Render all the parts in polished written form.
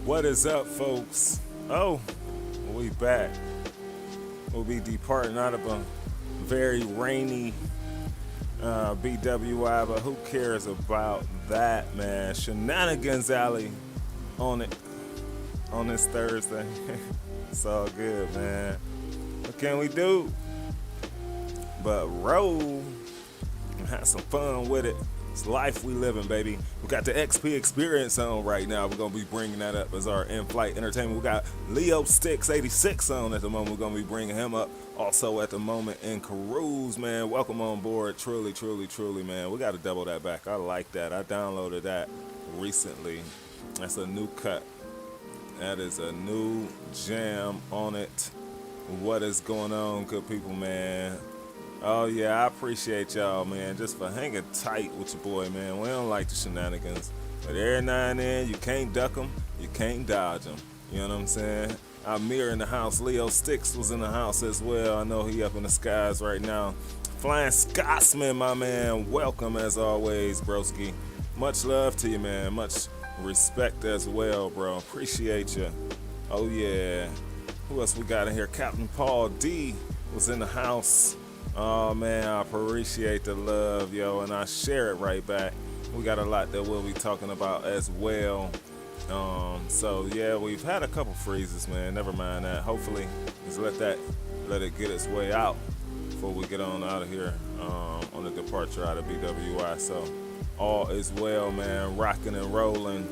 What is up, folks? Oh, we back. We'll be departing out of a very rainy BWI, but who cares about that, man? Shenanigans Alley on it on this Thursday. It's all good, man. What can we do but roll and have some fun with it? It's life we living, baby. We got the XP experience on right now. We're gonna be bringing that up as our in-flight entertainment. We got Leo Sticks 86 on at the moment. We're gonna be bringing him up. Also at the moment in Carouse, man. Welcome on board. Truly, truly, truly, man. We got to double that back. I like that. I downloaded that recently. That's a new cut. That is a new jam on it. What is going on, good people, man? Oh, yeah, I appreciate y'all, man, just for hanging tight with your boy, man. We don't like the shenanigans. But every now and then, you can't duck them, you can't dodge them. You know what I'm saying? Amir in the house. Leo Sticks was in the house as well. I know he up in the skies right now. Flying Scotsman, my man. Welcome, as always, broski. Much love to you, man. Much respect as well, bro. Appreciate you. Oh, yeah. Who else we got in here? Captain Paul D was in the house. Oh, man, I appreciate the love, yo, and I share it right back. We got a lot that we'll be talking about as well. So, yeah, we've had a couple freezes, man. Never mind that. Hopefully, just let it get its way out before we get on out of here on the departure out of BWI. So, all is well, man. Rocking and rolling.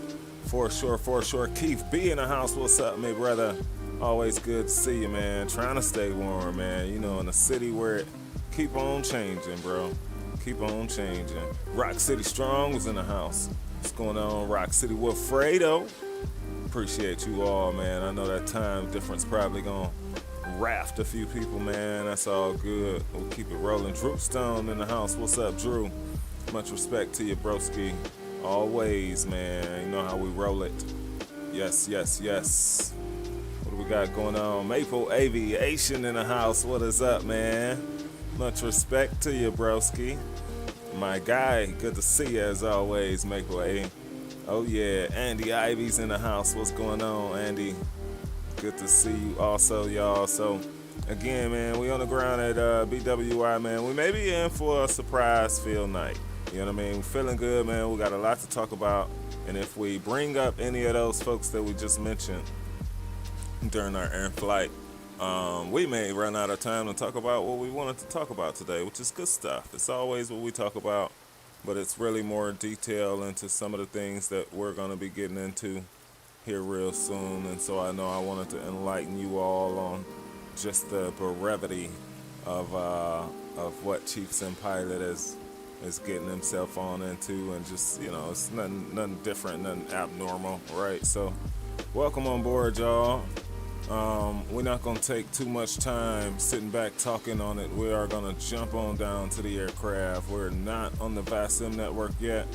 For sure, for sure. Keith B in the house. What's up, me brother? Always good to see you, man. Trying to stay warm, man. You know, in a city where it keep on changing, bro. Keep on changing. Rock City Strong was in the house. What's going on, Rock City Wilfredo? Appreciate you all, man. I know that time difference probably gonna raft a few people, man. That's all good. We'll keep it rolling. Drew Stone in the house. What's up, Drew? Much respect to you, broski. Always, man. You know how we roll it. Yes, yes, yes. What do we got going on? Maple Aviation in the house. What is up, man? Much respect to you, broski. My guy, good to see you as always, Maple A. Oh yeah, Andy Ivy's in the house. What's going on, Andy? Good to see you also, y'all. So, again, man, we on the ground at BWI, man. We may be in for a surprise field night. You know what I mean? We're feeling good, man. We got a lot to talk about. And if we bring up any of those folks that we just mentioned during our air flight, we may run out of time to talk about what we wanted to talk about today, which is good stuff. It's always what we talk about, but it's really more detail into some of the things that we're going to be getting into here real soon. And so I know I wanted to enlighten you all on just the brevity of what Chief Sim Pilot is getting himself on into, and just, you know, it's nothing different, nothing abnormal, right? So welcome on board, y'all. We're not going to take too much time sitting back talking on it. We are going to jump on down to the aircraft. We're not on the VASIM network yet.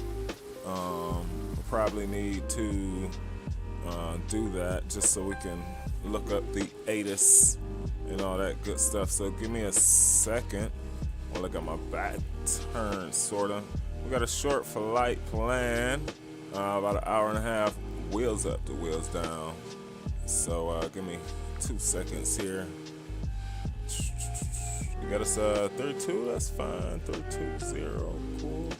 We'll probably need to do that just so we can look up the ATIS and all that good stuff. So give me a second. Well, I got my back turned, sort of. We got a short flight plan, about an hour and a half, wheels up to wheels down. So give me 2 seconds here. You got us 32, that's fine. 320, cool.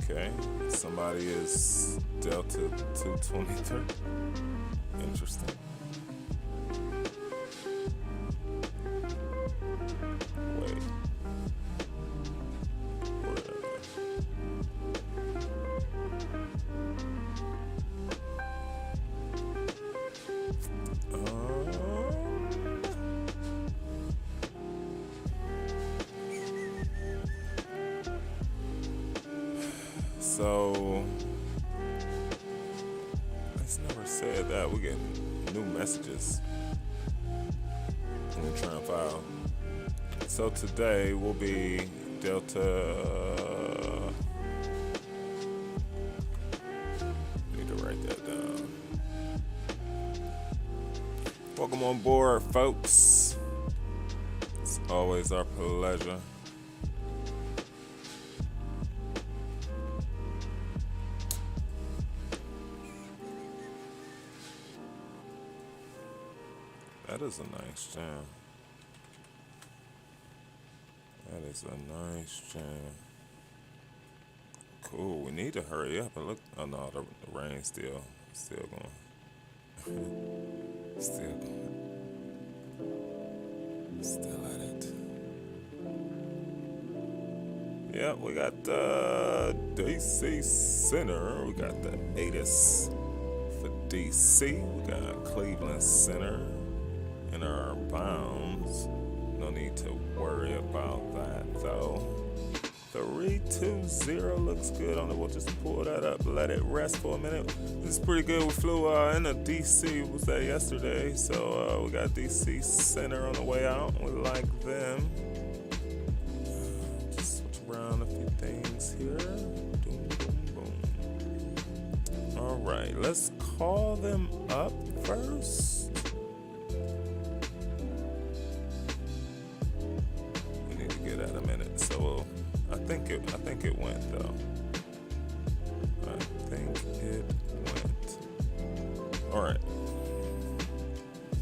Okay, somebody is Delta 223. Interesting. Wait. So, it's never said that. We get new messages when we try and file. So today will be Delta. Need to write that down. Welcome on board, folks. It's always our pleasure That is a nice jam. That is a nice jam. Cool. We need to hurry up and look. Oh no, the rain's still going. Still going. Still at it. Yeah, we got the DC Center. We got the ATIS for DC. We got Cleveland Center in our bounds. No need to worry about that though. 320 looks good on it. We'll just pull that up, let it rest for a minute. This is pretty good. We flew into DC, was that yesterday? So we got DC Center on the way out. We like them. Just switch around a few things here. Boom, boom, boom. All right, let's call them up first. We need to get at a minute, so I think it went though. I think it went. All right.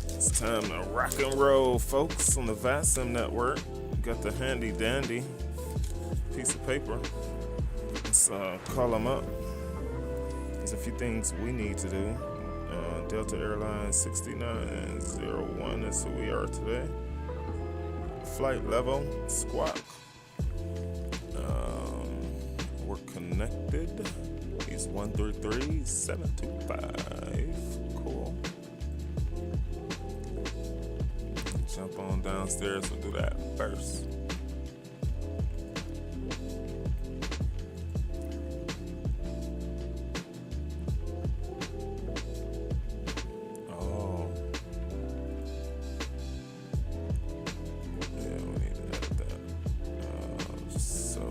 It's time to rock and roll, folks, on the VASM network. Got the handy dandy piece of paper. Let's call them up. There's a few things we need to do. Delta Airlines 6901 is who we are today. Flight level, squawk. We're connected. He's 133-725. Cool. Jump on downstairs. We'll do that first. Oh. Yeah, we need to edit that. So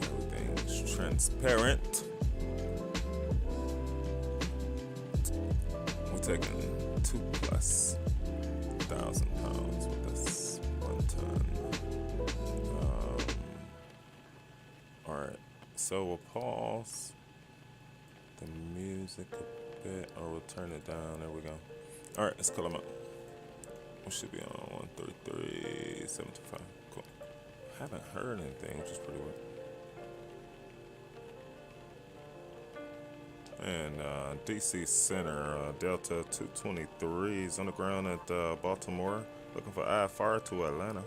everything's transparent. We're taking 2,000 pounds with us 1 ton. All right, so we'll pause the music a bit, or we'll turn it down. There we go. All right, let's call them up. We should be on 133-725. Cool. Haven't heard anything, which is pretty weird. And DC Center, Delta 223 is on the ground at Baltimore, looking for IFR to Atlanta.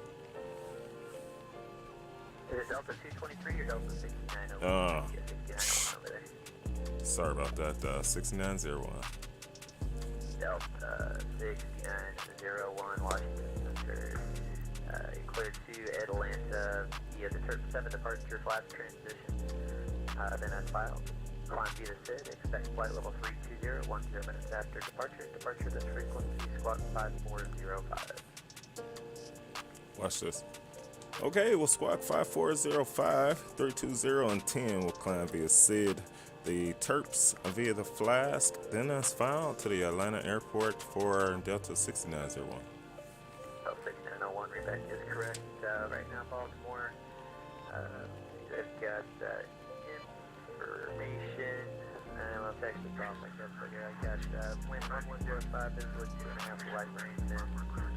Is it Delta 223 or Delta 6901? Yeah, 6901 over there. Sorry about that, 6901. Delta 6901, Washington Center. Cleared to Atlanta via the Turk 7 departure flaps transition. Then unfiled. Climb via the SID. Expect flight level 320, 10 minutes after departure. Departure this frequency, squawk 5405. Watch this. Okay, we'll squawk 5405, 320, and 10. We'll climb via SID. The Terps via the Flask. Then that's filed to the Atlanta airport for Delta 6901. Delta 6901, reback is correct. Right now, Baltimore. They've got information. Well, it's actually dropped like that, but yeah, I got wind 1105 is with 2.5 light range, then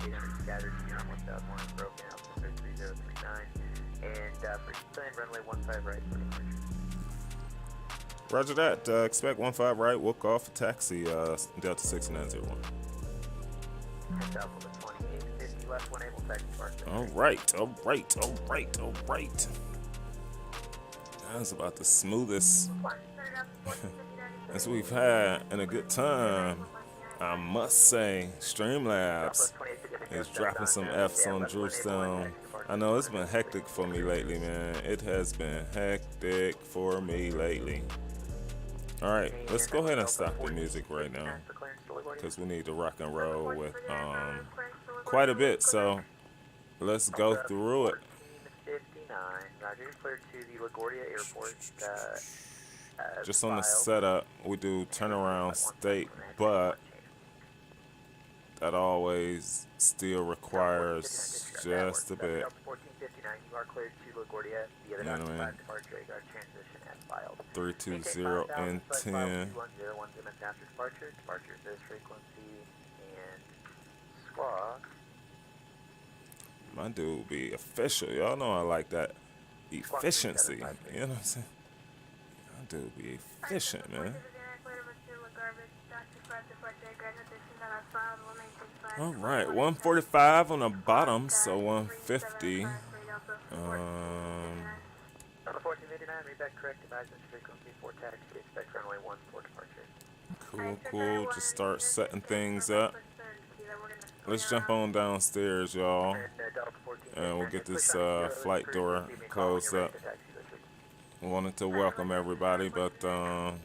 800 scattered, 1001 is broken out, 3039. And for Houston, runway 15 right for departure. Roger that. Expect 15 right. We'll call for taxi, Delta 6901. South of the 2850 left, 1 able taxi departure. All right. That's about the smoothest as we've had in a good time. I must say, Streamlabs is dropping some F's on Drewstone. I know it's been hectic for me lately, man. It has been hectic for me lately. All right, let's go ahead and stop the music right now because we need to rock and roll with quite a bit. So let's go through it. Roger, cleared to the LaGuardia Airport. Just on the setup, we do turnaround state, but that always still requires just a bit. 1459, you are cleared to LaGuardia via the 95 departure radar transition as filed. 320 and 10. 10 after departure. Departure is this frequency, and Squawk. My dude be official. Y'all know I like that efficiency. You know what I'm saying? My dude be efficient, man. All right, 145 on the bottom, so 150. On the 1459, read back correct, advise this frequency for taxi, expect runway 14 for departure. Cool. Just start setting things up. Let's jump on downstairs, y'all, and we'll get this flight door closed up. I wanted to welcome everybody, but we'll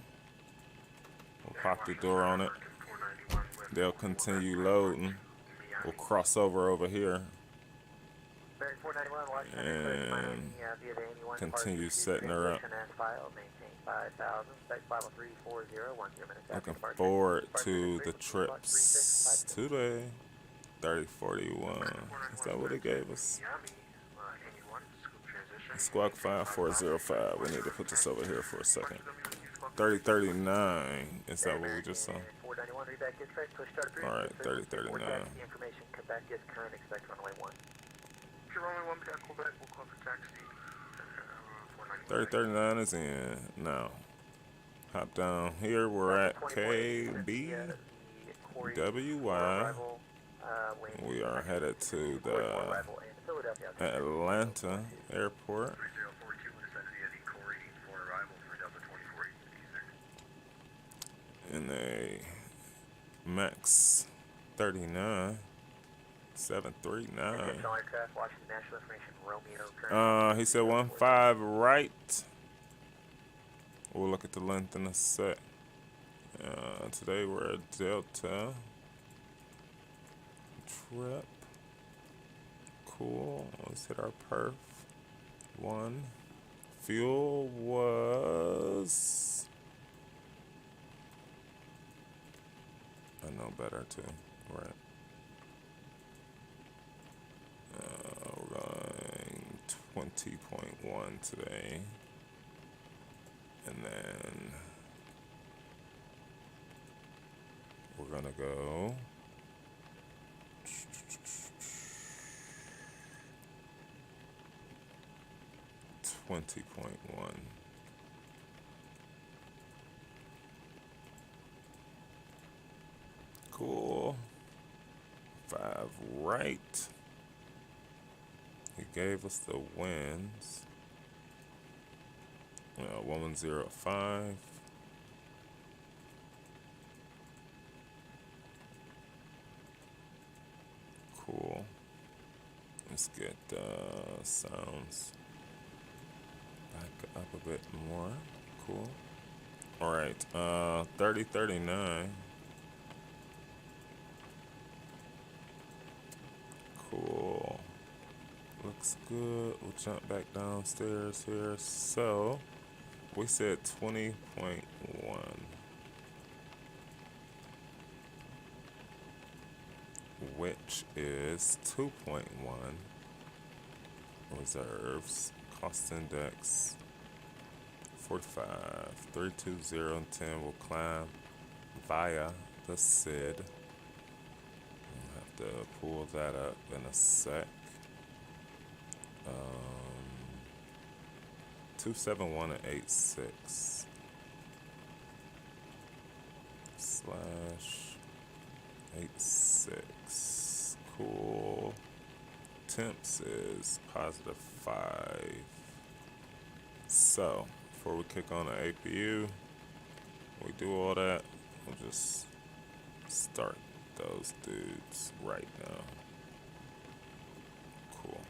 pop the door on it. They'll continue loading. We'll cross over here and continue setting her up. Looking forward to the trips today. 3041. Is that what it gave us? Squawk 5405. We need to put this over here for a second. 3039. Is that what we just saw? Alright, 3039. 3039 is in. Now, hop down here. We're at KBWY. We are headed to the Atlanta airport. In a Max 39 739. He said 15 right. We'll look at the length in a sec. Today we're at Delta trip. Cool. Let's hit our perf. 1. Fuel was, I know better too. Right. We're going 20.1 today. And then we're gonna go 20.1. Cool. 5 right. He gave us the wins. 1105. Cool. Let's get sounds back up a bit more. Cool. All right. 3039. Cool. Looks good. We'll jump back downstairs here. So we said 20.1. Which is 2.1 reserves. Cost index 45. 320 and 10 will climb via the SID. We'll have to pull that up in a sec. 271 and 86 slash 86. Cool. Temps is +5. So before we kick on the APU, we do all that, we'll just start those dudes right now. Cool.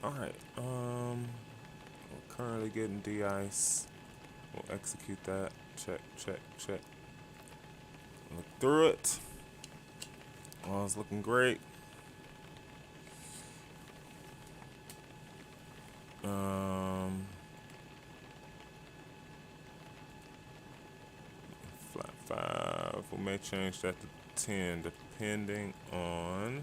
Alright, we're currently getting de-ice. We'll execute that. Check. Look through it. Oh, it's looking great. Flat 5. We may change that to 10 depending on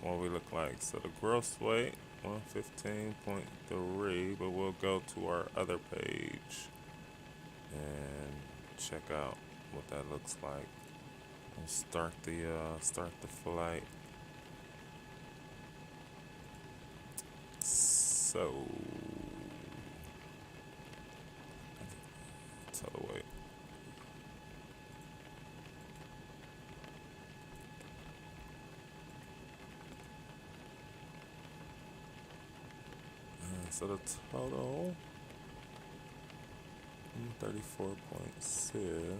what we look like. So the gross weight 115.3, but we'll go to our other page and check out what that looks like. We'll start the flight. So wait. So the total 34.6.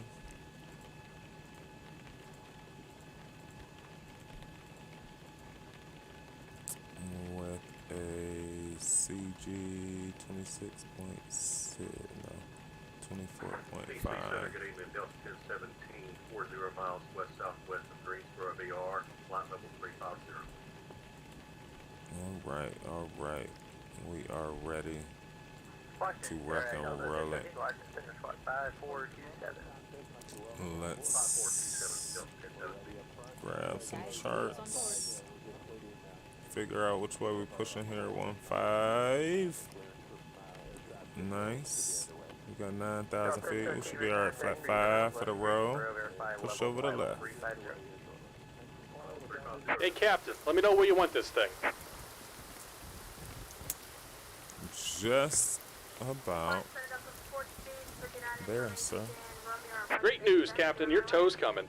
With a CG 26.6, no, 24.5. Good evening, Delta 1017, 40 miles west southwest of Greensboro, VR, flight level 350. All right. We are ready to rock and roll it. Let's grab some charts. Figure out which way we're pushing here. 15. Nice. We got 9,000 feet. We should be alright. Flat 5 for the roll. Push over the left. Hey, Captain, let me know where you want this thing. Just about there, sir. Great news, Captain. Your tow's coming.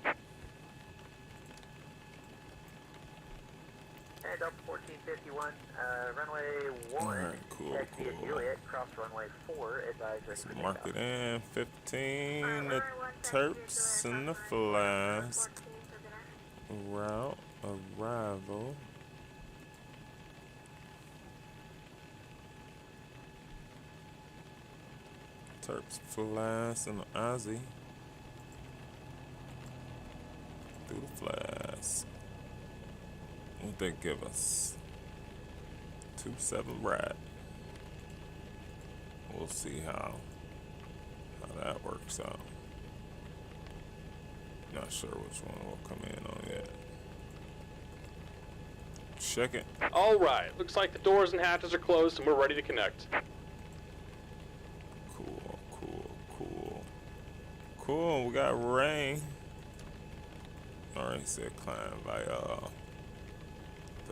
And Delta 1451, runway 1. Alright, cool. Juliet, cross runway 4, advisory. Let's mark it in. 15, the Terps and the Flask. Route arrival. Terps, Flask, and the Aussie. Through the Flask. What they give us? 2-7 ride. We'll see how that works out. Not sure which one will come in on yet. Check it. All right. Looks like the doors and hatches are closed and we're ready to connect. Cool. We got rain. Alright, said climb by the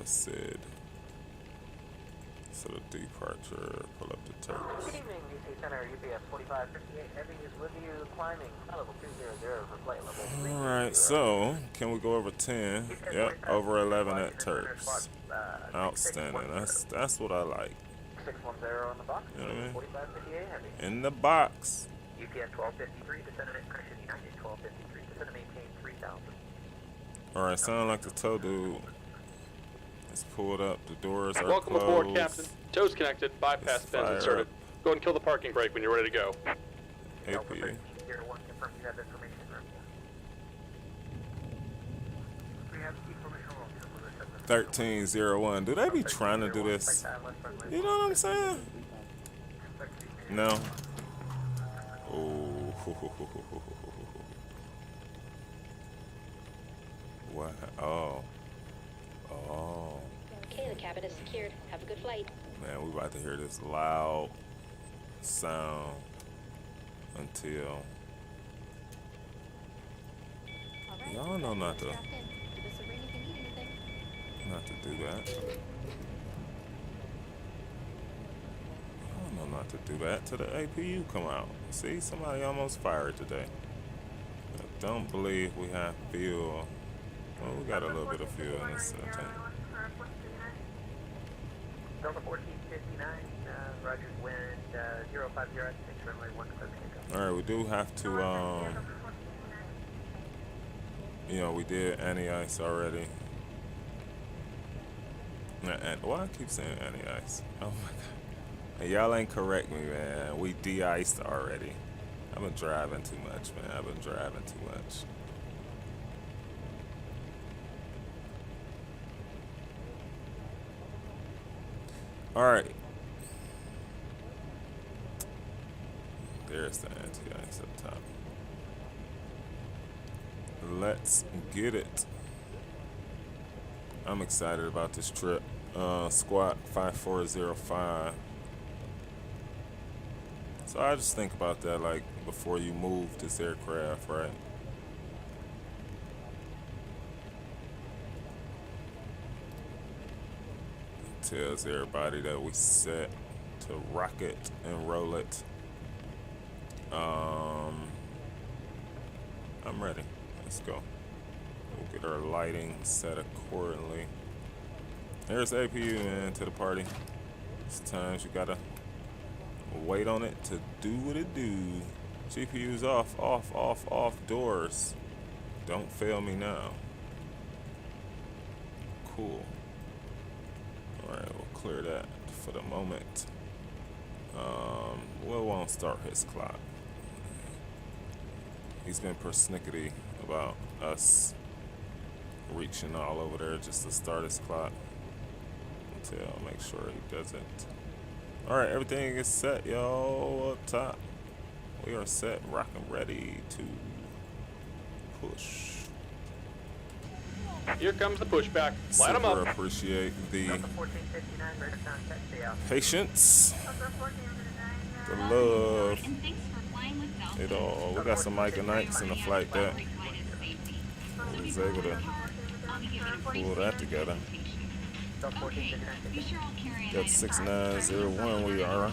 SID. So the departure, pull up the Turks. Good evening, DC Center, UPS 4558 Heavy is with you, climbing level 200 for flight level 3. Alright, so can we go over 10? Yep, over 11 at Turks. Outstanding. That's what I like. 610 on the box. You know what I mean? 4558 Heavy. In the box. UPS 1253, descend at Cushion United 1253, descend to maintain 3000. Alright, sound like the tow dude is pulled up. The doors are Welcome closed. aboard, Captain. Tow's connected. Bypass pins inserted. Go ahead and kill the parking brake when you're ready to go. APA. 01, confirm you have information. We have information. 1301. Do they be trying to do this? You know what I'm saying? No. Oh. What? Oh. Okay, the cabin is secured. Have a good flight. Man, we about to hear this loud sound until y'all know not to do that. Y'all know not to do that till the APU come out. See, somebody almost fired today. I don't believe we have fuel. Well, we got a little bit of fuel in this tank. Delta 1459, Roger, wind 050 at 6 runway 1 clear takeoff. Alright, we do have to, we did anti-ice already. Why I keep saying anti-ice? Oh my god. Hey, y'all ain't correct me, man. We de-iced already. I've been driving too much, man. I've been driving too much. Alright. There's the anti-ice up top. Let's get it. I'm excited about this trip. Squat 5405. So I just think about that, like, before you move this aircraft, right? tells everybody that we set to rock it and roll it. I'm ready. Let's go. We'll get our lighting set accordingly. Here's APU, man, to the party. Sometimes you gotta wait on it to do what it do. GPU's off, off, off, off. Doors. Don't fail me now. Cool. Alright, we'll clear that for the moment. We won't start his clock. He's been persnickety about us reaching all over there just to start his clock. Until I'll make sure he doesn't. Alright, everything is set, yo, up top. We are set, rocking, ready to push. Here comes the pushback. Light them Super up. appreciate the 1459, ready to contact, stay out. patience, the love, it all. We got some Mike and Nikes in the flight deck. We was able to pull that together. Got 6901 we are.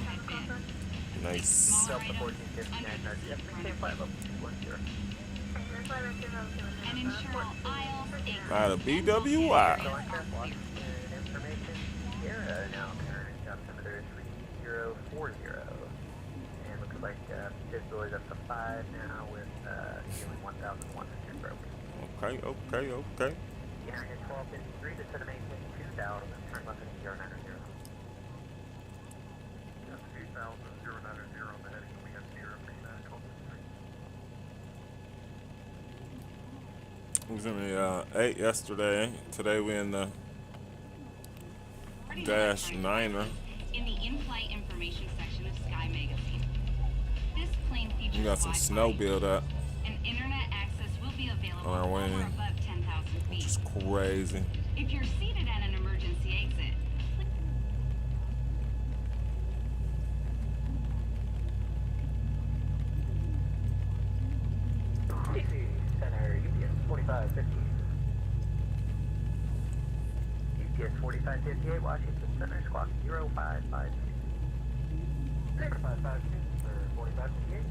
Nice. Delta 1459, yep, same flight level 210. Out of BWI. Information here, now current altimeter 3040. And looks like visibility up to 5 now with doing 1,100 broken. Okay. United 1253, descend to maintain 2,000, turn left at 090. 2090 on the heading. We have 0 for United 1253. We was in the 8 yesterday. Today we in the Dash 9er. In the in-flight information section of Sky Magazine. This plane features We got some Wi-Fi, snow build up and internet access will be available on our way over in, above 10,000 which feet. is crazy. If you're seated at an emergency exit, DC Center, UPS 4558. UPS 4558, Washington Center, squawk 0552. 0552 for 4558.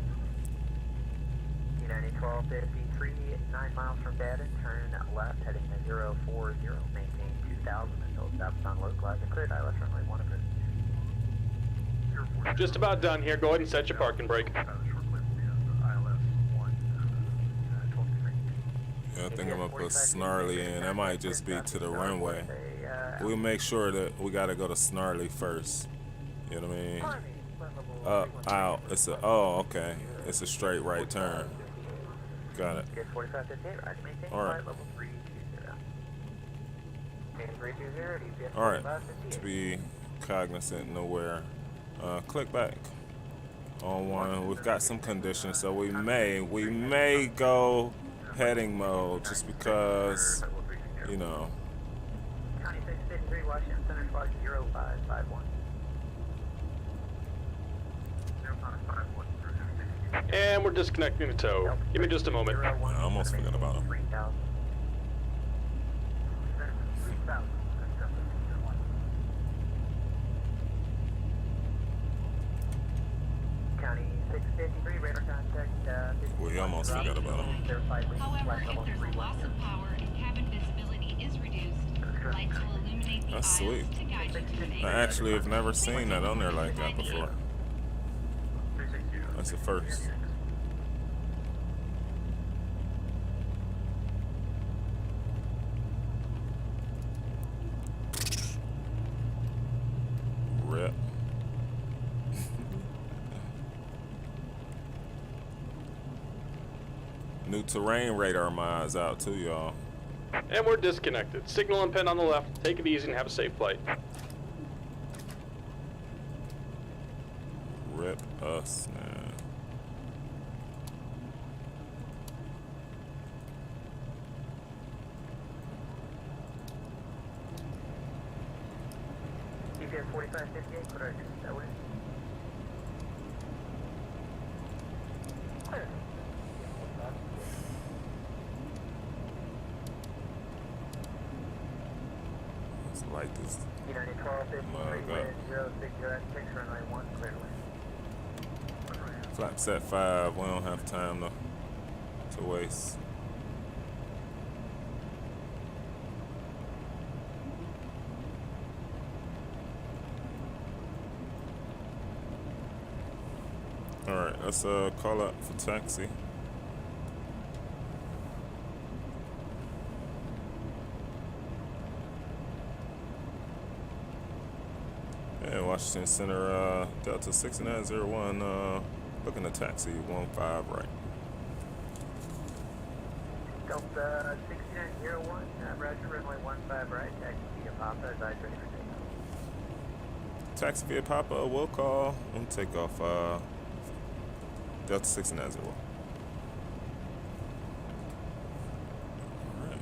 United 1253, 9 miles from Baden, turn left, heading to 040, maintain 2000 until stops on localized and cleared ILS runway 100. Just about done here. Go ahead and set your parking brake. Short clip is ILS 1, United 1253. Yeah, I think I'm gonna put snarly in. That might just be to the runway. We'll make sure that we gotta go to snarly first. You know what I mean? Up, out. It's a okay. It's a straight right turn. Got it. UPS 4558, right, maintain All right. flight level 320. Maintain 320, UPS All right. 4558. To be cognizant, nowhere. Click back on one. We've got some conditions, so we may go heading mode just because, you know. County 653, Washington Center, squawk 0551. 0551 through 60. And we're disconnecting the tow. Give me just a moment. I almost forgot about him. 3000. 3000. That's definitely one. County 653, radar contact. We almost forgot about him. however, if there's a loss of power and cabin visibility is reduced, lights will illuminate the That's aisles sweet. to guide you to an I actually have never seen that on there like that before. 360. That's the first. Rip. New terrain radar mods out too, y'all. And we're disconnected. Signal and pin on the left. Take it easy and have a safe flight. Rip us, man. UPS 4558, correct. That way. Clear. Let's light this United 1253, mug up. wind 060 at 6, runway 1, clear to land. Flap set 5. We don't have time to waste. All right, let's call out for taxi. Yeah, Washington Center, Delta 6901, looking to taxi 15 right. Delta 6901, Roger, runway 15 right, taxi via Papa, advise ready for takeoff. Taxi via Papa, we'll call and take off Delta 6901. Alright.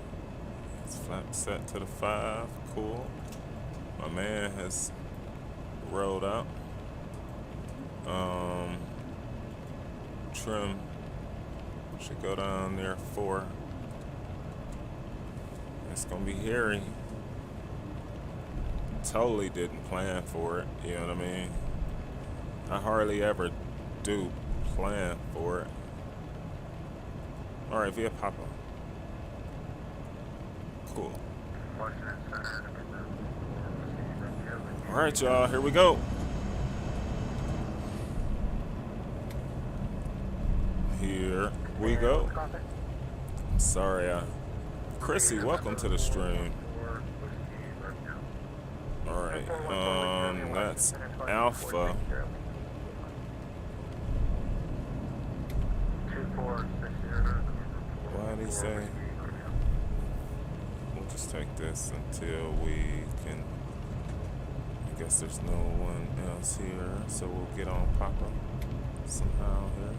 It's flap set to the 5. Cool. My man has rolled out. Trim should go down near 4. It's gonna be hairy. Totally didn't plan for it, you know what I mean? I hardly ever do plan for it. Alright, via Papa. Cool. Alright, y'all, here we go. Here we go. I'm sorry, Chrissy, welcome to the stream. Alright, that's Alpha. What did he say? We'll just take this until we can. I guess there's no one else here, so we'll get on Papa somehow here.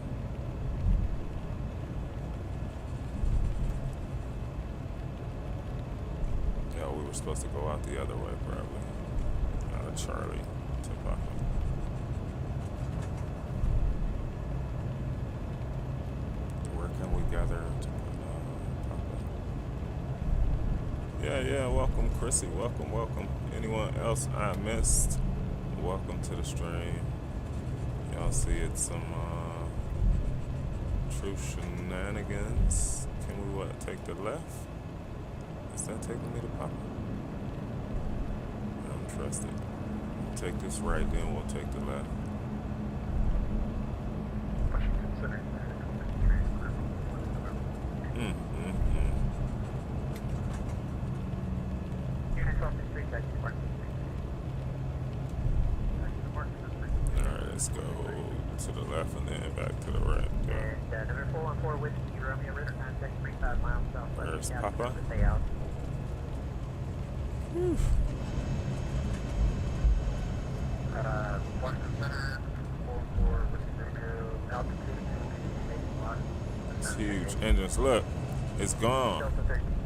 Yeah, we were supposed to go out the other way, probably. Out of Charlie to Papa. Where can we gather to Papa? Yeah, welcome, Chrissy. Welcome. Anyone else I missed? Welcome to the stream. Y'all see it's some true shenanigans. Can we take the left? Is that taking me to Papa? I don't trust it. We'll take this right, then we'll take the left. Alright, let's go to the left and then back to the right. And number 414 Whiskey Romeo River, contact 35 miles southwest. There's Papa. Stay out. Washington Center, 44 Whiskey Romeo, altitude. It's huge. Engines, look, it's gone.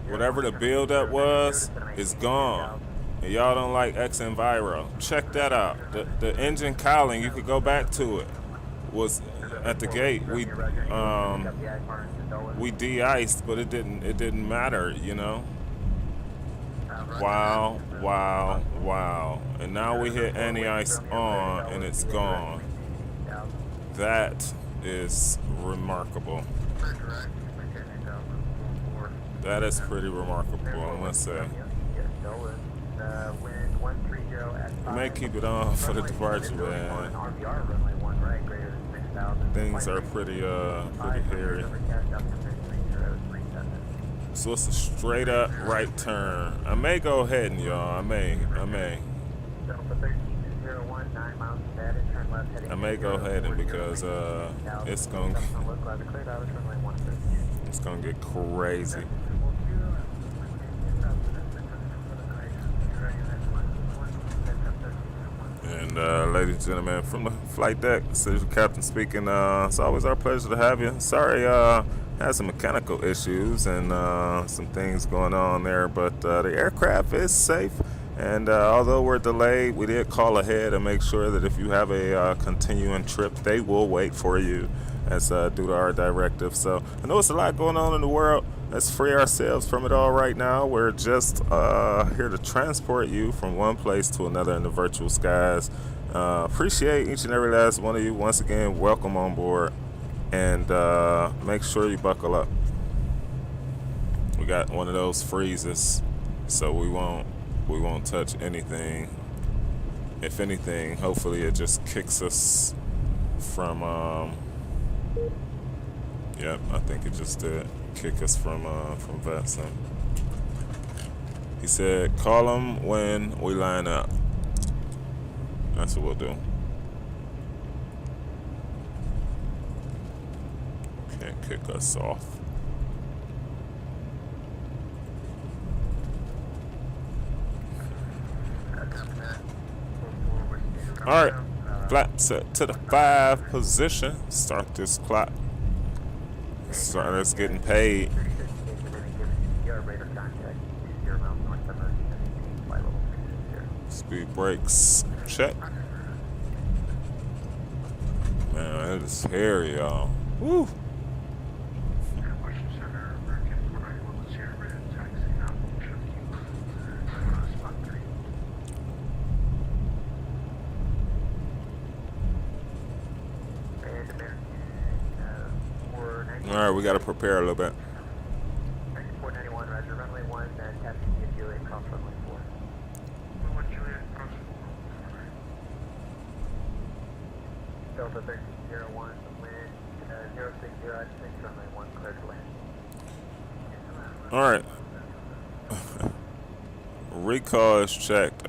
Whatever the buildup was, is gone. And y'all don't like X Enviro. Check that out. The engine cowling, you could go back to it, was at the gate. We de-iced, but it didn't matter, you know. Wow. And now we hit anti-ice on and it's gone. That is remarkable. That is pretty remarkable, I must say. We may keep it on for the departure, man. Things are pretty hairy. So it's a straight up right turn. I may go ahead, y'all. I may go ahead and because it's gonna get crazy. And ladies and gentlemen, from the flight deck, this is your captain speaking. It's always our pleasure to have you. Sorry, had some mechanical issues and some things going on there, but the aircraft is safe. And although we're delayed, we did call ahead and make sure that if you have a continuing trip, they will wait for you. That's due to our directive. So I know it's a lot going on in the world. Let's free ourselves from it all right now. We're just here to transport you from one place to another in the virtual skies. Appreciate each and every last one of you. Once again, welcome on board, and make sure you buckle up. We got one of those freezes, so we won't touch anything. If anything, hopefully it just kicks us from yep, I think it just did kick us from Vetson. He said call him when we line up. That's what we'll do. Can't kick us off. Alright, flap set to the 5 position. Start this clock. Start us getting paid. Speed brakes, check. Man, it is hairy, y'all. Woo! All right, we got to prepare a little bit. 491, Roger. Runway 1, taxi to Juliet, cross runway 4. Delta 1301, wind 060 at 6, runway 1, clear to land. All right. Recall is checked.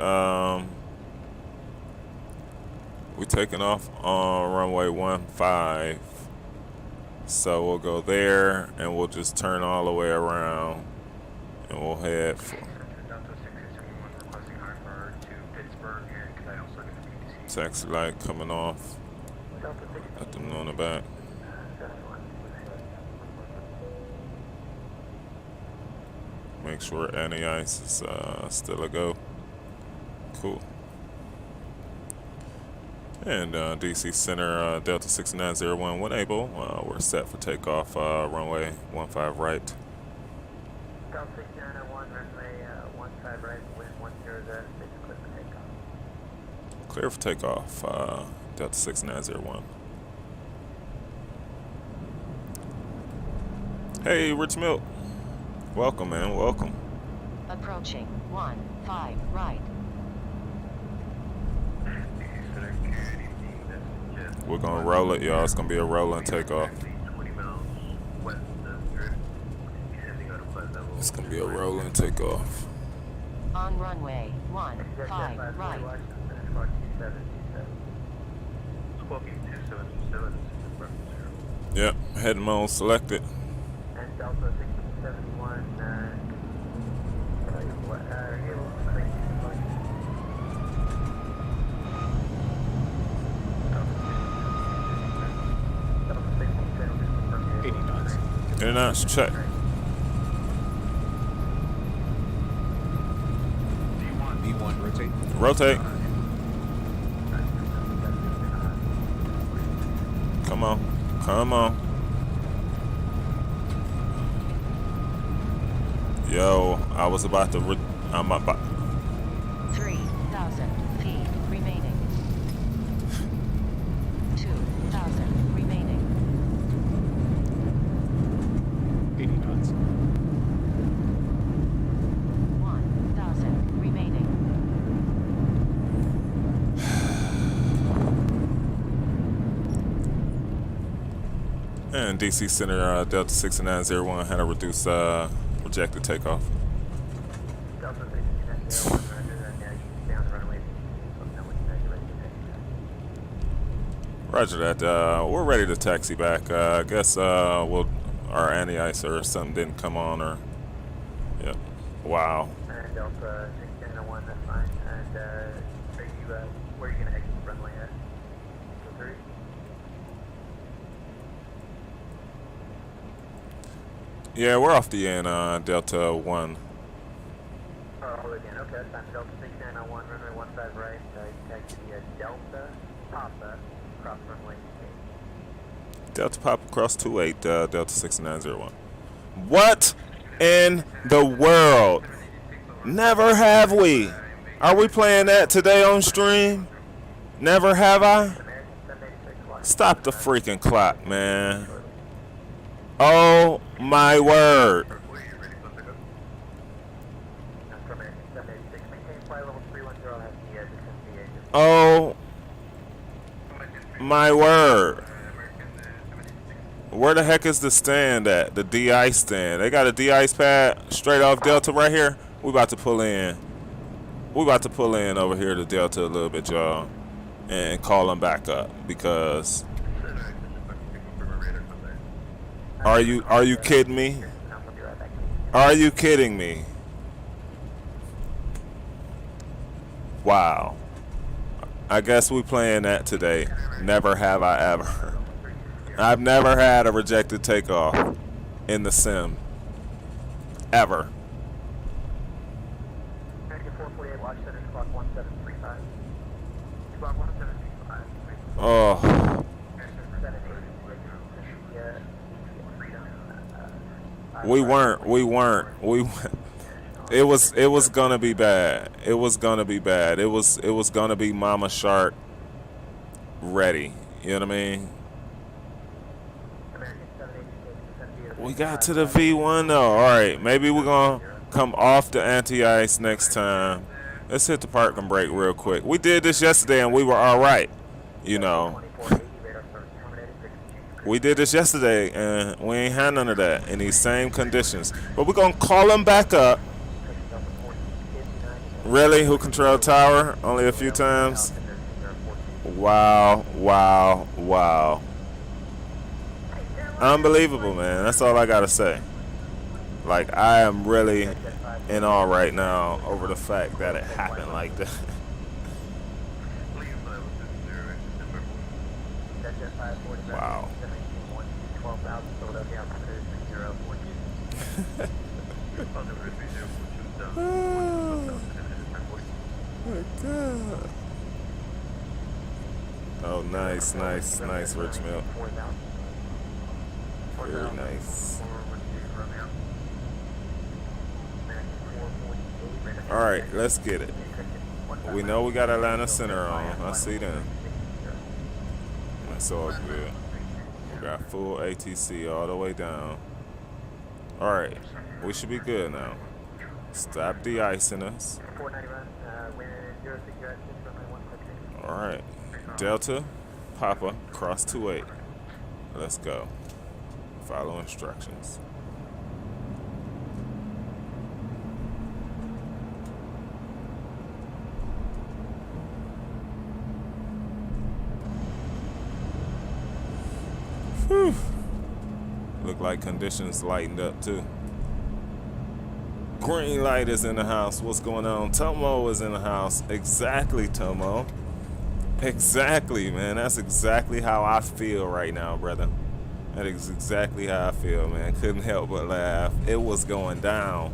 We taking off on runway 15. So we'll go there and we'll just turn all the way around and we'll head for taxi light coming off. Got them on the back. Make sure anti-ice is still a go. Cool. And DC Center, Delta 6901, when able, we're set for takeoff, runway 15 right. Delta 6901, runway 15 right, wind 1006, clear for takeoff. Clear for takeoff, Delta 6901. Hey, Rich Milk. Welcome, man, welcome. Approaching 15 right. We're gonna roll it, y'all. It's gonna be a rolling takeoff. It's gonna be a rolling takeoff. On runway 15 right. Yep, head mode selected. And Delta 1671, And that's check. B1, rotate. Rotate. Come on. Come on. Yo, I was about to... I'm about... 3,000 feet remaining. 2,000 remaining. 80 knots. 1,000 remaining. And DC Center, Delta 6901 had a reduced projected takeoff. Delta 1601, Roger, and you can stay on the runway. Roger that. We're ready to taxi back. I guess we'll our anti-ice or something didn't come on, or yep. Wow. And Delta 1601, that's fine. And are you where are you gonna exit the runway at? 3. Yeah, we're off the end, Delta 1. Oh, hold again. Okay, that's fine. Delta 6901, runway 15 right. You taxi via Delta Papa, cross runway 8. Delta Papa cross 28, Delta 6901. What in the world? Never have we. Are we playing that today on stream? Never have I? Stop the freaking clock, man. Oh my word. Oh my word. Where the heck is the stand at? The de-ice stand. They got a de-ice pad straight off Delta right here. We about to pull in. We about to pull in over here to Delta a little bit, y'all, and call them back up because are you kidding me? Are you kidding me? Wow. I guess we playing that today. Never have I ever. I've never had a rejected takeoff in the sim. Ever. Oh. We weren't. It was gonna be bad. It was gonna be bad. It was gonna be Mama Shark ready. You know what I mean? We got to the V1 though. Alright, maybe we're gonna come off the anti-ice next time. Let's hit the parking brake real quick. We did this yesterday and we were alright. You know. We did this yesterday and we ain't had none of that in these same conditions. But we're gonna call them back up. Really? Who controlled tower? Only a few times? Wow, wow, wow. Unbelievable, man. That's all I gotta say. Like, I am really in awe right now over the fact that it happened like that. Wow. Oh, God. Oh, nice, nice, nice, Rich Milk. Very nice. All right, let's get it. We know we got Atlanta Center on. I see them. That's all good. We got full ATC all the way down. All right, we should be good now. Stop de-icing us. All right, Delta, Papa, cross 28. Let's go. Follow instructions. Whew. Look like conditions lightened up too. Green light is in the house. What's going on? Tomo is in the house. Exactly, Tomo. Exactly, man. That's exactly how I feel right now, brother. That is exactly how I feel, man. Couldn't help but laugh. It was going down.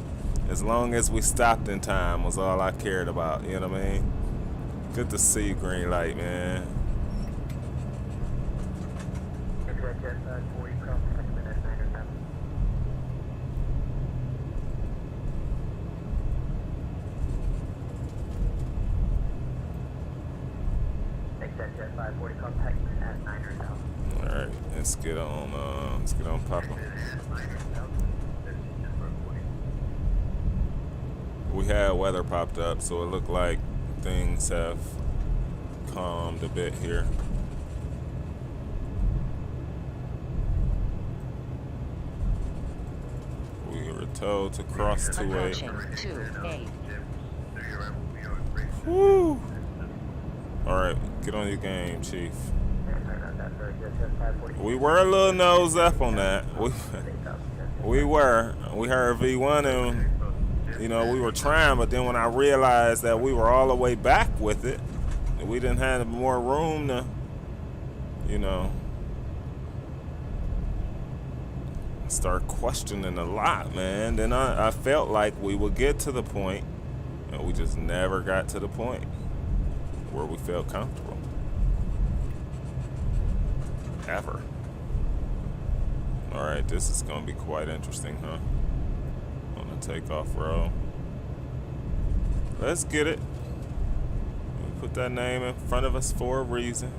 As long as we stopped in time was all I cared about. You know what I mean? Good to see you, green light, man. Alright, let's get on Papa. We had weather popped up, so it looked like things have calmed a bit here. We were told to cross 2A. Woo! Alright, get on your game, Chief. We were a little nose up on that. We were. We heard V1 and, you know, we were trying, but then when I realized that we were all the way back with it, we didn't have more room to, you know, start questioning a lot, man. Then I felt like we would get to the point, and we just never got to the point where we felt comfortable. Ever. All right, this is gonna be quite interesting, huh? On the takeoff row. Let's get it. We put that name in front of us for a reason.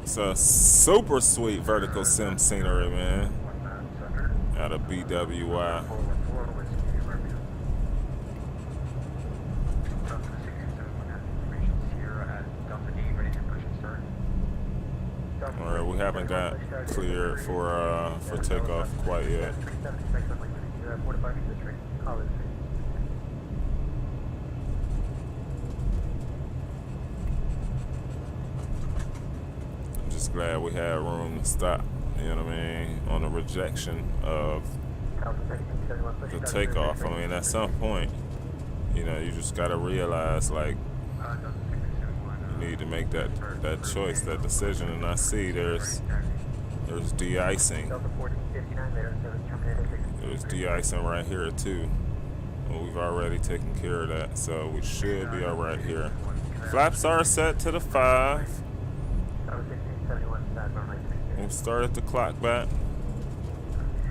It's a super sweet vertical sim scenery, man. Out of BWI. All right, we haven't got cleared for takeoff quite yet. I'm just glad we had room to stop, you know what I mean, on the rejection of the takeoff. I mean, at some point, you know, you just gotta realize, like, you need to make that choice, that decision. And I see there's de-icing. There's de-icing right here too. Well, we've already taken care of that, so we should be all right here. Flaps are set to the 5. We'll start at the clock back.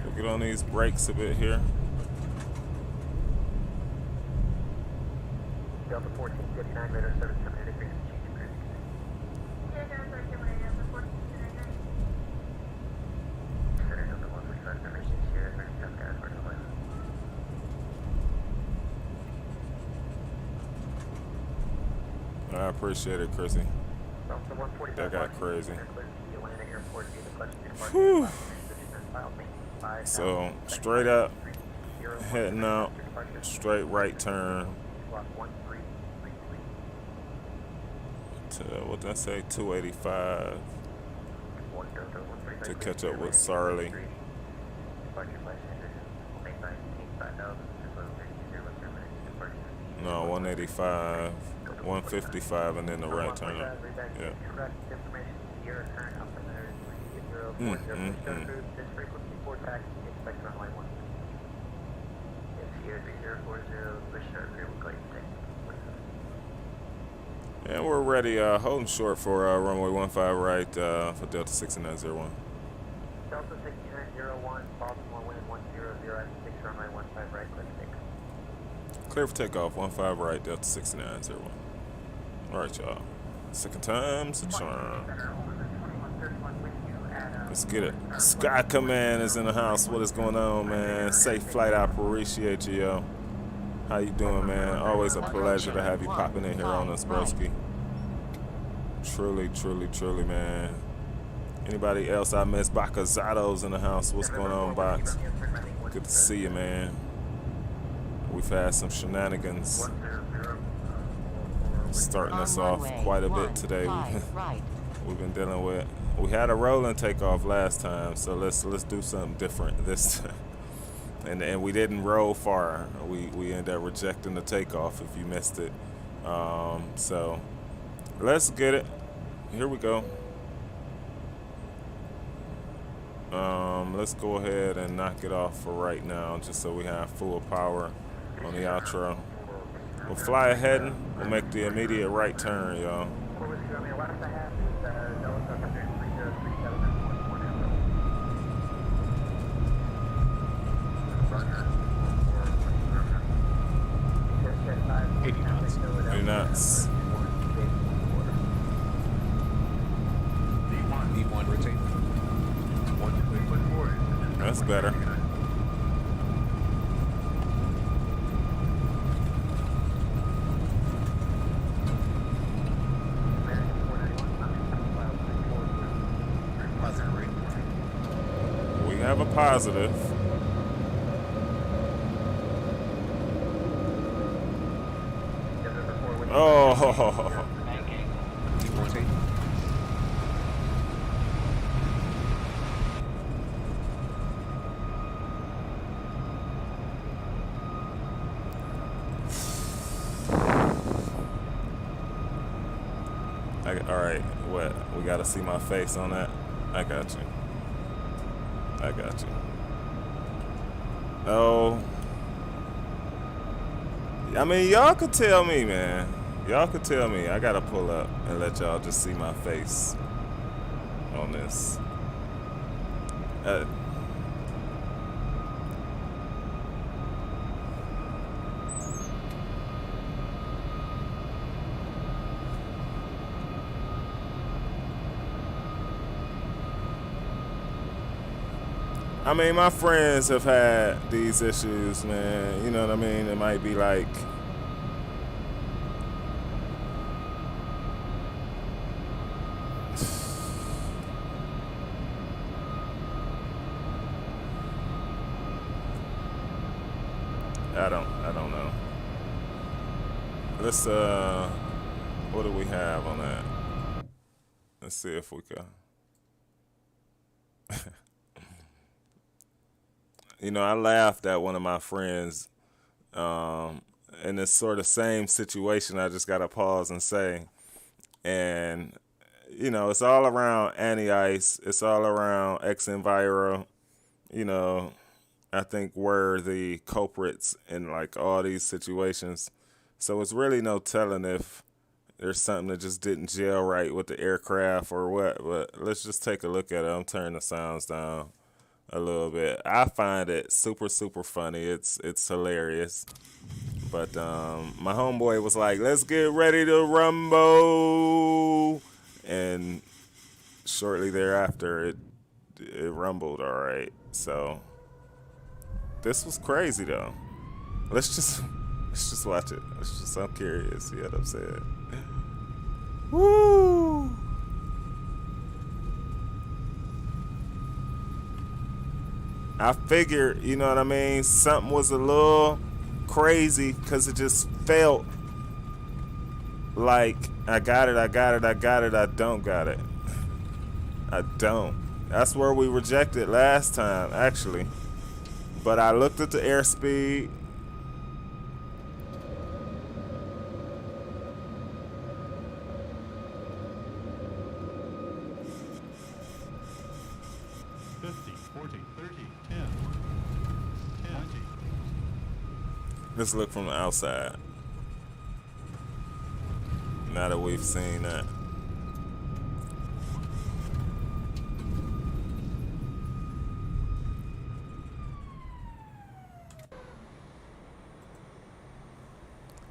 We'll get on these brakes a bit here. Delta 1459, radar service terminated, green change cruise. Center Delta 145 formations here, turning south gas for Delta. I appreciate it, Chrissy. Delta 145. That got crazy. Atlanta Airport via the question Whew. So straight up, heading out, straight right turn. To, what did I say, 285 to catch up with Sarley. No, 185, 155, and then the right turn. Yeah. And we're ready, holding short for runway 15 right for Delta 6901. Delta 6901, Baltimore wind 100, 6 runway 15 right, clear for takeoff. Clear for takeoff, 15 right, Delta 6901. All right, y'all. Second time's a charm. Let's get it. Sky Command is in the house. What is going on, man? Safe flight. I appreciate you, yo. How you doing, man? Always a pleasure to have you popping in here on us, broski. Truly, truly, truly, man. Anybody else I missed? Bacazato's in the house. What's going on, Box? Good to see you, man. We've had some shenanigans starting us off quite a bit today. We've been dealing with. We had a rolling takeoff last time, so let's do something different this time. And we didn't roll far. We ended up rejecting the takeoff if you missed it. So let's get it. Here we go. Let's go ahead and knock it off for right now, just so we have full power on the outro. We'll fly ahead and we'll make the immediate right turn, y'all. Knots. V1 rotate. That's better. We have a positive. Oh, All right, what? We gotta see my face on that. I got you. I got you. Oh. I mean, y'all could tell me, man. Y'all could tell me. I gotta pull up and let y'all just see my face on this. I mean, my friends have had these issues, man. You know what I mean? It might be like, I don't know. Let's what do we have on that? Let's see if we can. You know, I laughed at one of my friends in this sort of same situation. I just got to pause and say. And, you know, it's all around anti-ice. It's all around X-Enviro. You know, I think we're the culprits in, like, all these situations. So it's really no telling if there's something that just didn't gel right with the aircraft or what. But let's just take a look at it. I'm turning the sounds down a little bit. I find it super, super funny. It's hilarious. But my homeboy was like, let's get ready to rumble. And shortly thereafter, it rumbled all right. So this was crazy, though. Let's just watch it. I'm curious. See what I'm saying? Woo! I figured, you know what I mean, something was a little crazy because it just felt like I got it, I don't got it. I don't. That's where we rejected last time, actually. But I looked at the airspeed. Let's look from the outside. Now that we've seen that.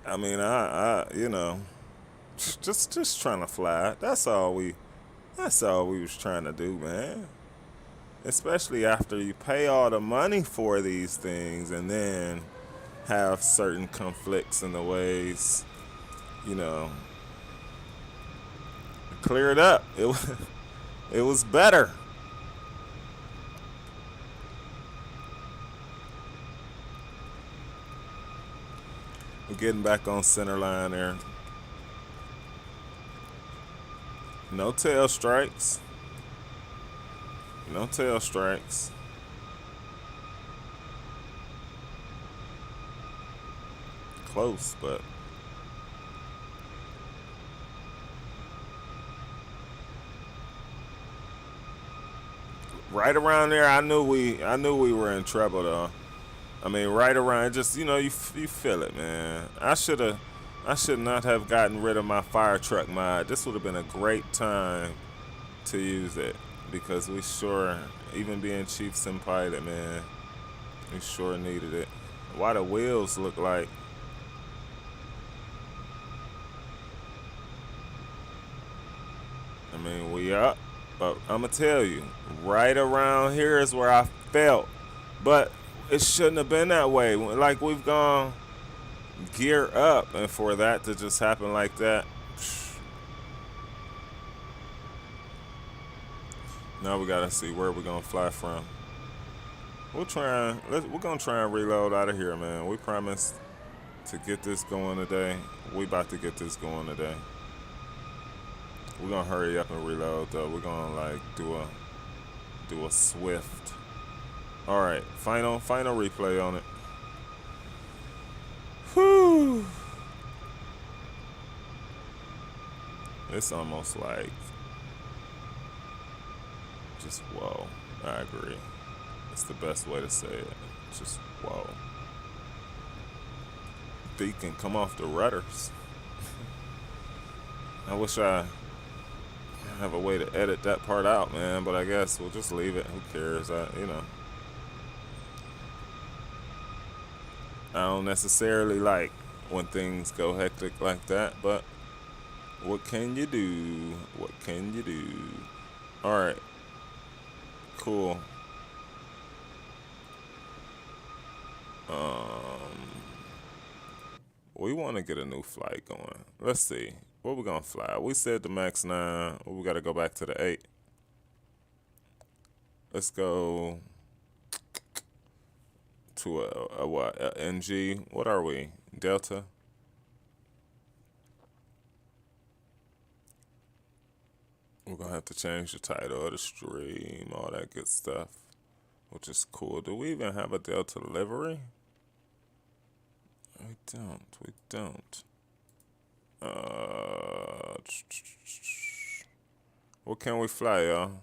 I mean, I you know, just trying to fly. That's all we was trying to do, man. Especially after you pay all the money for these things and then have certain conflicts in the ways, you know, clear it up. It was better. We're getting back on center line there. No tail strikes. No tail strikes. Close, but right around there, I knew we were in trouble though. I mean, right around, just, you know, you feel it, man. I should not have gotten rid of my fire truck mod. This would have been a great time to use it because we sure, even being chief sim pilot, man, we sure needed it. Why the wheels look like? I mean, we up, but I'm gonna tell you, right around here is where I felt, but it shouldn't have been that way. Like, we've gone gear up, and for that to just happen like that, now we gotta see where we're gonna fly from. We're gonna try and reload out of here, man. We promised to get this going today. We about to get this going today. We're gonna hurry up and reload though. We're gonna like do a swift. All right, final replay on it. Whew. It's almost like just whoa. I agree. It's the best way to say it. Just whoa. Beacon, come off the rudders. I wish I have a way to edit that part out, man, but I guess we'll just leave it. Who cares? I don't necessarily like when things go hectic like that, but what can you do? What can you do? All right. Cool. We want to get a new flight going. Let's see. What we gonna fly? We said the max 9. We gotta go back to the 8. Let's go to a what? A NG. What are we? Delta. We're gonna have to change the title of the stream, all that good stuff, which is cool. Do we even have a Delta livery? We don't. We don't. What can we fly, y'all?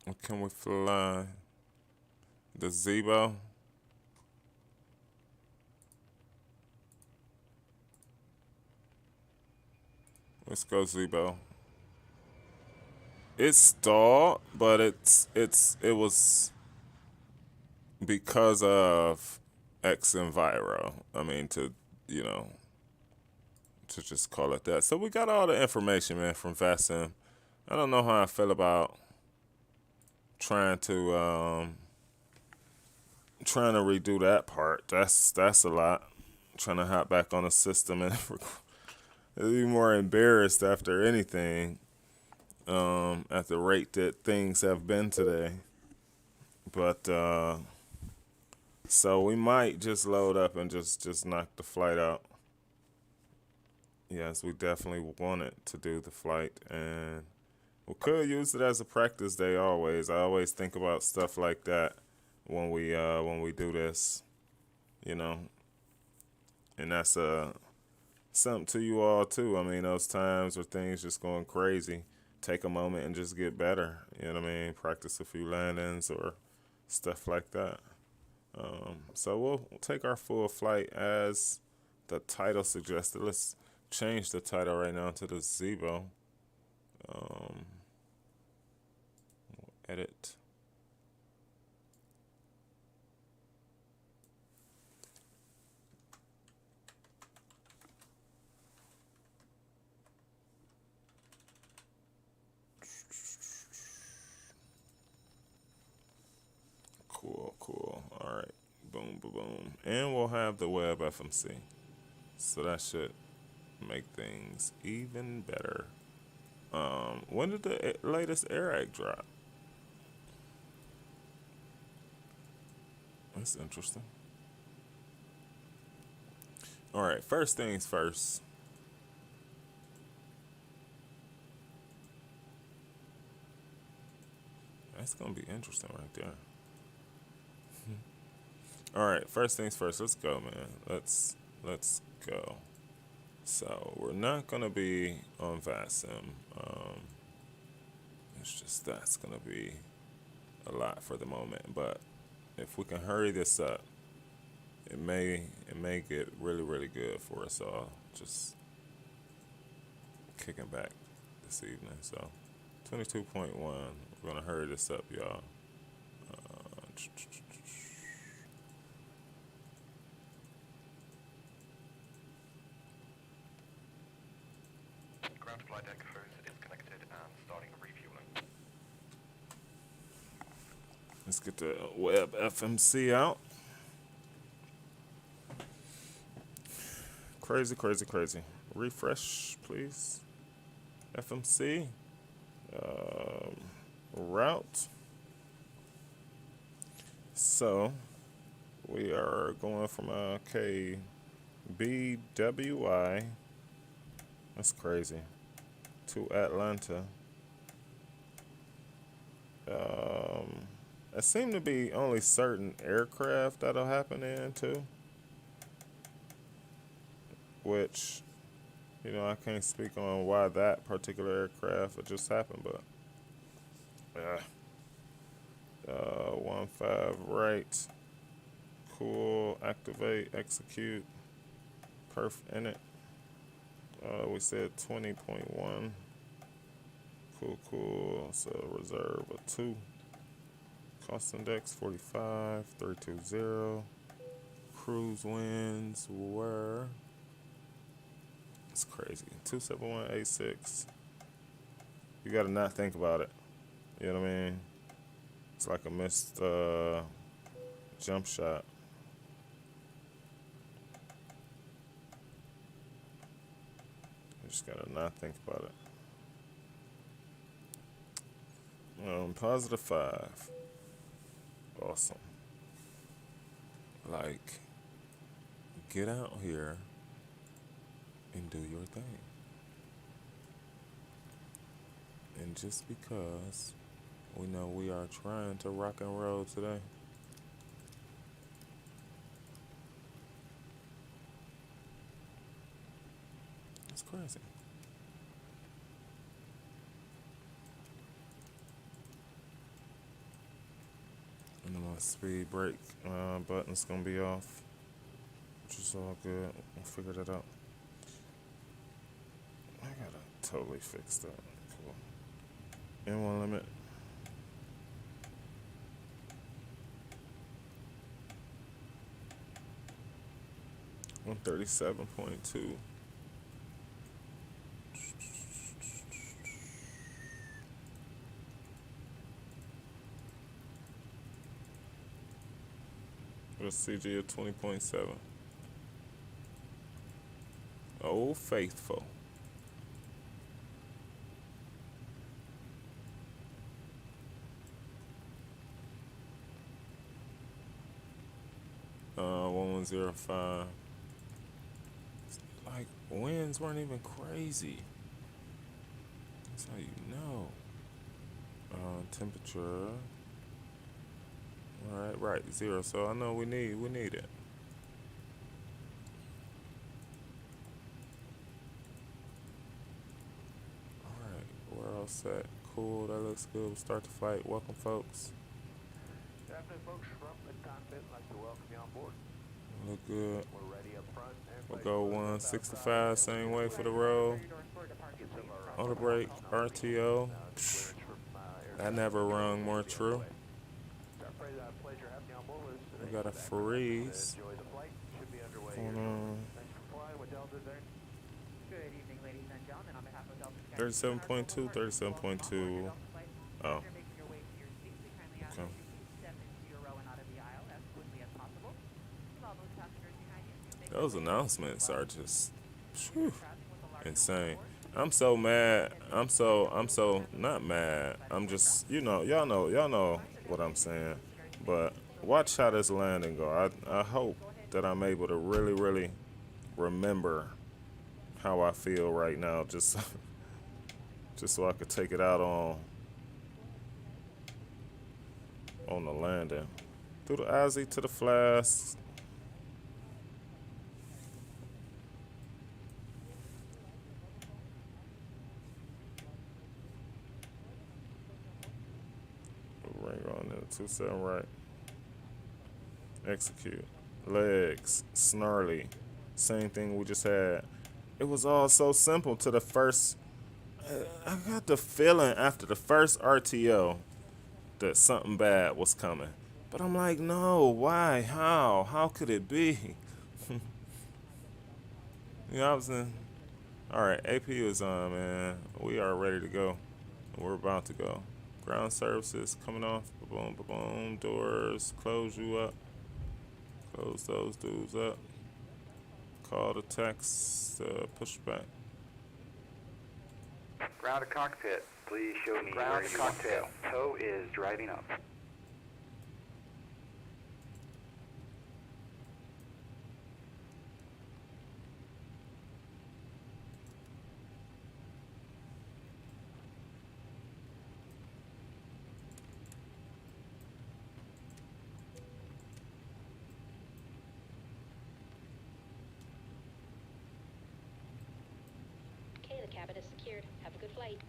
What can we fly? The zIBO. Let's go zIBO. It's stalled, but it was because of X Enviro. I mean, to just call it that. So we got all the information, man, from VASM. I don't know how I feel about trying to redo that part. That's a lot. Trying to hop back on the system and be more embarrassed after anything, at the rate that things have been today. But so we might just load up and just knock the flight out. Yes, we definitely wanted to do the flight, and we could use it as a practice day always. I always think about stuff like that when we do this, and that's something to you all too. I mean, those times where things just going crazy, take a moment and just get better. You know what I mean? Practice a few landings or stuff like that. So we'll take our full flight as the title suggested. Let's change the title right now to the zIBO. Edit. Cool. All right. Boom, boom, boom. And we'll have the web FMC. So that should make things even better. When did the latest AirAct drop? That's interesting. All right. First things first. That's going to be interesting right there. All right, first things first. Let's go, man. Let's go. So we're not gonna be on VASM. It's just that's gonna be a lot for the moment. But if we can hurry this up, it may get really good for us all. Just kicking back this evening. So 22.1. We're gonna hurry this up, y'all. Ground flight deck hose disconnected and starting refueling. Let's get the web FMC out. Crazy. Refresh, please. FMC. Route. So we are going from KBWI. That's crazy. To Atlanta. It seemed to be only certain aircraft that'll happen in too. Which, You know, I can't speak on why that particular aircraft it just happened, but yeah. 1-5 right. Cool. Activate. Execute. Perf in it. We said 20.1. Cool. So reserve a 2. Cost index 45. 320. Cruise winds were. It's crazy. 27186. You gotta not think about it. You know what I mean? It's like a missed jump shot. You just gotta not think about it. Positive 5. Awesome. Like, get out here and do your thing. And just because we know we are trying to rock and roll today, it's crazy. And then my speed brake button's gonna be off, which is all good. We'll figure that out. I gotta totally fix that. Cool. N1 limit. $137.2. With a CG of 20.7. Oh, faithful. Uh, 1105. Like, winds weren't even crazy. That's how you know. Temperature. Alright, right, 0. So I know we need it. Alright, we're all set. Cool, that looks good. We'll start the flight. Welcome, folks. Good afternoon, folks. From the cockpit, I'd like to welcome you on board. Look good. We're ready up front. We'll go 165, same way for the roll. Auto brake, RTO. That never rung more true. We got a freeze going on. Good evening, ladies and gentlemen. On behalf of Delta Sky, 37.2, 37.2. Oh. You're making your way to your seats. We kindly ask Okay. you to step into your row and out of the aisle as quickly as possible. With all those passengers behind you, Those announcements are just phew, insane. I'm so mad. I'm so not mad. I'm just, y'all know what I'm saying. But watch how this landing go. I hope that I'm able to really, really remember how I feel right now, just so I could take it out on the landing. Through the IZ to the flask. Ring on there, 27 right. Execute. Legs, snarly. Same thing we just had. It was all so simple to the first. I got the feeling after the first RTO that something bad was coming. But I'm like, no, why? How could it be? You know, I was in. Alright, AP is on, man. We are ready to go. We're about to go. Ground services coming off. Boom, boom, boom. Doors, close you up. Close those dudes up. Call the text, push back. Ground to cockpit. Please show me where you want to go. Tow is driving up. The cabin is secured. Have a good flight.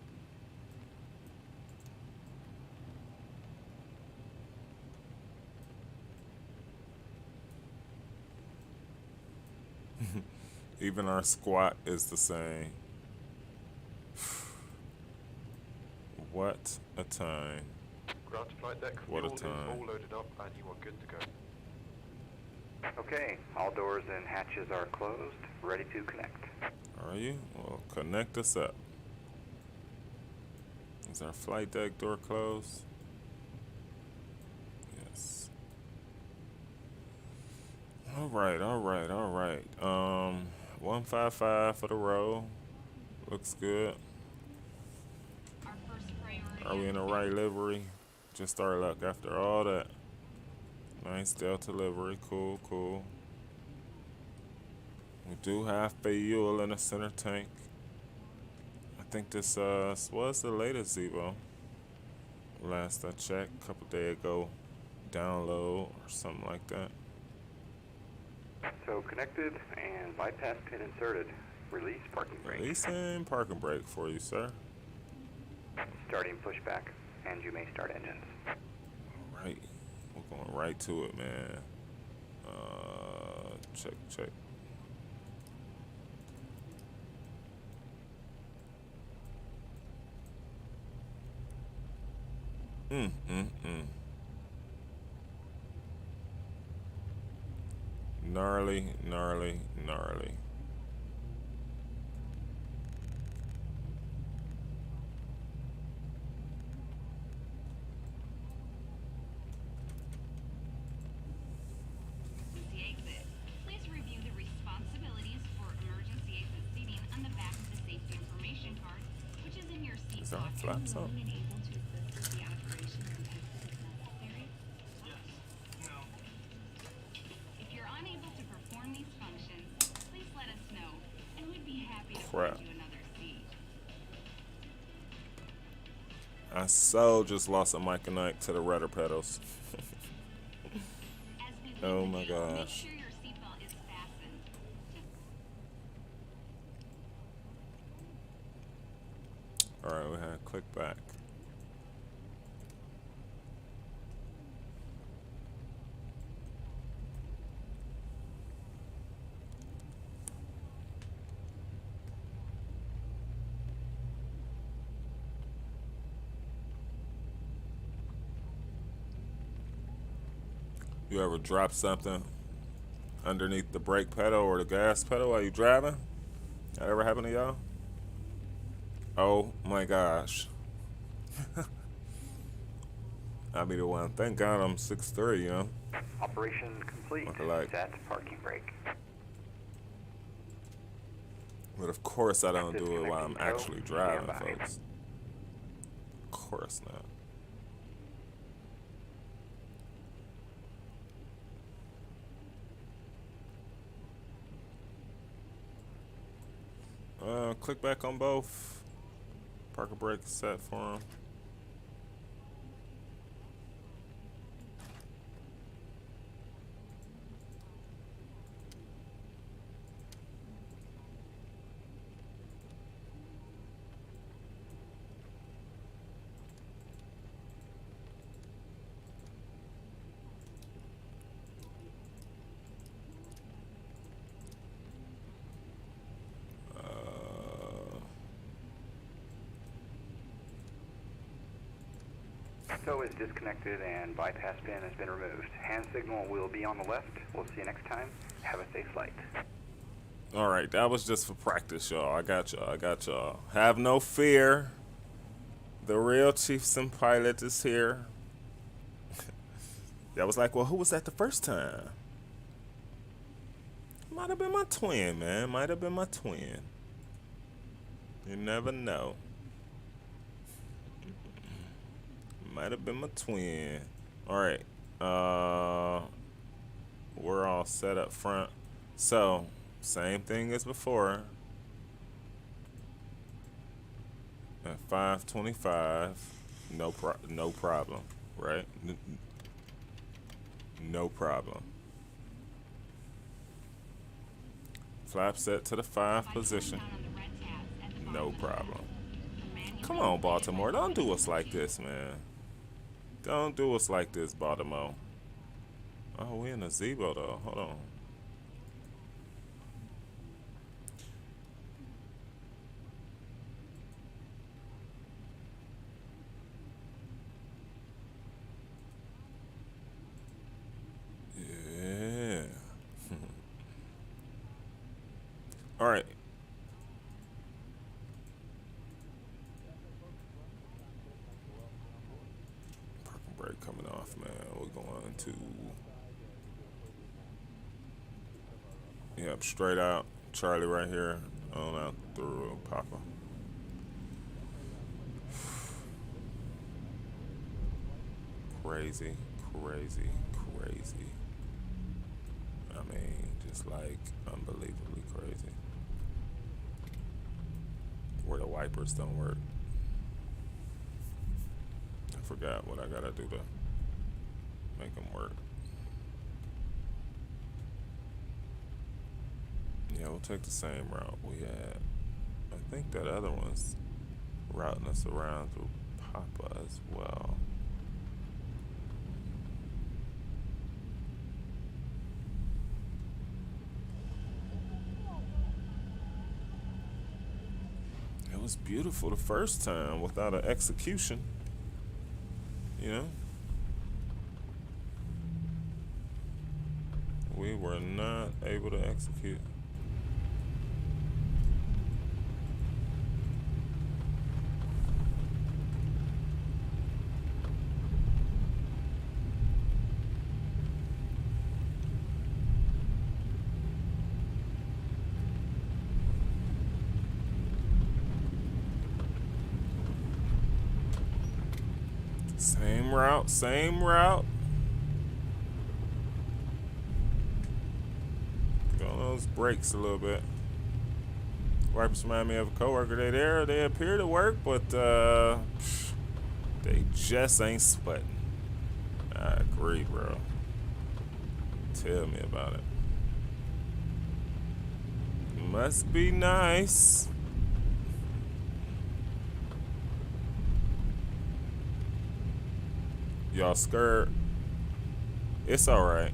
Even our squat is the same. What a time. Ground to flight deck. What a Fuel is time. all loaded up and you are good to go. Okay, all doors and hatches are closed, ready to connect. Are you? Well, connect us up. Is our flight deck door closed? Yes. All right. 155 for the row. Looks good. Our first priority. Are we in the right livery? Just our luck after all that. Nice Delta livery. Cool. We do have fuel in the center tank. I think this was the latest zIBO. Last I checked, a couple days ago. Download or something like that. So connected and bypass pin inserted. Release parking brake. Releasing parking brake for you, sir. Starting pushback, and you may start engines. All right, we're going right to it, man. Check. Gnarly. Emergency exit. Please review the responsibilities for emergency exit seating on the back of the safety information card, which is in your seat Is our pocket. flaps up? Willing and able to assist with the operation when exit is necessary. If you're unable to perform these functions, please let us know, and we'd be happy to Crap. find you another seat. I so just lost a mic and Ike to the rudder pedals. As we leave Oh the my deal, make gosh. sure your seatbelt is fastened. All right, we had click back. You ever drop something underneath the brake pedal or the gas pedal while you driving? That ever happen to y'all? Oh my gosh. I'll be the one. Thank God I'm 6'3", you know? Operation complete. Look alike. Set parking brake. But of course I don't do it while I'm Disconnecting actually tow. driving, Standby. folks. Of course not. Click back on both. Parker brake is set for him. Tow is disconnected and bypass pin has been removed. Hand signal will be on the left. We'll see you next time. Have a safe flight. All right, that was just for practice, y'all. I got y'all. Have no fear. The real Chiefs and pilot is here. That was like, well, who was that the first time? Might have been my twin, man. Might have been my twin. You never know. Might have been my twin. All right. We're all set up front. So, same thing as before. At 525, no problem, right? No problem. Flap set to the 5 position. No problem. Come on, Baltimore. Don't do us like this, man. Don't do us like this, Baltimore. Oh, we in a zIBO, though. Hold on. Yeah. All right. Parking brake coming off, man. We're going to... Yep, straight out. Charlie right here. On out through Papa. Crazy, crazy, crazy. I mean, just like unbelievably crazy. Where the wipers don't work. I forgot what I gotta do to make them work. Yeah, we'll take the same route we had. I think that other one's routing us around through Papa as well. It was beautiful the first time without an execution, you know? We were not able to execute. Same route, same route. Get on those brakes a little bit. Wipers remind me of a coworker. They appear to work, but they just ain't sweating. I agree, bro. Tell me about it. Must be nice. Y'all scared? It's alright.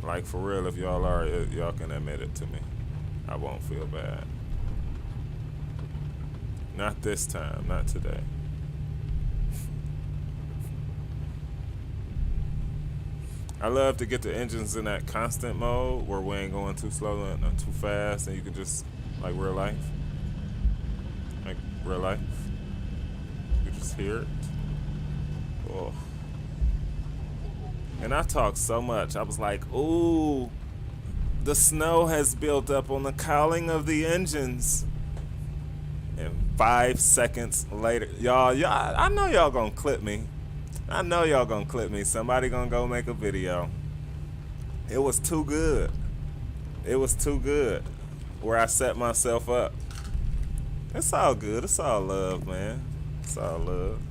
Like, for real, if y'all are, y'all can admit it to me. I won't feel bad. Not this time, not today. I love to get the engines in that constant mode where we ain't going too slow and not too fast, and you can just, like real life. Like real life. You just hear it. Oh. And I talked so much. I was like, ooh, the snow has built up on the cowling of the engines. And 5 seconds later, y'all, I know y'all gonna clip me. I know y'all gonna clip me. Somebody gonna go make a video. It was too good. It was too good. Where I set myself up. It's all good. It's all love, man. It's all love.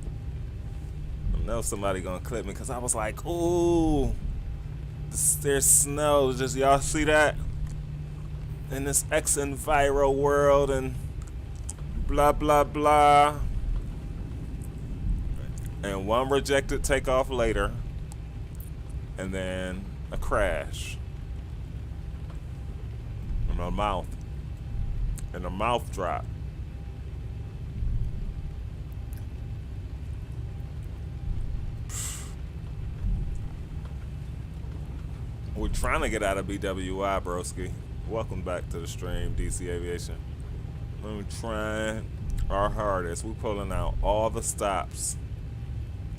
I know somebody gonna clip me because I was like, ooh, there's snow. Just y'all see that? In this X-Enviro world and blah, blah, blah. And one rejected takeoff later. And then a crash. And a mouth. And a mouth drop. We're trying to get out of BWI, broski. Welcome back to the stream, DC Aviation. We're trying our hardest. We're pulling out all the stops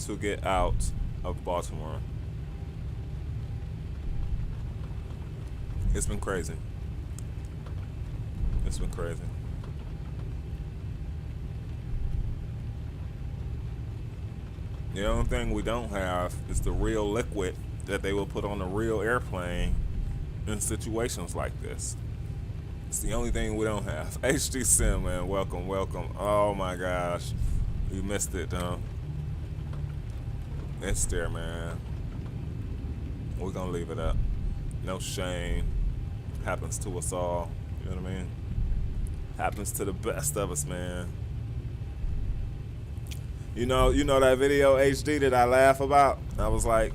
to get out of Baltimore. It's been crazy. It's been crazy. The only thing we don't have is the real liquid that they will put on a real airplane in situations like this. It's the only thing we don't have. HD Sim, man, welcome, welcome. Oh my gosh, you missed it, though. It's there, man. We're gonna leave it up. No shame. Happens to us all. You know what I mean? Happens to the best of us, man. You know that video HD that I laugh about? I was like,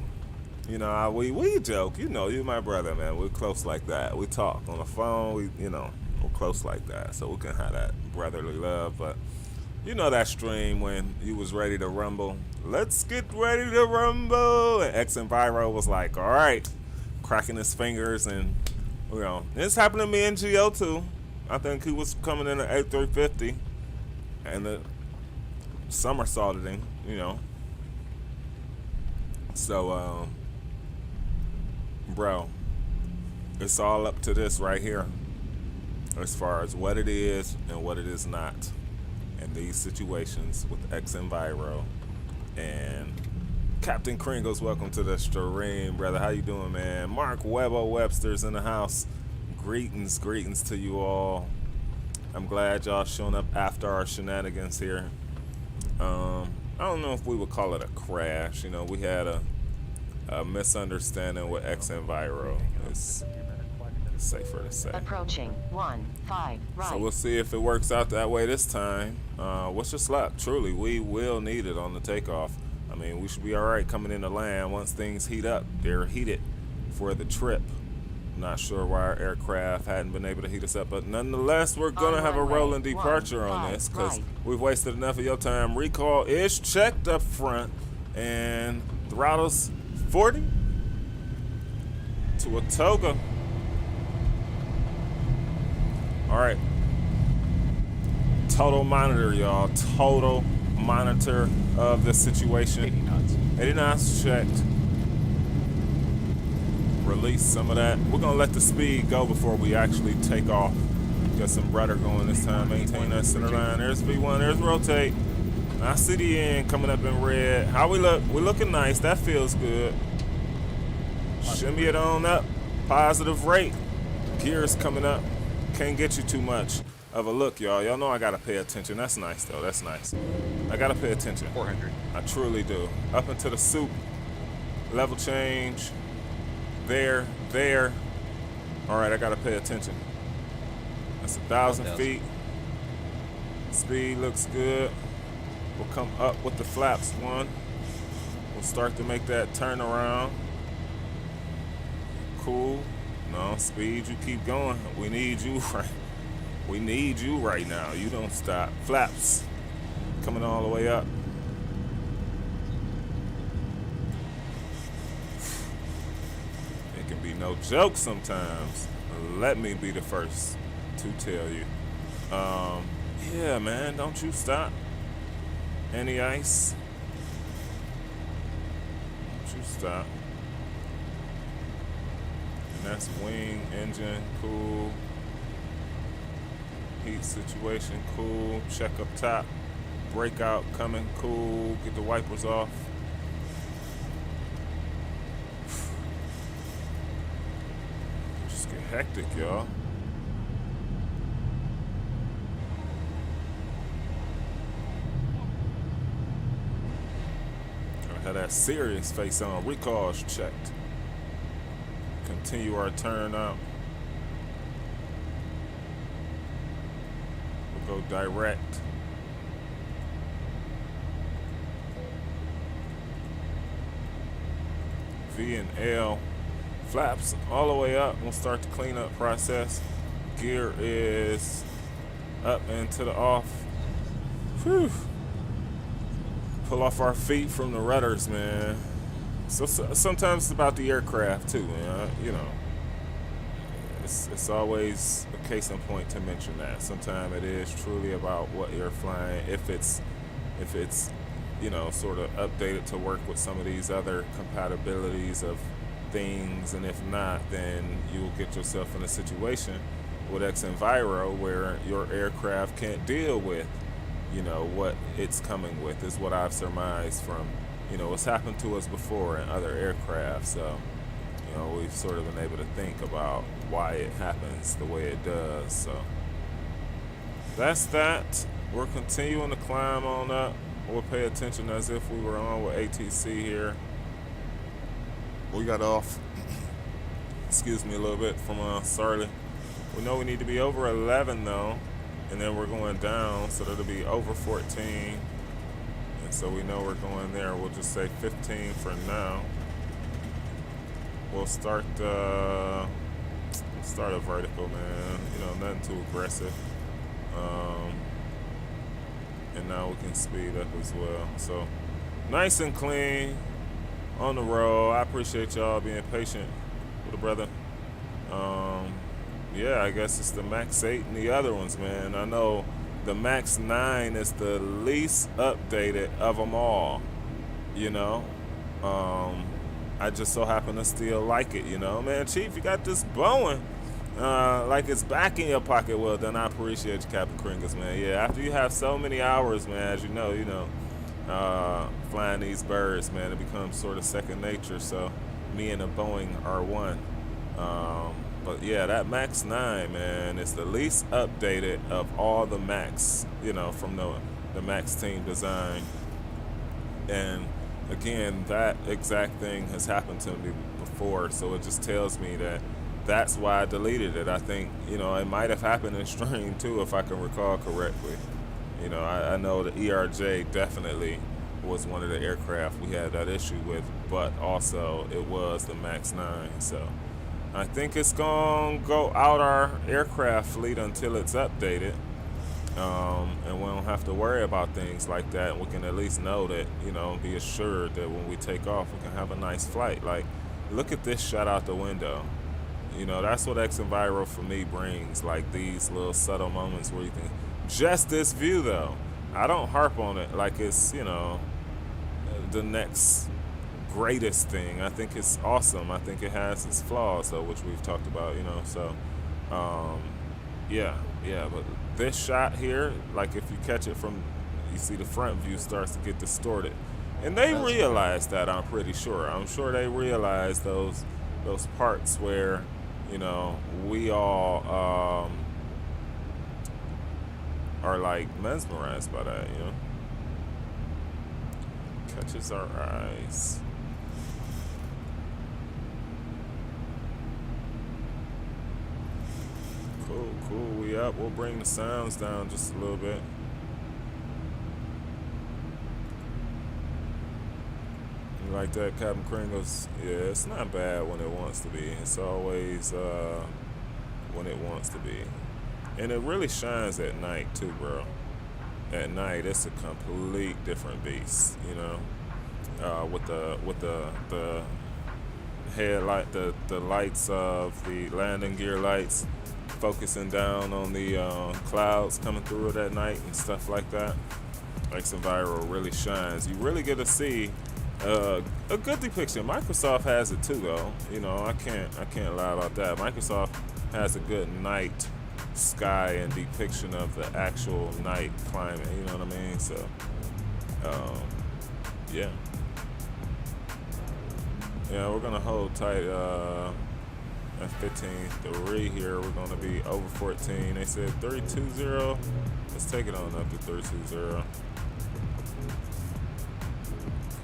we joke. You my brother, man. We're close like that. We talk on the phone. We're close like that. So we can have that brotherly love. But that stream when you was ready to rumble. Let's get ready to rumble. And X and Viro was like, all right, cracking his fingers. And, this happened to me in GO too. I think he was coming in at 8350. And the somersaulted him, So, bro, it's all up to this right here as far as what it is and what it is not in these situations with X and Viro. And Captain Kringles, welcome to the stream, brother. How you doing, man? Mark Webster's in the house. Greetings to you all. I'm glad y'all showing up after our shenanigans here. I don't know if we would call it a crash. We had a misunderstanding with X and Viro. It's safer to say. Approaching 1-5 right. So we'll see if it works out that way this time. What's your luck? Truly, we will need it on the takeoff. I mean, we should be all right coming into land once things heat up. They're heated for the trip. Not sure why our aircraft hadn't been able to heet us up, but nonetheless, we're gonna have a rolling departure on this because we've wasted enough of your time. Recall is checked up front, and throttles 40 to a toga. All right, total monitor, y'all. Total monitor of the situation. 80 knots. 80 knots checked. Release some of that. We're gonna let the speed go before we actually take off. Get some rudder going this time. Maintain that center line. There's V1. There's rotate. I see the end coming up in red. How we look? We're looking nice. That feels good. Shimmy it on up. Positive rate. Gears coming up. Can't get you too much of a look, y'all. Y'all know I gotta pay attention. That's nice though. That's nice. I gotta pay attention. 400. I truly do. Up into the soup. Level change. There. All right, I gotta pay attention. That's 1,000 feet. Speed looks good. We'll come up with the flaps one. We'll start to make that turnaround. Cool. No, speed, you keep going. We need you right. We need you right now. You don't stop. Flaps. Coming all the way up. Can be no joke sometimes. Let me be the first to tell you. Yeah, man, don't you stop. Any ice? Don't you stop. And that's wing, engine, cool. Heat situation, cool. Check up top. Breakout coming, cool. Get the wipers off. Hectic, y'all. I had that serious face on. Recalls checked. Continue our turn out. We'll go direct. V and L. Flaps all the way up. We'll start the cleanup process. Gear is up and to the off. Whew. Pull off our feet from the rudders, man. So sometimes it's about the aircraft too, man. It's always a case in point to mention that. Sometimes it is truly about what you're flying. If it's sort of updated to work with some of these other compatibilities of things, and if not, then you'll get yourself in a situation with X and Viro where your aircraft can't deal with what it's coming with, is what I've surmised from what's happened to us before in other aircraft. So we've sort of been able to think about why it happens the way it does. So that's that. We're continuing to climb on up. We'll pay attention as if we were on with ATC here. We got off, excuse me, a little bit from Sarley. We know we need to be over 11 though. and then we're going down, so that'll be over 14. And so we know we're going there. We'll just say 15 for now. We'll start a vertical, man. You know, nothing too aggressive. And now we can speed up as well. So nice and clean on the road. I appreciate y'all being patient with a brother. Yeah, I guess it's the Max 8 and the other ones, man. I know the Max 9 is the least updated of them all, you know. I just so happen to still like it, you know. Man, Chief, you got this Boeing like it's back in your pocket. Well, then I appreciate you, Captain Kringles, man. Yeah, after you have so many hours, man, as you know, flying these birds, man, it becomes sort of second nature. So me and a Boeing are one. But yeah, that Max 9, man, is the least updated of all the Max, you know, from the Max team design. And again, that exact thing has happened to me before, so it just tells me that that's why I deleted it. I think, you know, it might have happened in stream too, if I can recall correctly. You know, I know the ERJ definitely was one of the aircraft we had that issue with, but also it was the Max 9. So I think it's gonna go out our aircraft fleet until it's updated, and we don't have to worry about things like that. We can at least know that, you know, be assured that when we take off, we can have a nice flight. Like, look at this shot out the window. You know, that's what X-Enviro for me brings, like these little subtle moments where you can, just this view though, I don't harp on it like it's, you know, the next greatest thing. I think it's awesome. I think it has its flaws though, which we've talked about, you know. So yeah, but this shot here, like if you catch it from, you see the front view starts to get distorted, and they realize that. I'm pretty sure. I'm sure they realize those parts where, you know, we all are like mesmerized by that, you know. Catches our eyes. Cool, we up. We'll bring the sounds down just a little bit. You like that, Captain Kringles? Yeah, it's not bad when it wants to be. It's always when it wants to be. And it really shines at night too, bro. At night, it's a complete different beast, you know. With the headlight, the lights of the landing gear lights focusing down on the clouds coming through it at night and stuff like that. X-Enviro really shines. You really get to see a good depiction. Microsoft has it too, though. You know, I can't lie about that. Microsoft has a good night sky and depiction of the actual night climate. You know what I mean? So, yeah. Yeah, we're gonna hold tight at 15.3 here. We're gonna be over 14. They said 320. Let's take it on up to 320.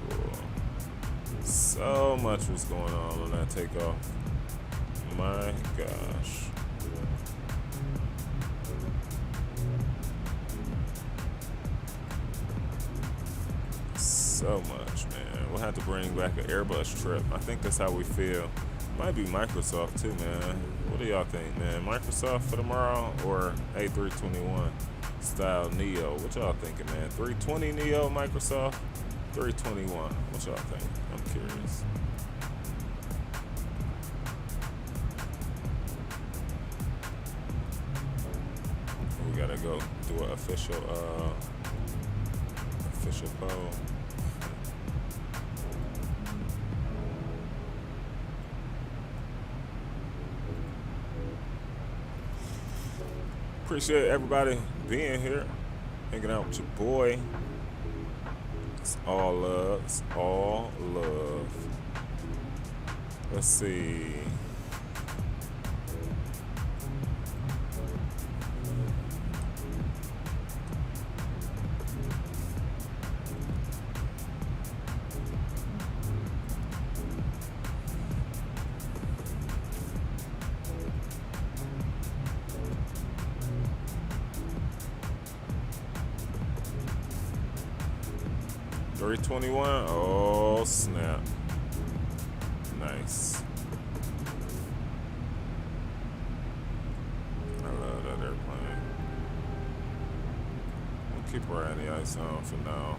Cool. So much was going on that takeoff. My gosh. So much, man. We'll have to bring back an Airbus trip. I think that's how we feel. Might be Microsoft too, man. What do y'all think, man? Microsoft for tomorrow or A321 style Neo? What y'all thinking, man? 320 Neo Microsoft? 321. What y'all think? I'm curious. We gotta go do an official poll. Appreciate everybody being here, hanging out with your boy. It's all love. It's all love. Let's see. 321. Oh, snap. Nice. I love that airplane. We'll keep her in the ice on for now.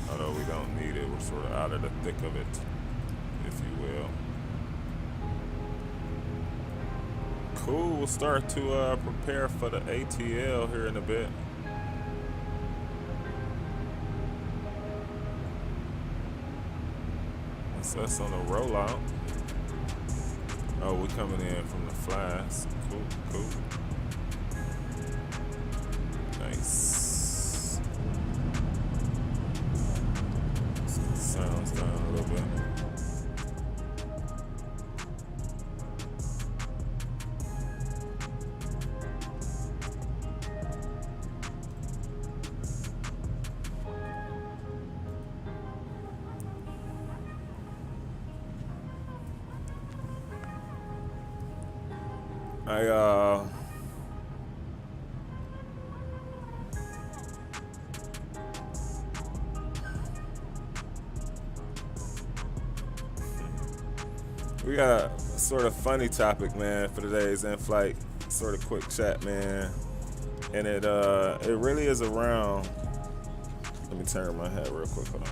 Although we don't need it, we're sort of out of the thick of it, if you will. Cool, we'll start to prepare for the ATL here in a bit. That's us on the rollout. Oh, we're coming in from the flash. Cool, cool. Nice. Sounds down a little bit. We got a sort of funny topic, man, for today's in-flight sort of quick chat, man. And it really is around. Let me turn my head real quick. Hold on.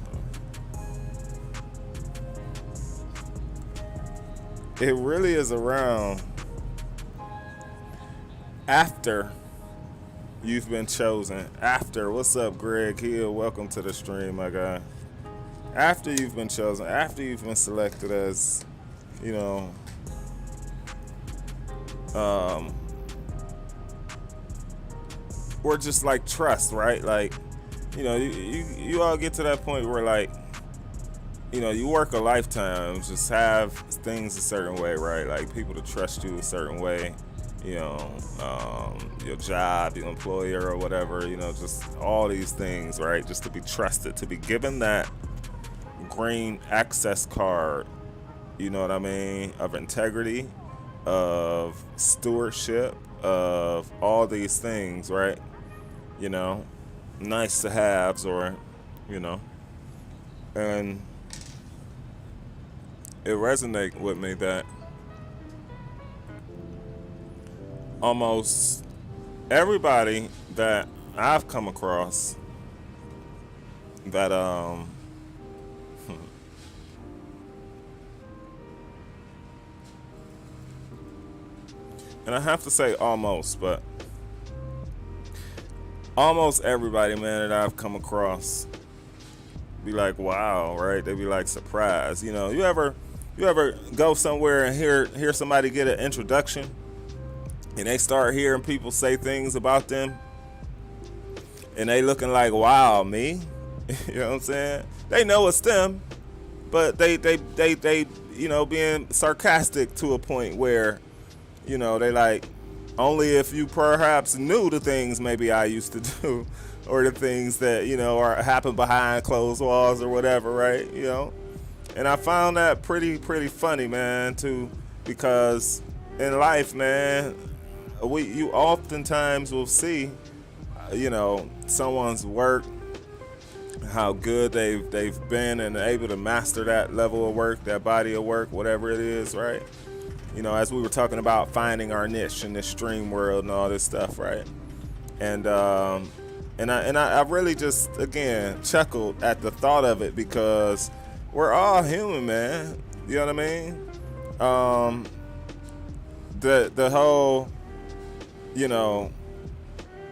It really is around after you've been chosen. After, what's up, Greg Hill? Welcome to the stream, my guy. After you've been chosen, after you've been selected as, you know, or just like trust, right? Like, you know, you all get to that point where, like, you know, you work a lifetime, just have things a certain way, right? Like people to trust you a certain way, you know, your job, your employer or whatever, you know, just all these things, right? Just to be trusted, to be given that green access card, you know what I mean, of integrity, of stewardship, of all these things, right? You know, nice to haves, or, you know, and it resonated with me that almost everybody that I've come across that and I have to say almost, but almost everybody, man, that I've come across be like, wow, right? They be like surprised. You know, you ever go somewhere and hear somebody get an introduction and they start hearing people say things about them and they looking like, wow, me? You know what I'm saying? They know it's them, but they you know, being sarcastic to a point where, you know, they like, only if you perhaps knew the things maybe I used to do, or the things that, you know, are happen behind closed walls or whatever, right? You know, and I found that pretty funny, man, too, because in life, man, you oftentimes will see, you know, someone's work, how good they've been and able to master that level of work, that body of work, whatever it is, right? You know, as we were talking about finding our niche in this stream world and all this stuff, right? And I really just, again, chuckled at the thought of it, because we're all human, man. You know what I mean? The whole, you know,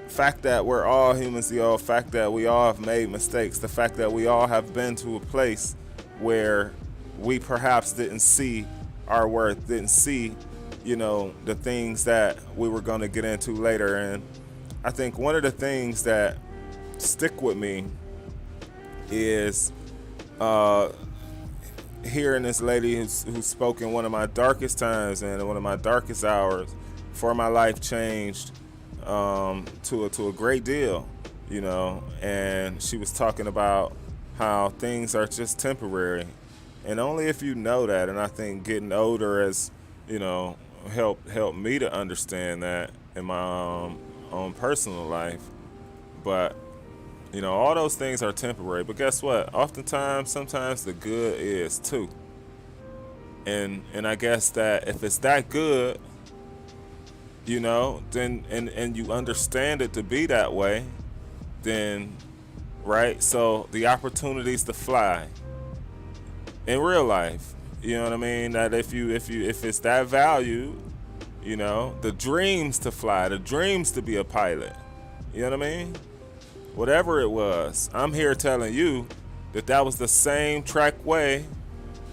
fact that we're all humans, the old fact that we all have made mistakes, the fact that we all have been to a place where we perhaps didn't see our worth, didn't see, you know, the things that we were going to get into later. And I think one of the things that stick with me is hearing this lady who spoke in one of my darkest times and one of my darkest hours before my life changed to a great deal, you know. And she was talking about how things are just temporary, and only if you know that. And I think getting older has, you know, helped me to understand that in my own personal life. But You know, all those things are temporary, but guess what? Oftentimes, sometimes the good is too. And I guess that if it's that good, you know, then and you understand it to be that way, then right? So the opportunities to fly in real life, you know what I mean? That if it's that value, you know, the dreams to fly, the dreams to be a pilot, you know what I mean? Whatever it was, I'm here telling you that was the same track way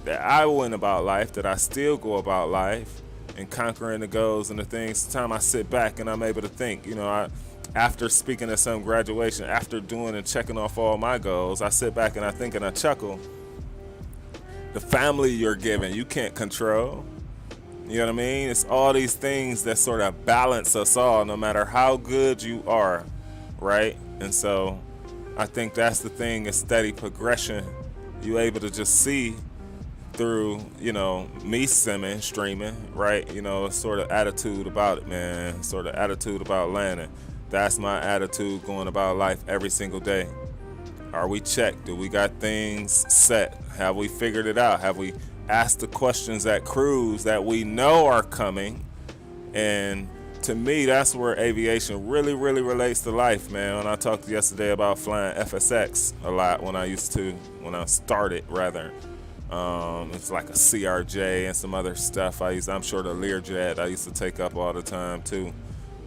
that I went about life, that I still go about life, and conquering the goals and the things. Sometimes I sit back and I'm able to think, you know, after speaking at some graduation, after doing and checking off all my goals, I sit back and I think and I chuckle. The family you're given, you can't control. You know what I mean? It's all these things that sort of balance us all, no matter how good you are, right? And so I think that's the thing, is steady progression. You able to just see through, you know, me streaming, right? You know, sort of attitude about it, man. Sort of attitude about landing. That's my attitude going about life every single day. Are we checked? Do we got things set? Have we figured it out? Have we asked the questions at cruise that we know are coming? And to me, that's where aviation really, really relates to life, man. When I talked yesterday about flying FSX a lot when I started, rather. It's like a CRJ and some other stuff. I'm sure the Learjet I used to take up all the time too.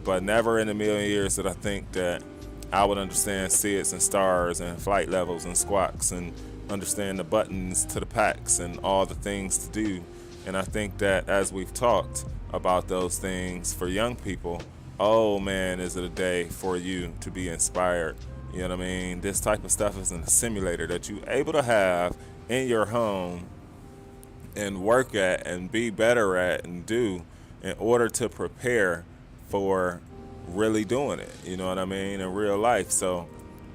But never in a million years did I think that I would understand SIDS and stars and flight levels and squawks and understand the buttons to the packs and all the things to do. And I think that as we've talked about those things for young people, oh man, is it a day for you to be inspired. You know what I mean? This type of stuff is in a simulator that you're able to have in your home and work at and be better at and do in order to prepare for really doing it, you know what I mean, in real life. So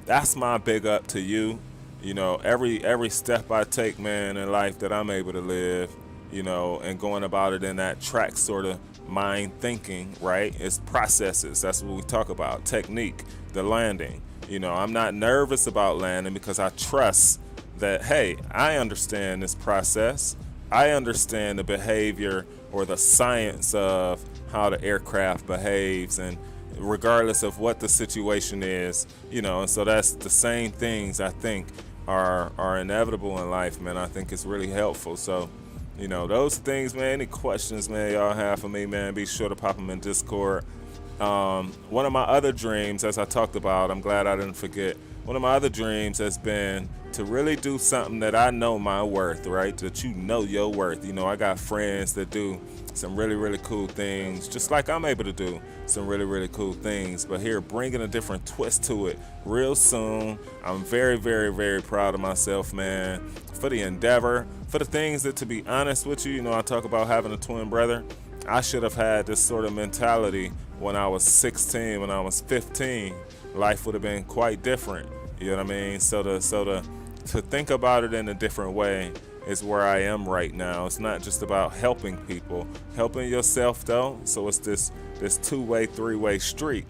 that's my big up to you. You know, every step I take, man, in life that I'm able to live, you know, and going about it in that track sort of mind thinking, right? It's processes. That's what we talk about. Technique, the landing. You know, I'm not nervous about landing because I trust that, hey, I understand this process. I understand the behavior or the science of how the aircraft behaves, and regardless of what the situation is, you know. And so that's the same things I think are inevitable in life, man. I think it's really helpful. So, you know, those things, man. Any questions, man, y'all have for me, man, be sure to pop them in Discord. One of my other dreams, as I talked about, I'm glad I didn't forget, one of my other dreams has been to really do something that I know my worth, right? That you know your worth. You know, I got friends that do some really, really cool things, just like I'm able to do some really, really cool things. But here, bringing a different twist to it real soon. I'm very, very, very proud of myself, man, for the endeavor, for the things that, to be honest with you, you know, I talk about having a twin brother. I should have had this sort of mentality when I was 16, when I was 15. Life would have been quite different, you know what I mean? So to think about it in a different way is where I am right now. It's not just about helping people, helping yourself though. So it's this two-way, three-way street.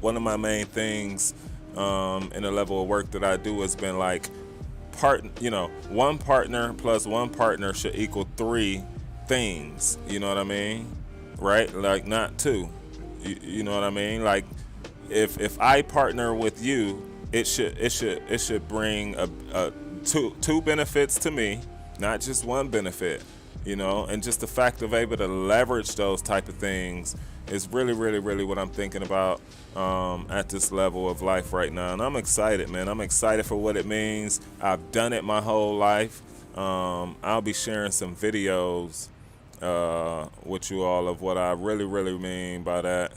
One of my main things in the level of work that I do has been like, one partner plus one partner should equal 3 things. You know what I mean? Right? Like not 2. You know what I mean? Like if I partner with you, it should bring two benefits to me, not just one benefit, you know. And just the fact of able to leverage those type of things is really, really, really what I'm thinking about at this level of life right now. And I'm excited, man. I'm excited for what it means. I've done it my whole life. I'll be sharing some videos with you all of what I really, really mean by that.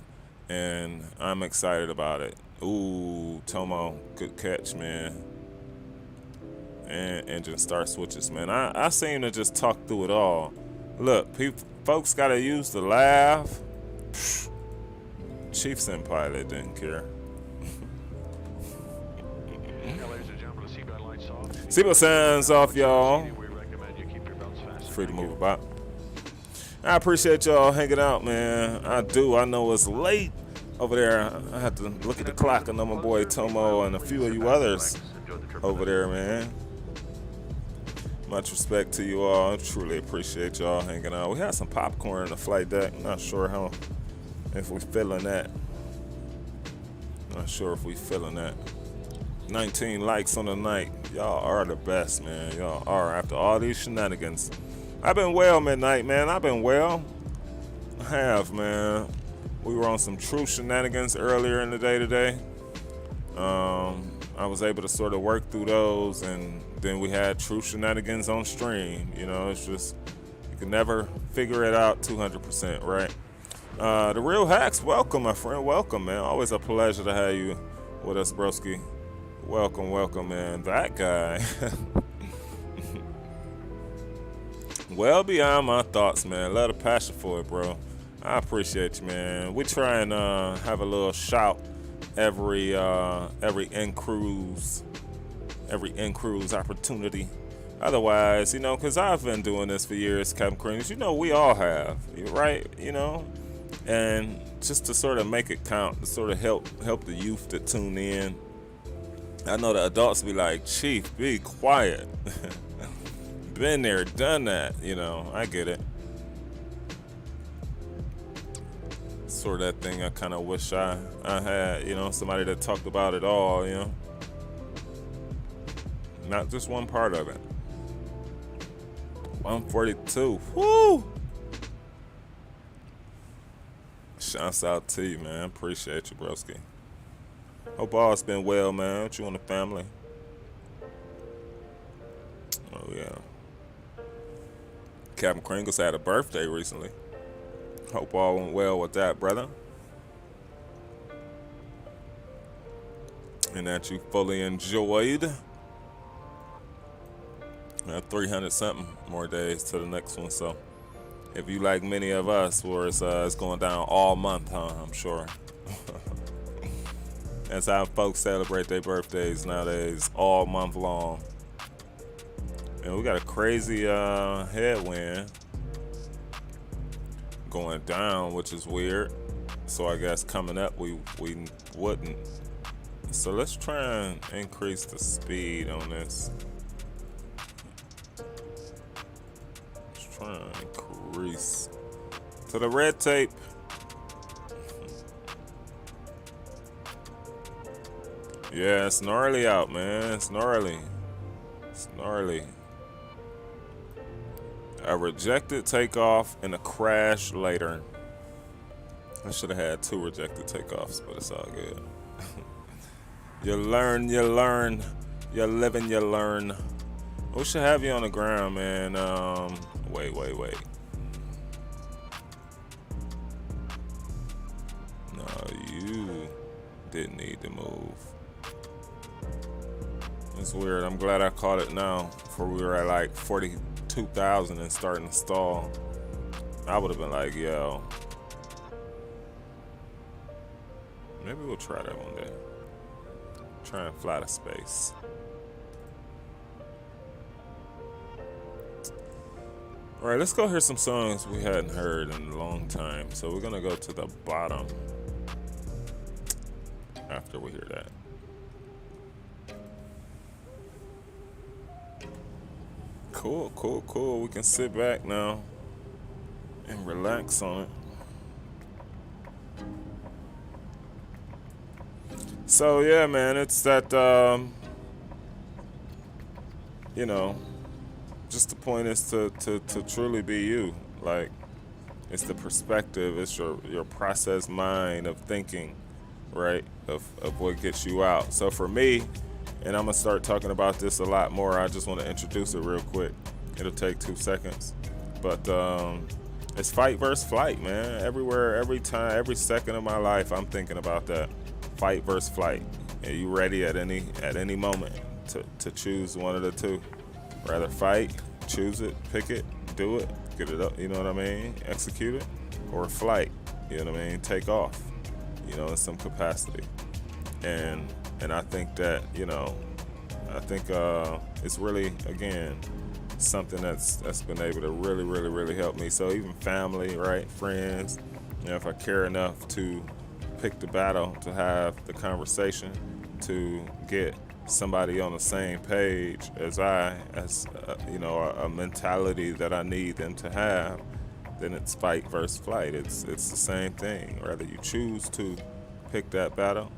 And I'm excited about it. Ooh, Tomo, good catch, man. And engine start switches, man. I seem to just talk through it all. Look, folks gotta use the laugh. Psh, Chief Senpai, they didn't care. Seatbelt signs off, y'all. Free to move about. I appreciate y'all hanging out, man. I do. I know it's late. over there. I had to look at the clock. I know my boy Tomo and a few of you others over there, man. Much respect to you all. I truly appreciate y'all hanging out. We had some popcorn in the flight deck. Not sure if we feeling that. Not sure if we feeling that. 19 likes on the night. Y'all are the best, man. Y'all are. After all these shenanigans. I've been well, Midnight, man. I've been well. I have, man. We were on some true shenanigans earlier in the day today. I was able to sort of work through those, and then we had true shenanigans on stream. You know, it's just, you can never figure it out 200%, right? The Real Hacks, welcome, my friend. Welcome, man. Always a pleasure to have you with us, broski. Welcome, welcome, man. That guy. Well beyond my thoughts, man. Love the passion for it, bro. I appreciate you, man. We try and have a little shout every in cruise opportunity. Otherwise, you know, because I've been doing this for years, Captain Creams. You know, we all have, right? You know, and just to sort of make it count, to sort of help the youth to tune in. I know the adults be like, Chief, be quiet. Been there, done that. You know, I get it. Sort of that thing I kind of wish I had, you know, somebody that talked about it all, you know. Not just one part of it. 142. Woo! Shouts out to you, man. Appreciate you, broski. Hope all's been well, man. With you and the family. Oh, yeah. Captain Kringles had a birthday recently. Hope all went well with that, brother. And that you fully enjoyed. 300 something more days to the next one. So if you like many of us, where it's going down all month, huh? I'm sure. That's how folks celebrate their birthdays nowadays, all month long. And we got a crazy headwind going down, which is weird. So I guess coming up we wouldn't. So let's try and increase the speed on this. Let's try and increase to the red tape. Yeah, it's gnarly out, man. It's gnarly. It's gnarly. A rejected takeoff and a crash later. I should have had 2 rejected takeoffs, but it's all good. You learn. You live and you learn. We should have you on the ground, man. Wait. No, you didn't need to move. It's weird. I'm glad I caught it now before we were at like 42,000 and starting to stall. I would have been like, yo. Maybe we'll try that one day. Try and fly to space. All right, let's go hear some songs we hadn't heard in a long time. So we're gonna go to the bottom after we hear that. Cool. We can sit back now and relax on it. So yeah, man, it's that you know, just the point is to truly be you. Like, it's the perspective, it's your process mind of thinking, right? Of what gets you out. So for me, and I'm gonna start talking about this a lot more. I just want to introduce it real quick. It'll take 2 seconds, but it's fight versus flight, man. Everywhere, every time, every second of my life, I'm thinking about that. Fight versus flight. Are you ready at any moment to choose one of the two? Rather fight, choose it, pick it, do it, get it up. You know what I mean? Execute it, or flight. You know what I mean? Take off. You know, in some capacity. And I think that, you know, it's really, again, something that's been able to really help me. So even family, right, friends, you know, if I care enough to pick the battle, to have the conversation, to get somebody on the same page as you know, a mentality that I need them to have, then it's fight versus flight. It's the same thing. Whether you choose to pick that battle,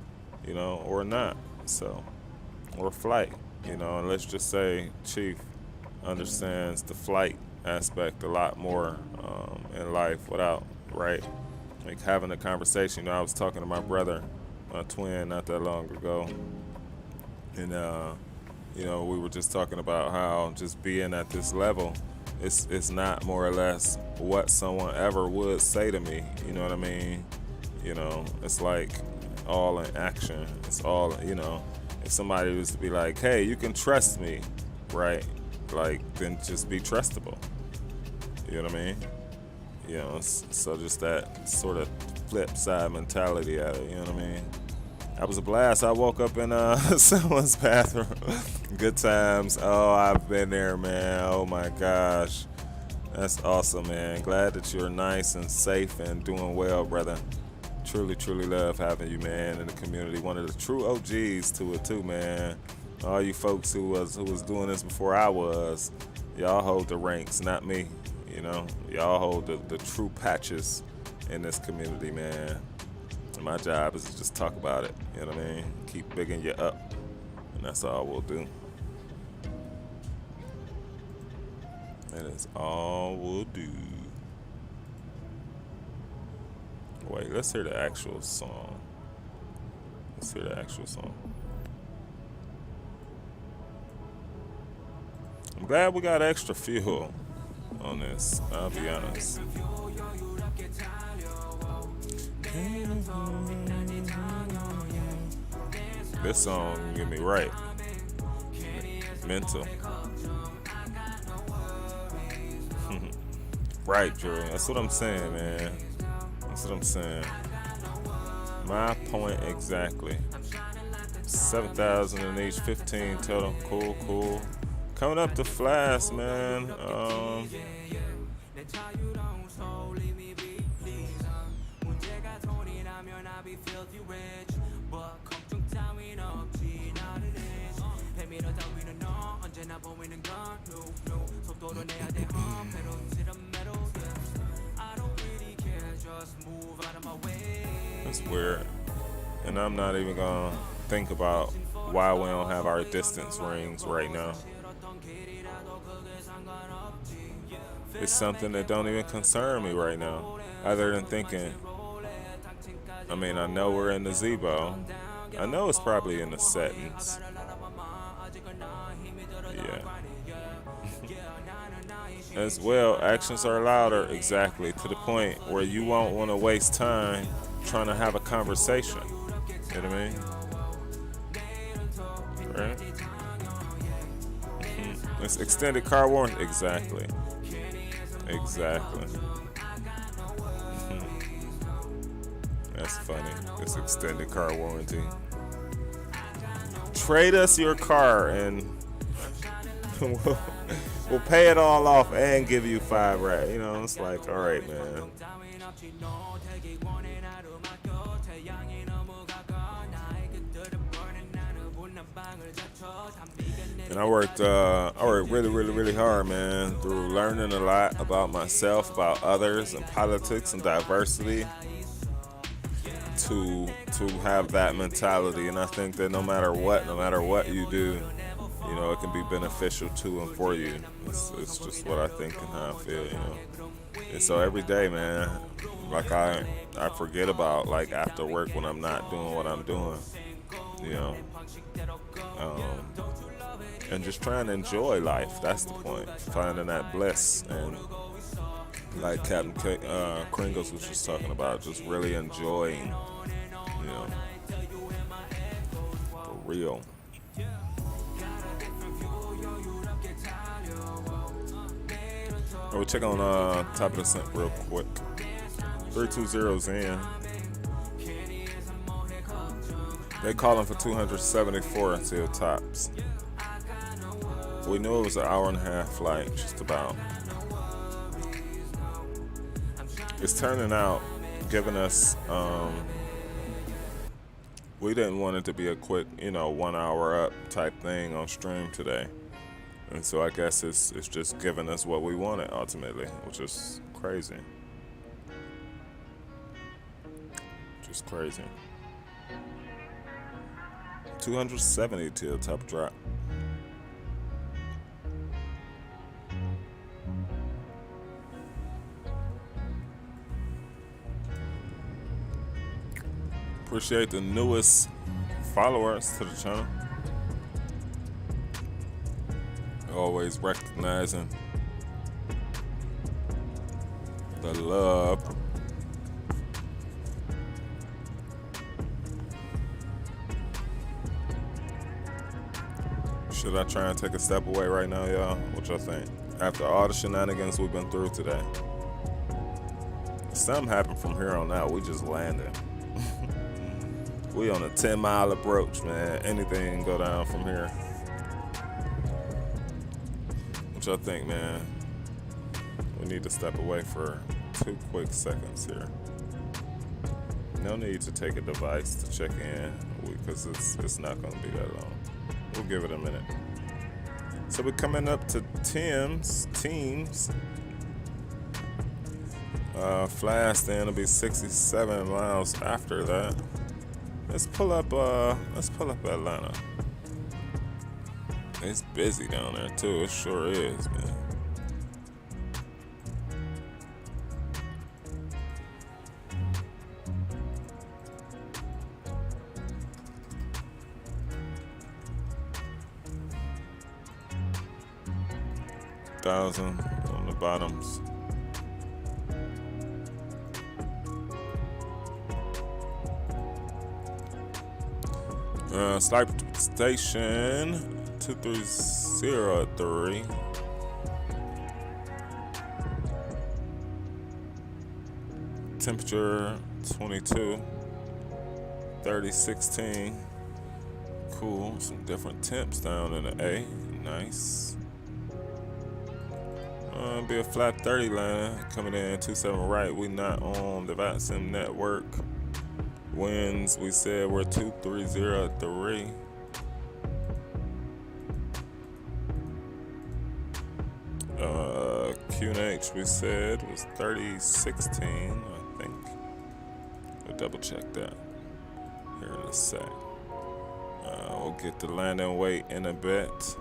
you know, or not. So, or flight, you know, and let's just say Chief understands the flight aspect a lot more in life without, right? Like having a conversation. You know, I was talking to my brother, my twin, not that long ago, and you know, we were just talking about how just being at this level, it's not more or less what someone ever would say to me. You know what I mean? You know, it's like all in action. It's all, you know, if somebody was to be like, hey, you can trust me, right? Like, then just be trustable. You know what I mean? You know, so just that sort of flip side mentality at it, you know what I mean? That was a blast. I woke up in someone's bathroom. Good times. Oh, I've been there, man. Oh my gosh. That's awesome, man. Glad that you're nice and safe and doing well, brother. Truly, truly love having you, man, in the community. One of the true OGs to it too, man. All you folks who was doing this before I was, y'all hold the ranks, not me. You know, y'all hold the true patches in this community, man. And my job is to just talk about it. You know what I mean? Keep bigging you up, and that's all we'll do. That is all we'll do. Wait, let's hear the actual song. Let's hear the actual song. I'm glad we got extra fuel on this, I'll be honest. This song get me right. Mental. Right, Drew. That's what I'm saying, man. That's what I'm saying. My point exactly. 7,000 in each, 15 total. Cool, cool. Coming up to Flash, man. That's weird. And I'm not even gonna think about why we don't have our distance rings right now. It's something that don't even concern me right now, other than thinking, I mean, I know we're in the zIBO. I know it's probably in the settings. Yeah. As well, actions are louder, exactly, to the point where you won't want to waste time trying to have a conversation. You know what I mean? Right? It's extended car warranty. Exactly. Exactly. That's funny. It's extended car warranty. Trade us your car and we'll pay it all off and give you 5 racks. You know, it's like, all right, man. And I worked really, really, really hard, man, through learning a lot about myself, about others, and politics and diversity, to have that mentality. And I think that no matter what you do, you know, it can be beneficial to and for you. It's just what I think and how I feel, you know. And so every day, man, like I forget about, like, after work when I'm not doing what I'm doing, you know. And just trying to enjoy life. That's the point. Finding that bliss. And like Captain Kringles was just talking about, just really enjoying, you know, for real. We'll check on top of the scent real quick. 320's in. They calling for 274 until tops. We knew it was an hour and a half flight, just about. It's turning out, giving us we didn't want it to be a quick, 1 hour up type thing on stream today. And so I guess it's just giving us what we wanted ultimately, which is crazy. Just crazy. 270 to the top drop. Appreciate the newest followers to the channel. Always recognizing the love. Should I try and take a step away right now, y'all? What y'all think? After all the shenanigans we've been through today. Something happened from here on out. We just landed. We on a 10-mile approach, man. Anything can go down from here. What y'all think, man? We need to step away for 2 quick seconds here. No need to take a device to check in because it's not going to be that long. We'll give it a minute. So we're coming up to teams. Flash then will be 67 miles after that. Let's pull up Atlanta. It's busy down there too. It sure is, man. $1,000 on the bottoms. Sniper station 2303. Temperature 22. 3016. Cool. Some different temps down in the A. Nice. Be a flat 30 line coming in 27 right. We not on the VATSIM network. Winds we said were 2303. QNH we said was 3016, I think. We'll double check that here in a sec. We'll get the landing weight in a bit.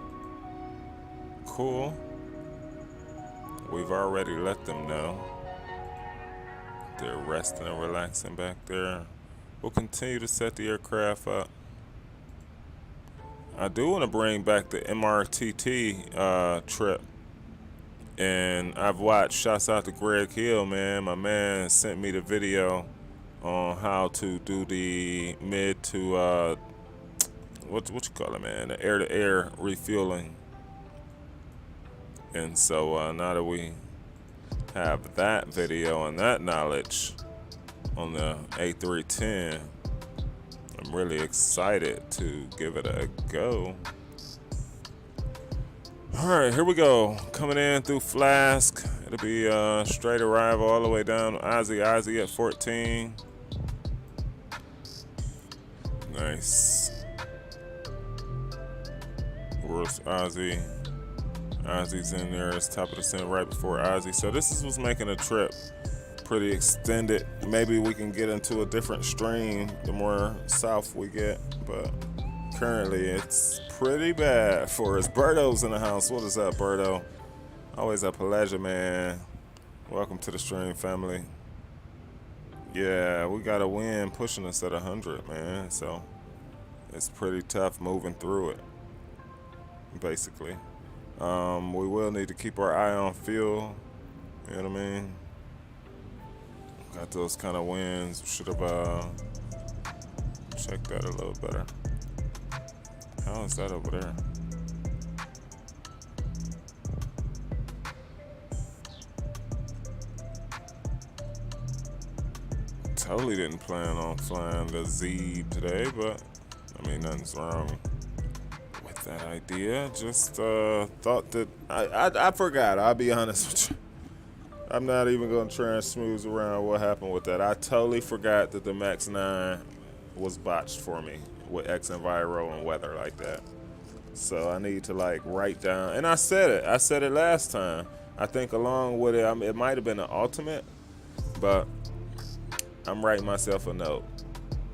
Cool. We've already let them know. They're resting and relaxing back there. We'll continue to set the aircraft up. I do want to bring back the MRTT trip. And I've watched, shouts out to Greg Hill, man. My man sent me the video on how to do the mid to, what you call it, man? The air-to-air refueling. And so now that we have that video and that knowledge on the A310, I'm really excited to give it a go. All right, here we go. Coming in through Flask. It'll be a straight arrival all the way down to Ozzy at 14. Nice. Where's Ozzy? Ozzy's in there. It's top of the scent right before Ozzy. So this is what's making a trip pretty extended. Maybe we can get into a different stream the more south we get, but currently it's pretty bad for us. Berto's in the house. What is up, Berto? Always a pleasure, man. Welcome to the stream, family. Yeah, we got a wind pushing us at 100, man. So it's pretty tough moving through it, basically. We will need to keep our eye on fuel. You know what I mean? Got those kind of winds. Should have checked that a little better. How is that over there? Totally didn't plan on flying the zIBO today, but I mean, nothing's wrong with that idea. Just thought that I forgot. I'll be honest with you. I'm not even gonna try and smooth around what happened with that. I totally forgot that the Max 9 was botched for me with X-Enviro and weather like that. So I need to like write down, and I said it last time. I think along with it, it might have been an ultimate, but I'm writing myself a note.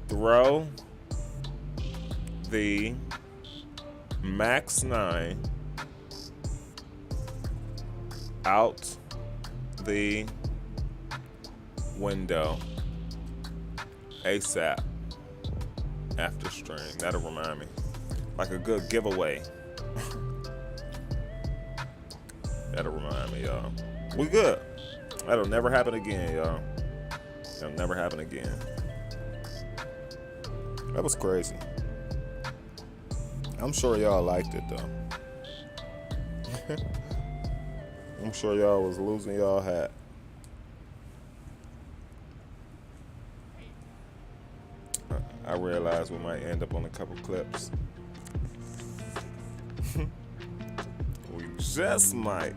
Throw the Max 9 out the window ASAP after stream. That'll remind me. Like a good giveaway. That'll remind me, y'all. We good. That'll never happen again, y'all. It'll never happen again. That was crazy. I'm sure y'all liked it, though. I'm sure y'all was losing y'all hat. I realized we might end up on a couple clips. We just might.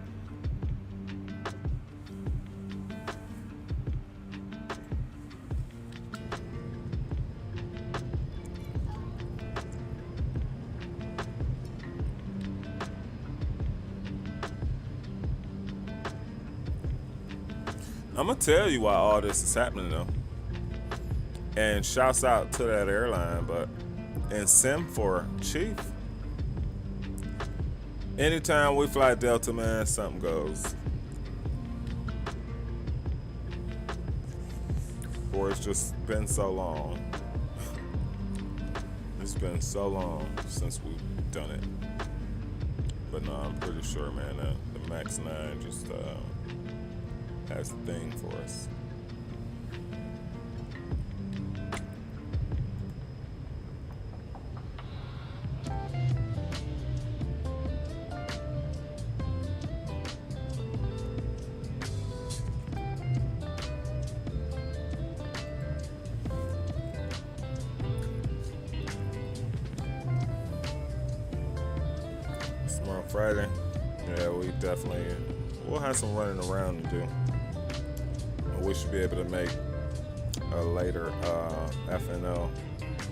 I'm gonna tell you why all this is happening though. And shouts out to that airline, but in Sim for Chief, anytime we fly Delta, man, something goes. Or it's just been so long. It's been so long since we've done it. But no, I'm pretty sure, man, that the Max 9 just has a thing for us. Tomorrow Friday, yeah, we'll have some running around to do. And we should be able to make a later FNO.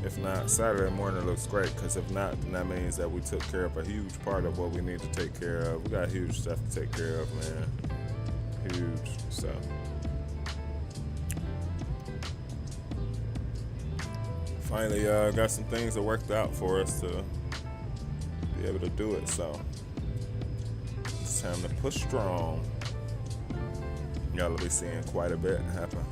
If not, Saturday morning looks great, because if not, then that means that we took care of a huge part of what we need to take care of. We got huge stuff to take care of, man. Huge, so. Finally, got some things that worked out for us to be able to do it, so it's time to push strong. Y'all will be seeing quite a bit happen.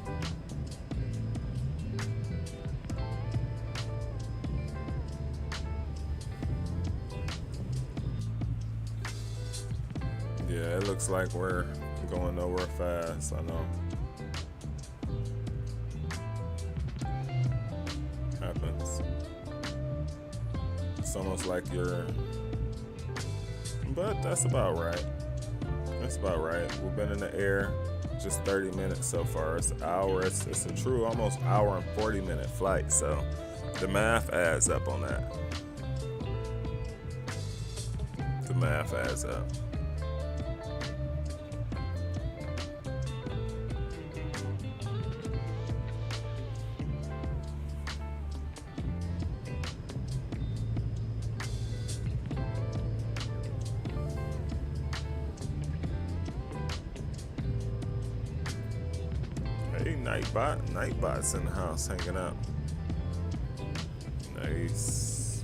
Yeah, it looks like we're going nowhere fast, I know. Happens. It's almost like but that's about right. That's about right. We've been in the air just 30 minutes so far. It's an hour. It's a true almost hour and 40-minute flight, so the math adds up on that. The math adds up. Hey, Nightbot's in the house hanging out. Nice.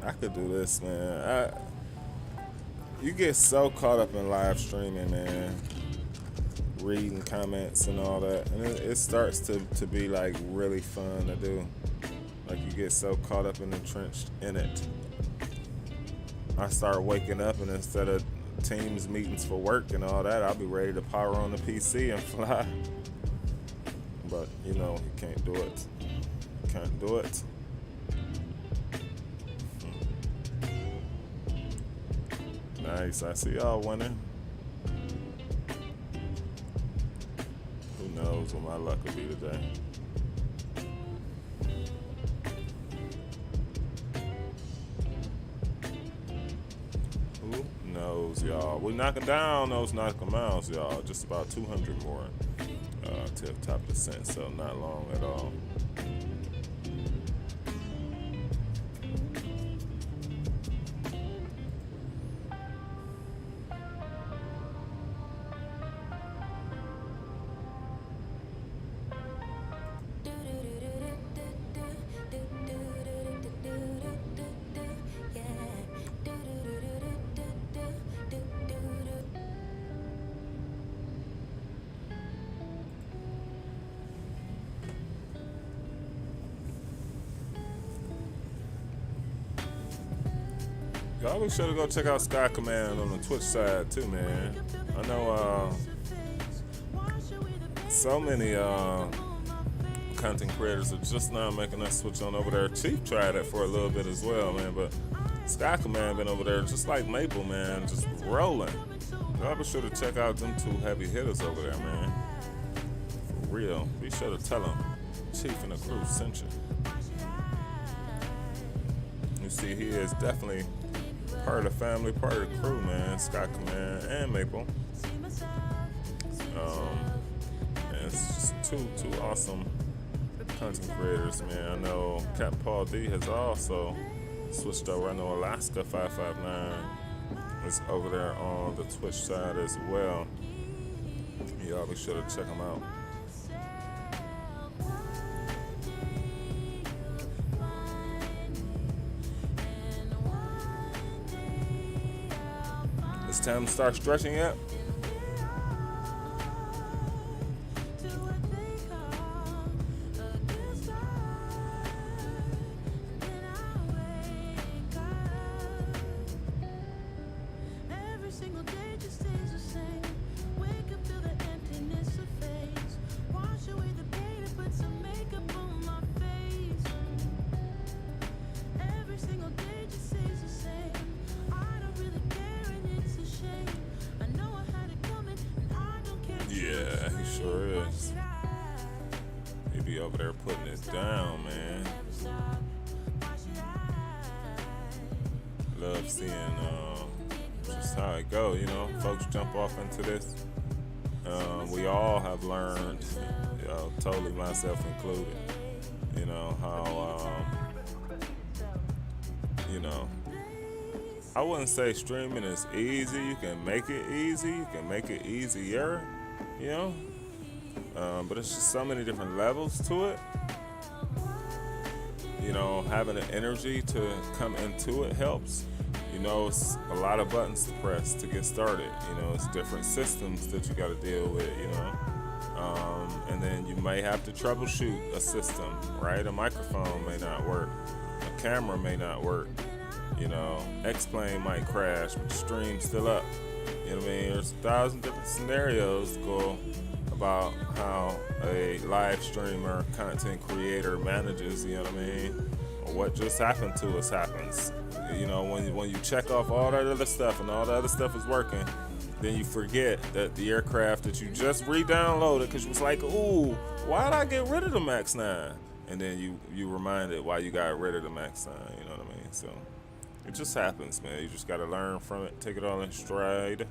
I could do this, man. You get so caught up in live streaming, man, reading comments and all that, and it starts to be like really fun to do. Like you get so caught up and entrenched in it. I start waking up, and instead of Teams meetings for work and all that, I'll be ready to power on the PC and fly. But you know, you can't do it. You can't do it. Nice, I see y'all winning. Who knows what my luck will be today. Who knows, y'all? We're knocking down those nautical miles, y'all. Just about 200 more to the top of the cent, so not long at all. Y'all be sure to go check out Sky Command on the Twitch side too, man. I know so many content creators are just now making us switch on over there. Chief tried it for a little bit as well, man, but Sky Command been over there just like Maple, man, just rolling. Y'all be sure to check out them two heavy hitters over there, man. For real. Be sure to tell them Chief and the crew sent you. You see, he is definitely part of the family, part of the crew, man. Sky Command and Maple. And it's just two awesome content creators, man. I know Captain Paul D has also switched over. I know Alaska 559 is over there on the Twitch side as well. Y'all be sure to check them out. It's time to start stretching yet? Yeah, he sure is. He be over there putting it down, man. Love seeing just how it go, you know. Folks jump off into this. We all have learned, you know, totally myself included, you know, how, you know, I wouldn't say streaming is easy. You can make it easy. You can make it easier, you know. But it's just so many different levels to it. You know, having the energy to come into it helps. You know, it's a lot of buttons to press to get started. You know, it's different systems that you got to deal with, you know. And then you may have to troubleshoot a system, right? A microphone may not work. A camera may not work. You know, X-Plane might crash, but the stream's still up. You know what I mean? There's 1,000 different scenarios to go about how a live streamer, content creator manages, you know what I mean? Or what just happened to us happens. You know, when you check off all that other stuff and all the other stuff is working, then you forget that the aircraft that you just re-downloaded, because you was like, ooh, why'd I get rid of the Max 9? And then you reminded why you got rid of the Max 9, you know what I mean? So it just happens, man. You just got to learn from it, take it all in stride,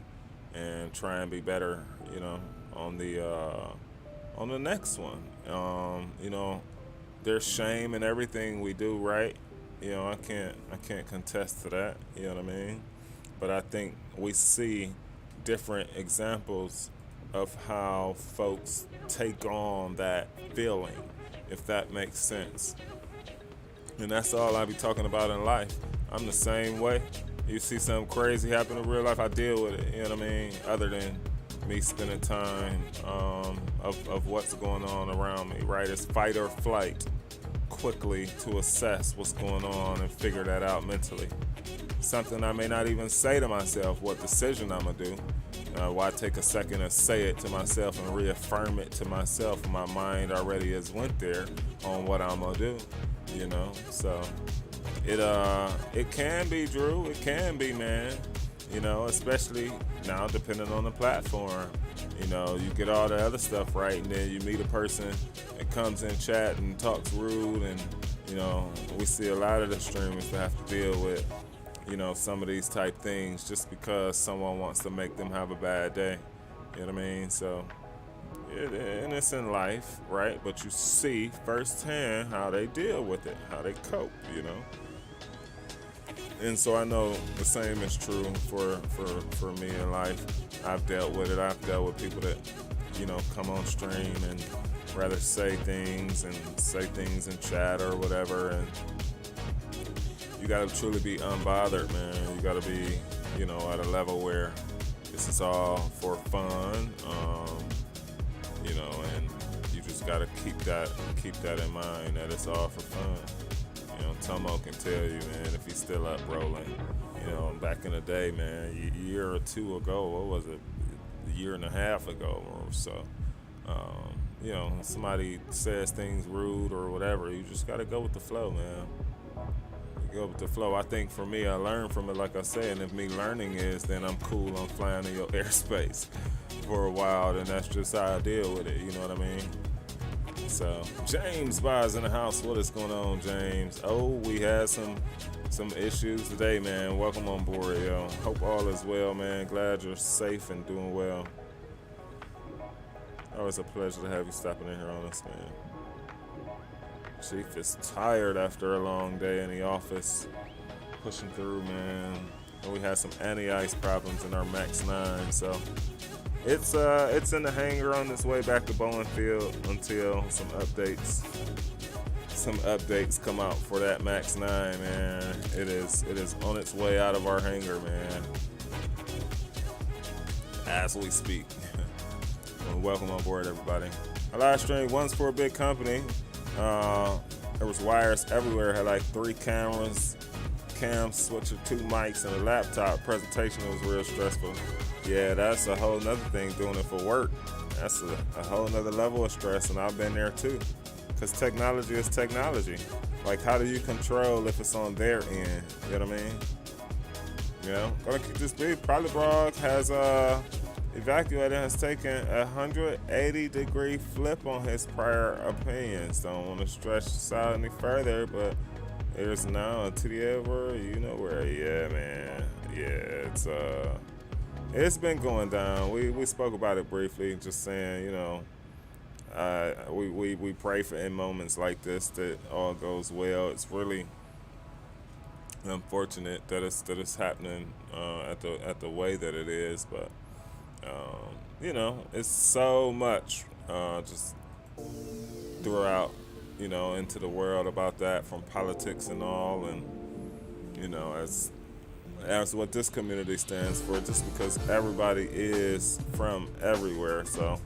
and try and be better, you know, on the next one. You know, there's shame in everything we do, right? You know, I can't contest to that, you know what I mean? But I think we see different examples of how folks take on that feeling, if that makes sense. And that's all I be talking about in life. I'm the same way. You see something crazy happen in real life, I deal with it, you know what I mean? Other than me spending time of what's going on around me, right? It's fight or flight, quickly to assess what's going on and figure that out mentally. Something I may not even say to myself what decision I'm gonna do. Why take a second to say it to myself and reaffirm it to myself? My mind already has went there on what I'm gonna do, you know? So it can be, Drew, it can be, man. You know, especially now depending on the platform. You know, you get all the other stuff right, and then you meet a person that comes in chat and talks rude, and, you know, we see a lot of the streamers that have to deal with, you know, some of these type things just because someone wants to make them have a bad day. You know what I mean? So, and it's in life, right? But you see firsthand how they deal with it, how they cope, you know? And so I know the same is true for me in life. I've dealt with it. I've dealt with people that, you know, come on stream and rather say things in chat or whatever. And you got to truly be unbothered, man. You got to be, you know, at a level where this is all for fun, you know, and you just got to keep that in mind, that it's all for fun. You know, Tomo can tell you, man, if he's still up rolling. You know, back in the day, man, a year or two ago, what was it, a year and a half ago or so, you know, somebody says things rude or whatever, you just got to go with the flow, man. You go with the flow. I think for me, I learned from it, like I said, and if me learning is, then I'm cool on flying in your airspace for a while, then that's just how I deal with it, you know what I mean? So, James By's in the house. What is going on, James? Oh, we had some issues today, man. Welcome on board, yo. Hope all is well, man. Glad you're safe and doing well. Always a pleasure to have you stopping in here on us, man. Chief is tired after a long day in the office. Pushing through, man. And we had some anti-ice problems in our Max 9, so it's in the hangar on its way back to Bowen Field until some updates come out for that Max 9, man. It is on its way out of our hangar, man, as we speak. Well, welcome on board, everybody. Our live stream, one's for a big company. There was wires everywhere. Had like 3 cameras, switcher, 2 mics, and a laptop. Presentation was real stressful. Yeah, that's a whole nother thing, doing it for work. That's a whole nother level of stress, and I've been there too. Because technology is technology. Like, how do you control if it's on their end? You know what I mean? You know, gonna keep this big. Polybrog has evacuated, has taken a 180-degree flip on his prior opinions. Don't want to stretch this out any further, but there's now a TD over, you know where. Yeah, man. Yeah, it's been going down. We spoke about it briefly, just saying, you know, we pray for in moments like this that all goes well. It's really unfortunate that it's happening at the way that it is, but you know, it's so much just throughout, you know, into the world about that, from politics and all, and you know, as what this community stands for, just because everybody is from everywhere. So,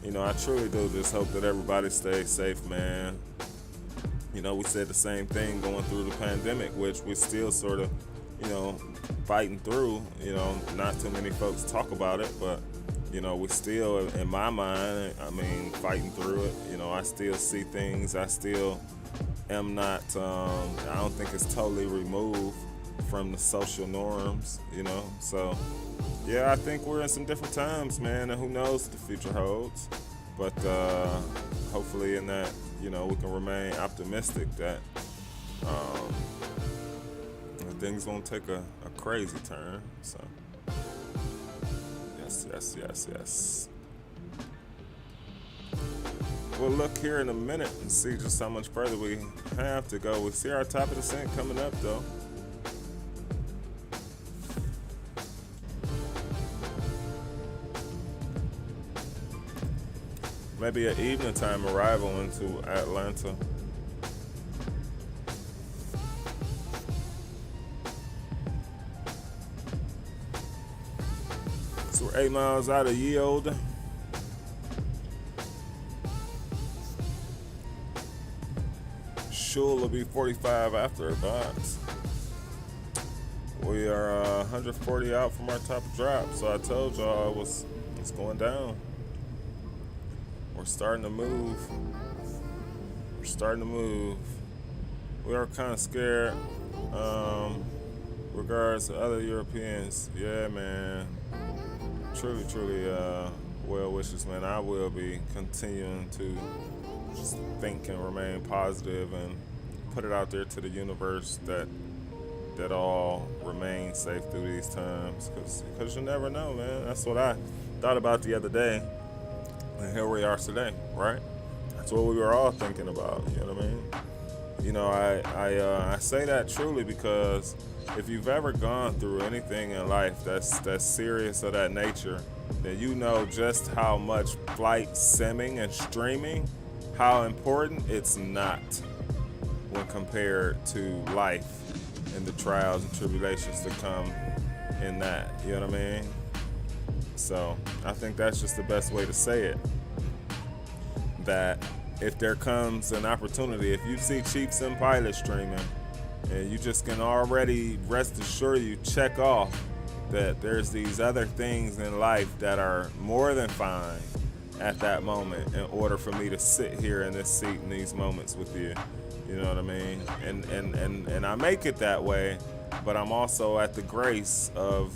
you know, I truly do just hope that everybody stays safe, man. You know, we said the same thing going through the pandemic, which we're still sort of, you know, fighting through. You know, not too many folks talk about it, but, you know, we're still, in my mind, I mean, fighting through it. You know, I still see things. I still am not, I don't think it's totally removed from the social norms, you know. So yeah, I think we're in some different times, man, and who knows what the future holds. But hopefully in that, you know, we can remain optimistic that things won't take a crazy turn. So yes. We'll look here in a minute and see just how much further we have to go. We see our top of the descent coming up, though. Maybe an evening time arrival into Atlanta. We're 8 miles out of yield. Shul will be 45 after about. We are 140 out from our top drop, so I told y'all it's going down. We're starting to move. We're starting to move. We are kind of scared. Regards to other Europeans, yeah, man. Truly, truly, well wishes, man. I will be continuing to just think and remain positive and put it out there to the universe that all remain safe through these times, because you never know, man. That's what I thought about the other day, and here we are today, right? That's what we were all thinking about, you know what I mean? You know, I say that truly because if you've ever gone through anything in life that's serious of that nature, then you know just how much flight simming and streaming, how important it's not when compared to life and the trials and tribulations that come in that, you know what I mean? So I think that's just the best way to say it, that if there comes an opportunity, if you see Chiefs and Pilots streaming, and you just can already rest assured you check off that there's these other things in life that are more than fine at that moment in order for me to sit here in this seat in these moments with you. You know what I mean? And I make it that way, but I'm also at the grace of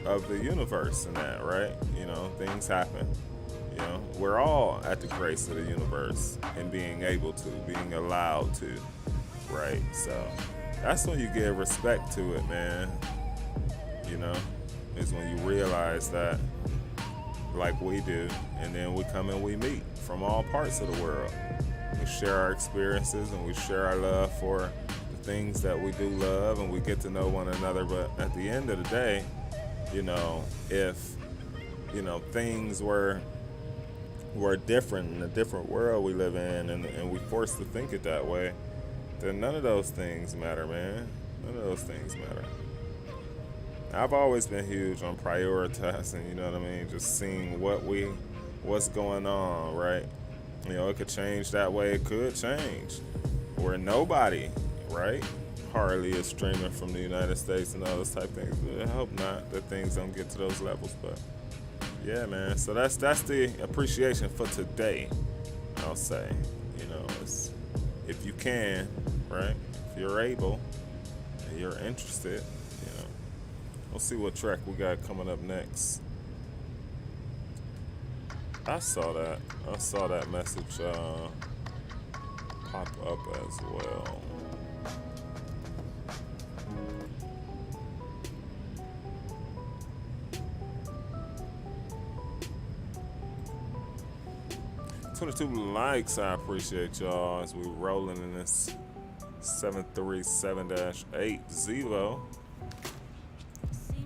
the universe in that, right? You know, things happen. You know, we're all at the grace of the universe and being able to, being allowed to, right? So that's when you give respect to it, man. You know, is when you realize that, like we do, and then we come and we meet from all parts of the world. We share our experiences and we share our love for the things that we do love, and we get to know one another. But at the end of the day, you know, if, you know, things were different in a different world we live in, and we forced to think it that way, then none of those things matter, man. None of those things matter. I've always been huge on prioritizing, you know what I mean? Just seeing what's going on, right? You know, it could change that way. It could change where nobody, right, hardly is streaming from the United States and all those type things. But I hope not, that things don't get to those levels. But yeah, man. So that's the appreciation for today, I'll say. You know, it's, if you can, right, if you're able and you're interested, you know, we'll see what track we got coming up next. I saw that message pop up as well. $22 likes, I appreciate y'all as we rolling in this 737-8 zIBO.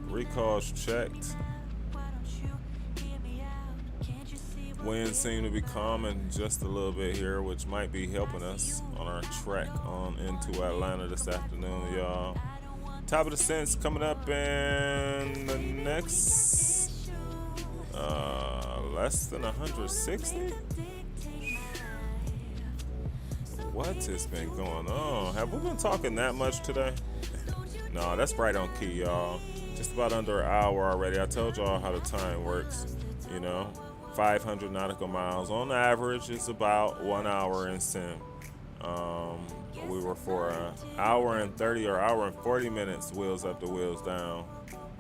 Recalls checked. Winds seem to be calming just a little bit here, which might be helping us on our trek on into Atlanta this afternoon, y'all. Top of the Sense coming up in the next less than 160. What has been going on? Have we been talking that much today? No, that's right on key, y'all. Just about under an hour already. I told y'all how the time works, you know. 500 nautical miles. On average, it's about 1 hour in sim. We were for an hour and 30 or hour and 40 minutes, wheels up to wheels down,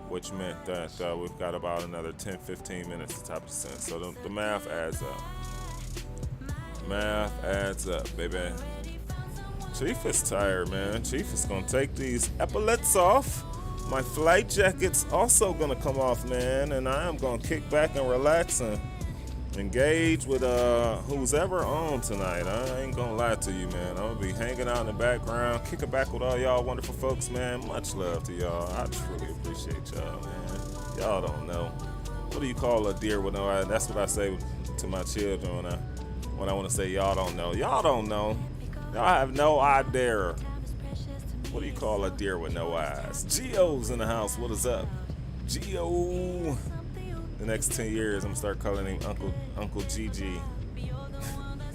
which meant that we've got about another 10, 15 minutes to top of the sim. So the math adds up. Math adds up, baby. Chief is tired, man. Chief is gonna take these epaulets off. My flight jacket's also gonna come off, man, and I am gonna kick back and relax and engage with who's ever on tonight. I ain't gonna lie to you, man. I'm gonna be hanging out in the background, kicking back with all y'all wonderful folks, man. Much love to y'all. I truly appreciate y'all, man. Y'all don't know. What do you call a deer with no eye? That's what I say to my children when I want to say y'all don't know. Y'all don't know. Y'all have no idea. What do you call a deer with no eyes? Geo's in the house. What is up? Geo. The next 10 years, I'm gonna start calling him Uncle GG.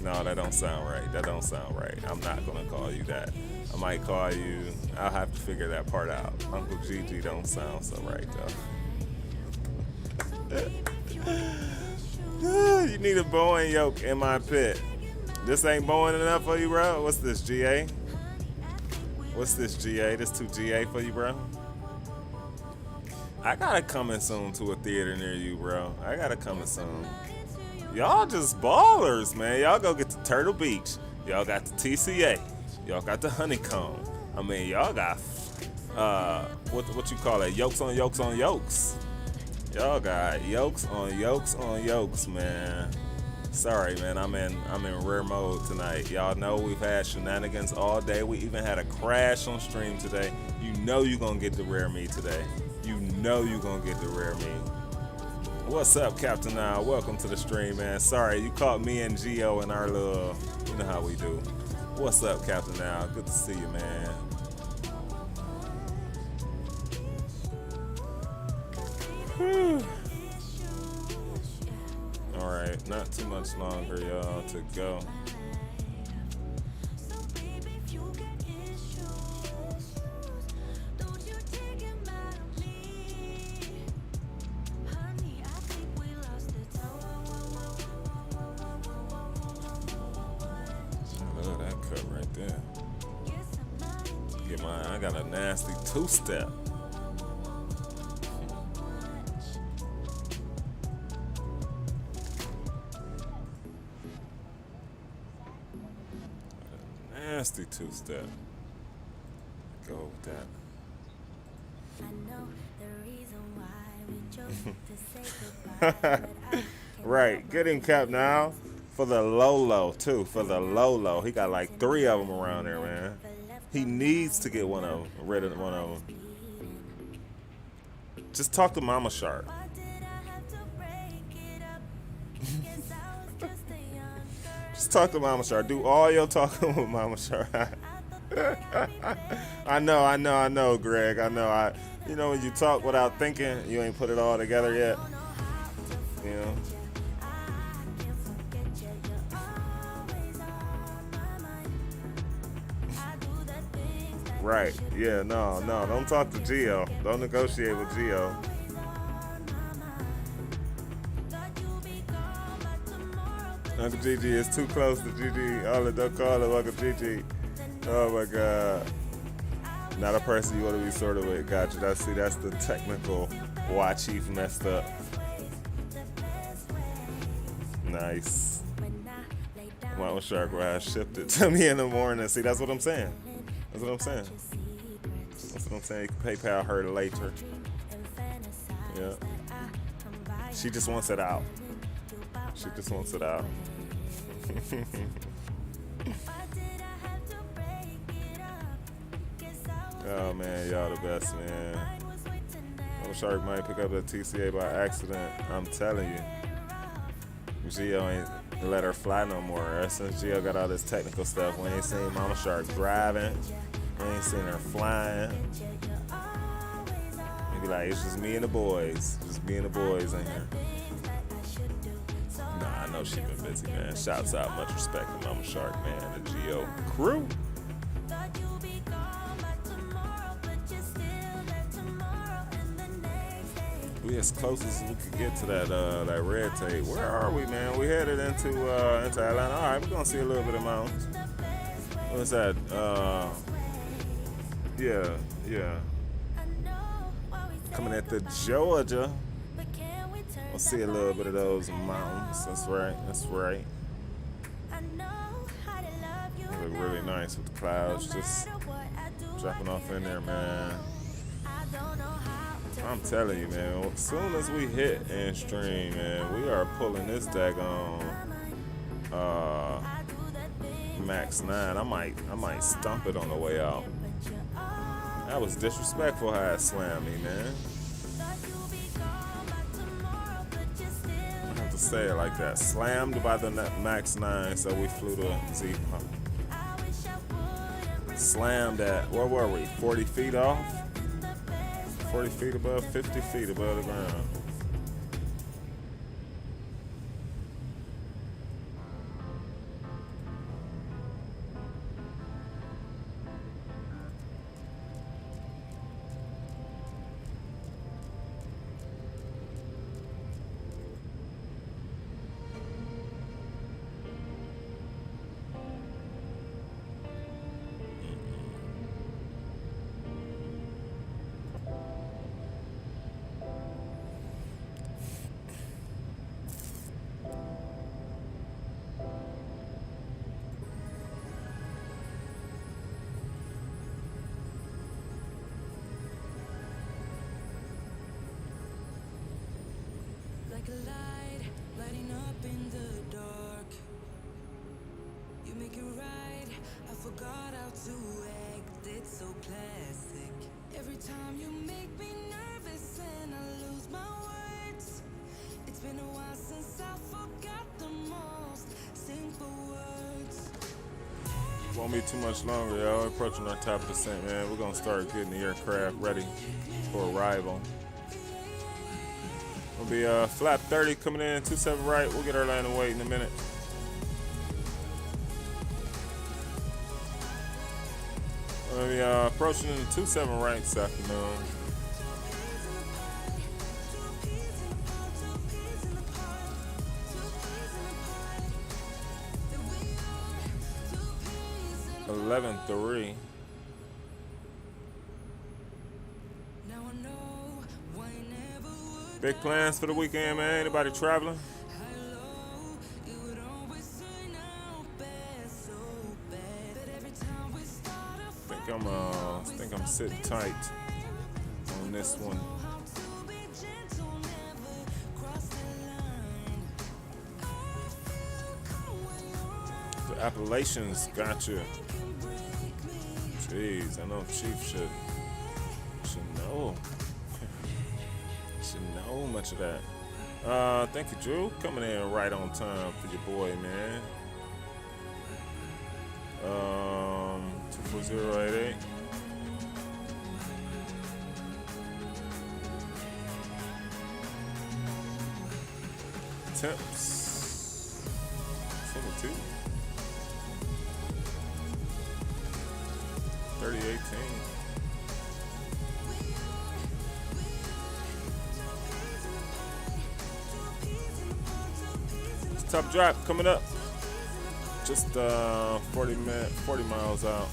No, that don't sound right. That don't sound right. I'm not gonna call you that. I might call you. I'll have to figure that part out. Uncle GG don't sound so right though. You need a Boeing yoke in my pit. This ain't Boeing enough for you, bro? What's this, GA? What's this, GA? This too GA for you, bro? I gotta coming soon to a theater near you, bro. I gotta coming soon. Y'all just ballers, man. Y'all go get to Turtle Beach. Y'all got the TCA. Y'all got the Honeycomb. I mean, y'all got what you call it? Yolks on yolks on yolks. Y'all got yolks on yolks on yolks, man. Sorry, man. I'm in rare mode tonight. Y'all know we've had shenanigans all day. We even had a crash on stream today. You know you gonna get the rare me today. You know you gonna get the rare me. What's up, Captain Now? Welcome to the stream, man. Sorry, you caught me and Gio in our little, you know how we do. What's up, Captain Now? Good to see you, man. Whew. All right, not too much longer, y'all, to go. I got a nasty two-step. Nasty two-step. Go with that. Right, get him, Cap, now. For the Lolo, too. For the Lolo. He got like 3 of them around there, man. He needs to get one of them, rid of one of them. Just talk to Mama Shark. Just talk to Mama Shark. Do all your talking with Mama Shark. I know, Greg. I know. You know, when you talk without thinking, you ain't put it all together yet. You know. Right. Yeah, no. Don't talk to Gio. Don't negotiate with Gio. Uncle Gigi is too close to Gigi. Don't call him Uncle Gigi. Oh my God. Not a person you want to be sorted with. Gotcha. That's the technical why Chief messed up. Nice. Mama Shark will have shipped it to me in the morning. See, that's what I'm saying. That's what I'm saying. You can PayPal her later. Yeah. She just wants it out. Oh man, y'all the best, man. Mama Shark might pick up the TCA by accident. I'm telling you. Gio ain't let her fly no more. Ever since Gio got all this technical stuff, we ain't seen Mama Shark driving. We ain't seen her flying. He be like, it's just me and the boys. Just me and the boys in here. Nah, I know she been busy, man. Shouts out, much respect to Mama Shark, man. The Gio crew. We as close as we could get to that red tape. Where are we, man? We headed into Atlanta. All right, we're gonna see a little bit of mountains. What's that? Yeah. Coming at the Georgia. We'll see a little bit of those mountains. That's right. They look really nice with the clouds just dropping off in there, man. I'm telling you, man, as soon as we hit and stream, man, we are pulling this daggone Max 9. I might stump it on the way out. That was disrespectful how it slammed me, man. I have to say it like that. Slammed by the Max 9, so we flew to zIBO. Slammed at, where were we, 40 feet off? 40 feet above, 50 feet above the ground. Won't be too much longer, y'all. Approaching our top descent, man. We're gonna start getting the aircraft ready for arrival. We'll be flap 30 coming in, 27 right. We'll get our landing weight in a minute. We'll be approaching in the 27 right this afternoon. $11.3. Big plans for the weekend, man. Anybody traveling? Think I'm sitting tight on this one. The Appalachians got you. Jeez, I know Chief should know. Should know much of that. Thank you, Drew. Coming in right on time for your boy, man. 24088. Temps 22. 3018. Top drop coming up. Just 40 miles out.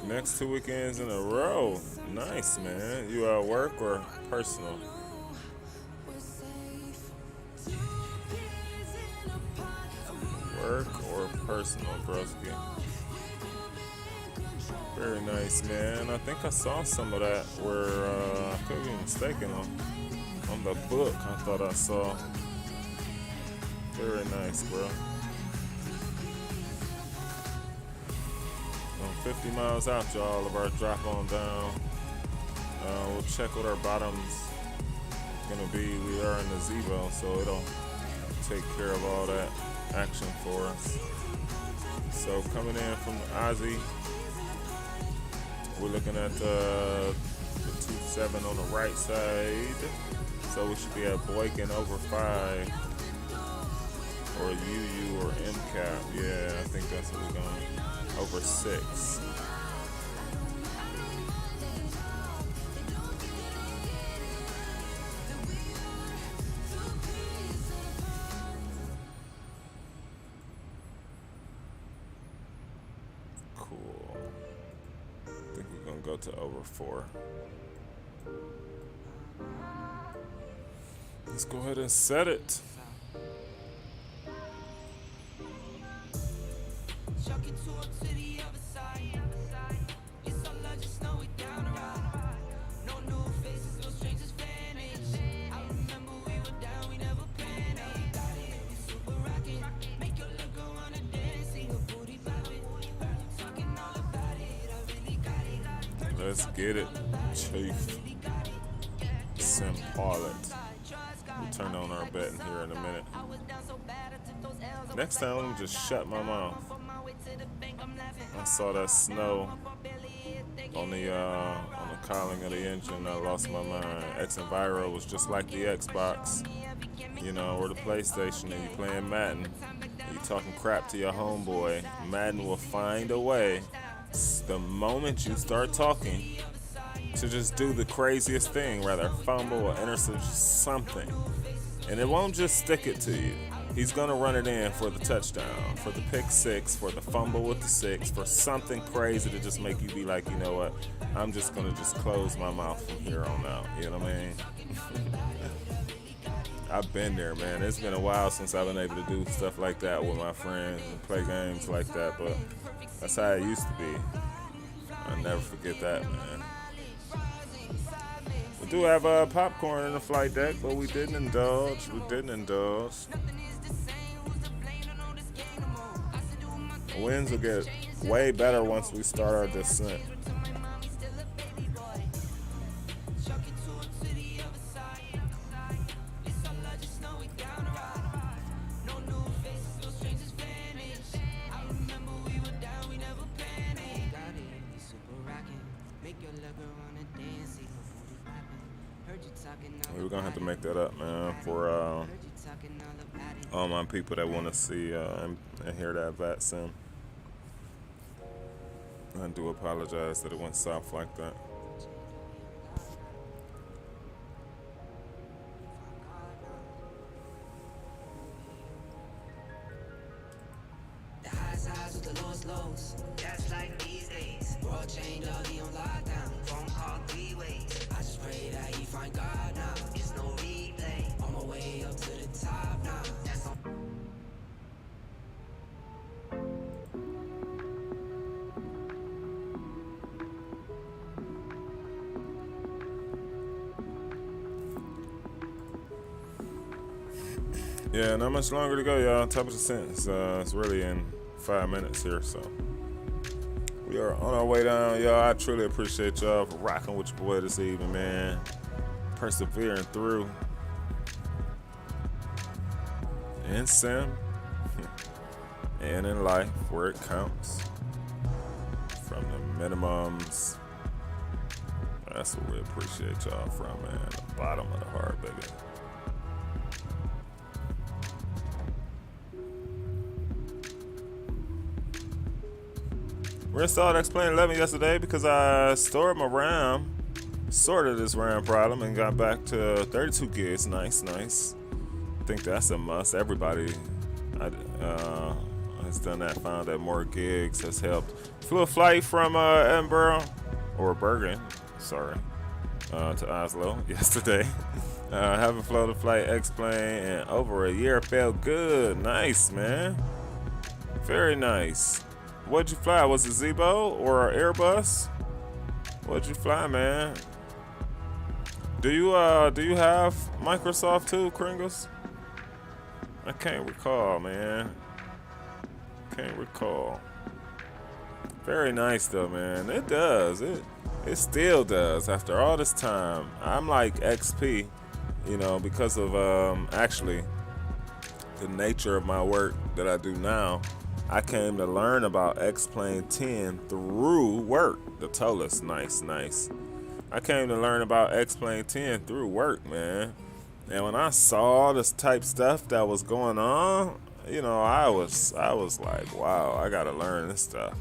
Next 2 weekends in a row. Nice, man. You at work or personal? Work or personal, broski? Very nice, man. I think I saw some of that where I could be mistaken on the book. I thought I saw. Very nice, bro. 50 miles out, y'all, of our drop on down. We'll check what our bottom's gonna be. We are in the zIBO, so it'll take care of all that action for us. So coming in from Ozzy, we're looking at the 27 on the right side. So we should be at Boykin over 5. Or UU or MCAP. Yeah, I think that's what we're going. Over 6. Cool. I think we're going to go to over 4. Let's go ahead and set it. Let's get it, Chief. Simpollet. We'll turn on our betting here in a minute. Next time, let me just shut my mouth. I saw that snow on the cowling of the engine. I lost my mind. X Enviro was just like the Xbox, you know, or the PlayStation, and you playing Madden. You talking crap to your homeboy. Madden will find a way. The moment you start talking, to just do the craziest thing, rather fumble or intercept something, and it won't just stick it to you. He's going to run it in for the touchdown, for the pick six, for the fumble with the six, for something crazy to just make you be like, you know what, I'm just going to just close my mouth from here on out. You know what I mean? I've been there, man. It's been a while since I've been able to do stuff like that with my friends and play games like that, but that's how it used to be. I'll never forget that, man. We do have popcorn in the flight deck, but we didn't indulge. The winds will get way better once we start our descent. We're gonna have to make that up, man, for all my people that want to see and hear that VAT sim. I do apologize that it went south like that. The highs with the lowest lows. That's like these days. World change, ugly on lockdown. Phone call 3 ways. I just pray that you find God now. It's no replay. On my way up to the top now. That's on. Yeah, not much longer to go, y'all. Top of the sentence. It's really in 5 minutes here, so we are on our way down, y'all. I truly appreciate y'all for rocking with your boy this evening, man. Persevering through. In sim and in life where it counts. From the minimums. That's what we appreciate y'all from, man. The bottom of the heart, baby. We installed X-Plane 11 yesterday because I stored my RAM, sorted this RAM problem, and got back to 32 gigs. Nice. I think that's a must. Everybody has done that, found that more gigs has helped. Flew a flight from Edinburgh, or Bergen, to Oslo yesterday. Haven't flown a flight X-Plane in over a year. Felt good. Nice, man. Very nice. What'd you fly? Was it zIBO or Airbus? What'd you fly, man? Do you have Microsoft too, Kringles? I can't recall, man. Can't recall. Very nice though, man. It does. It still does after all this time. I'm like XP, you know, because of actually the nature of my work that I do now. I came to learn about X-Plane 10 through work. The TOLUS, nice. I came to learn about X-Plane 10 through work, man. And when I saw this type stuff that was going on, you know, I was like, wow, I gotta learn this stuff.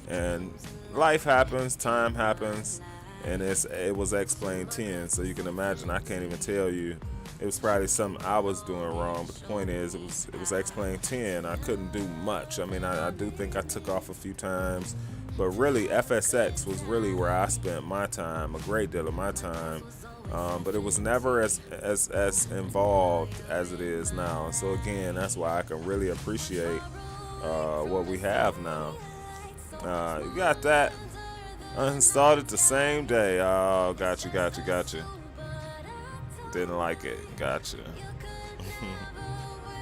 And life happens, time happens, and it was X-Plane 10, so you can imagine. I can't even tell you. It was probably something I was doing wrong, but the point is, it was X-Plane 10. I couldn't do much. I mean, I do think I took off a few times, but really, FSX was really where I spent my time, a great deal of my time. But it was never as involved as it is now. And so again, that's why I can really appreciate what we have now. You got that. Uninstalled it the same day. Oh, gotcha. Didn't like it. Gotcha.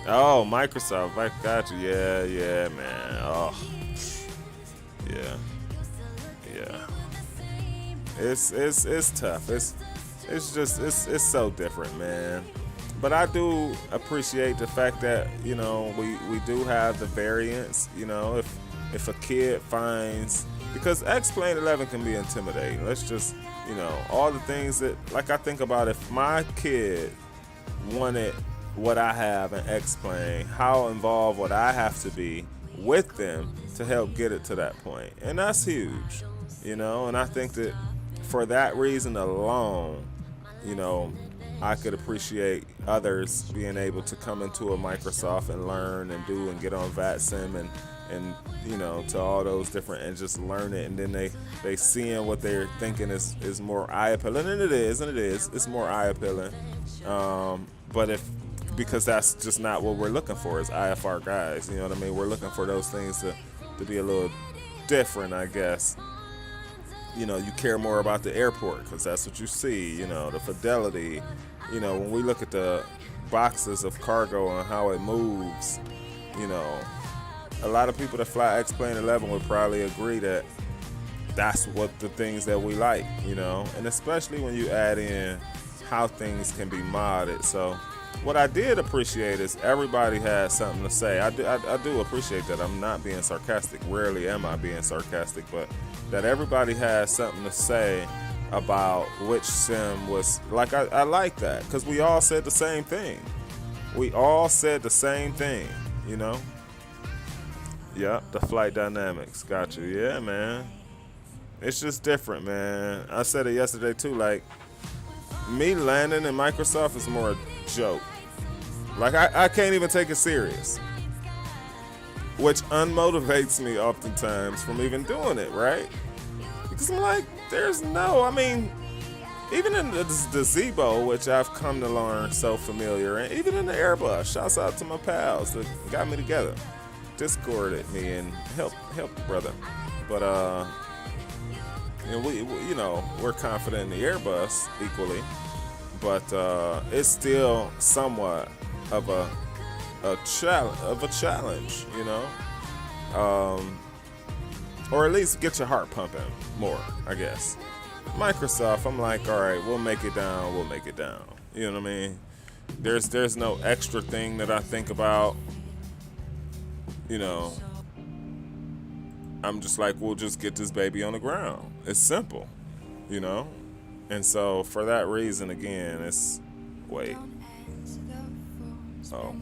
Oh, Microsoft. I gotcha. Yeah, man. Oh, yeah. It's tough. It's so different, man. But I do appreciate the fact that, you know, we do have the variants. You know, if a kid finds, because X-Plane 11 can be intimidating. Let's just, you know, all the things that, like, I think about if my kid wanted what I have in X-Plane, how involved would I have to be with them to help get it to that point? And that's huge, you know. And I think that for that reason alone, you know, I could appreciate others being able to come into a Microsoft and learn and do and get on VATSIM and you know, to all those different, and just learn it, and then they seeing what they're thinking is more eye appealing, and it is it's more eye appealing, but because that's just not what we're looking for as IFR guys, you know what I mean? We're looking for those things to be a little different, I guess. You know, you care more about the airport because that's what you see, you know, the fidelity. You know, when we look at the boxes of cargo and how it moves, you know, a lot of people that fly X-Plane 11 would probably agree that that's what the things that we like, you know, and especially when you add in how things can be modded. So what I did appreciate is everybody has something to say. I do appreciate that. I'm not being sarcastic. Rarely am I being sarcastic, but that everybody has something to say about which sim was, like, I like that, because we all said the same thing. We all said the same thing, you know? Yeah, the flight dynamics. Got you. Yeah, man. It's just different, man. I said it yesterday, too. Like, me landing in Microsoft is more a joke. Like, I can't even take it serious. Which unmotivates me oftentimes from even doing it, right? Because I'm like, I mean, even in the zIBO, which I've come to learn so familiar, and even in the Airbus, shouts out to my pals that got me together, Discorded me and helped the brother. But and we you know, we're confident in the Airbus equally, but it's still somewhat of a challenge, you know, or at least get your heart pumping more, I guess. Microsoft, I'm like, all right, we'll make it down. You know what I mean? There's no extra thing that I think about. You know, I'm just like, we'll just get this baby on the ground. It's simple, you know? And so for that reason, again, it's, wait. Oh.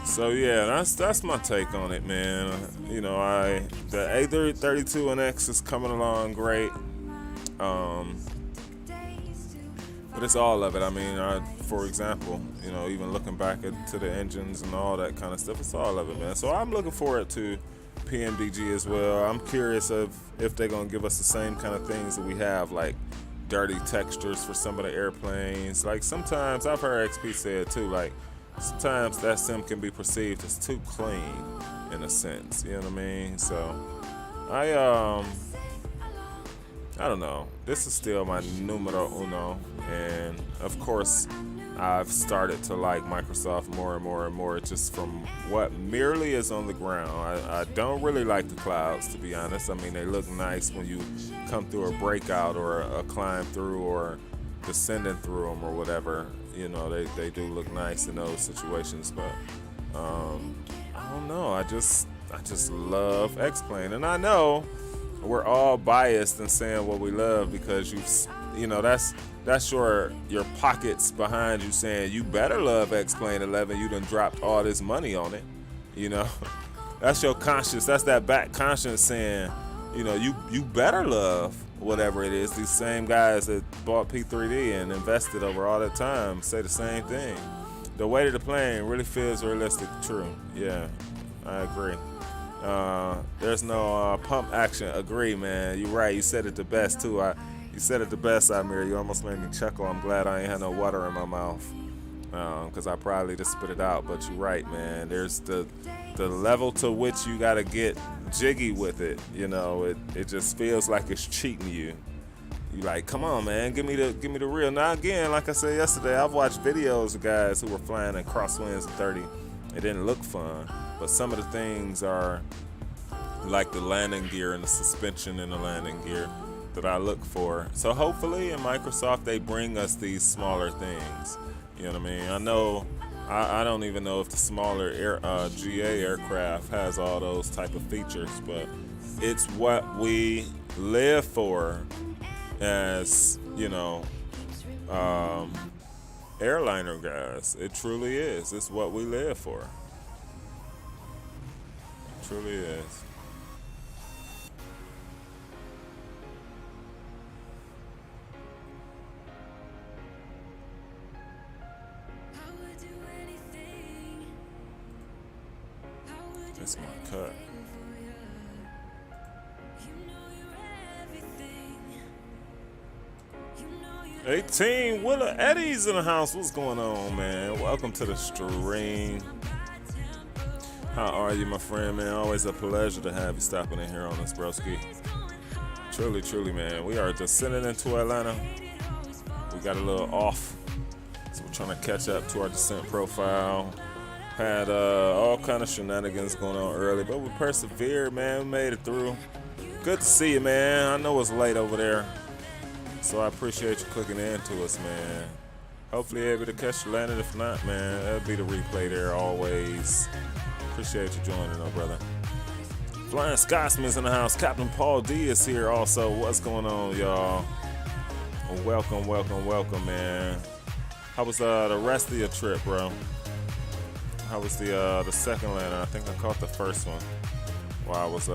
So yeah, that's my take on it, man. You know, the A332NX is coming along great. But it's all of it. I mean, for example, you know, even looking back to the engines and all that kind of stuff, it's all of it, man. So I'm looking forward to PMDG as well. I'm curious if they're going to give us the same kind of things that we have, like dirty textures for some of the airplanes. Like sometimes, I've heard XP say it too, like sometimes that sim can be perceived as too clean in a sense, you know what I mean? So I don't know. This is still my numero uno, and of course, I've started to like Microsoft more and more and more, just from what merely is on the ground. I don't really like the clouds, to be honest. I mean, they look nice when you come through a breakout or a climb through or descending through them or whatever. You know, they do look nice in those situations, but I don't know. I just love X-Plane, and I know we're all biased in saying what we love because you know that's your pockets behind you saying you better love X-Plane 11. You done dropped all this money on it, you know. That's your conscience. That's that back conscience saying, you know, you better love whatever it is. These same guys that bought P3D and invested over all that time say the same thing. The weight of the plane really feels realistic. True. Yeah, I agree. There's no pump action. Agree, man. You're right. You said it the best too. You said it the best, Amir. You almost made me chuckle. I'm glad I ain't had no water in my mouth, because I probably just spit it out. But you're right, man. There's the level to which you gotta get jiggy with it. You know, it just feels like it's cheating you. You like, come on, man, give me the real. Now again, like I said yesterday, I've watched videos of guys who were flying in crosswinds of 30. It didn't look fun, but some of the things are like the landing gear and the suspension in the landing gear that I look for. So hopefully in Microsoft they bring us these smaller things. You know what I mean? I know I don't even know if the smaller GA aircraft has all those type of features, but it's what we live for as, you know, airliner guys. It truly is. It's what we live for. It truly is. That's my cut. $18 Willa Eddie's in the house. What's going on, man? Welcome to the stream. How are you, my friend, man? Always a pleasure to have you stopping in here on this broski. Truly, truly, man. We are descending into Atlanta. We got a little off, so we're trying to catch up to our descent profile. Had all kind of shenanigans going on early, but we persevered, man. We made it through. Good to see you, man. I know it's late over there, so I appreciate you clicking into us, man. Hopefully able to catch you landing. If not, man, that'll be the replay there always. Appreciate you joining, though, brother. Flying Scotsman's in the house. Captain Paul D is here also. What's going on, y'all? Welcome, welcome, welcome, man. How was the rest of your trip, bro? How was the second landing? I think I caught the first one while I was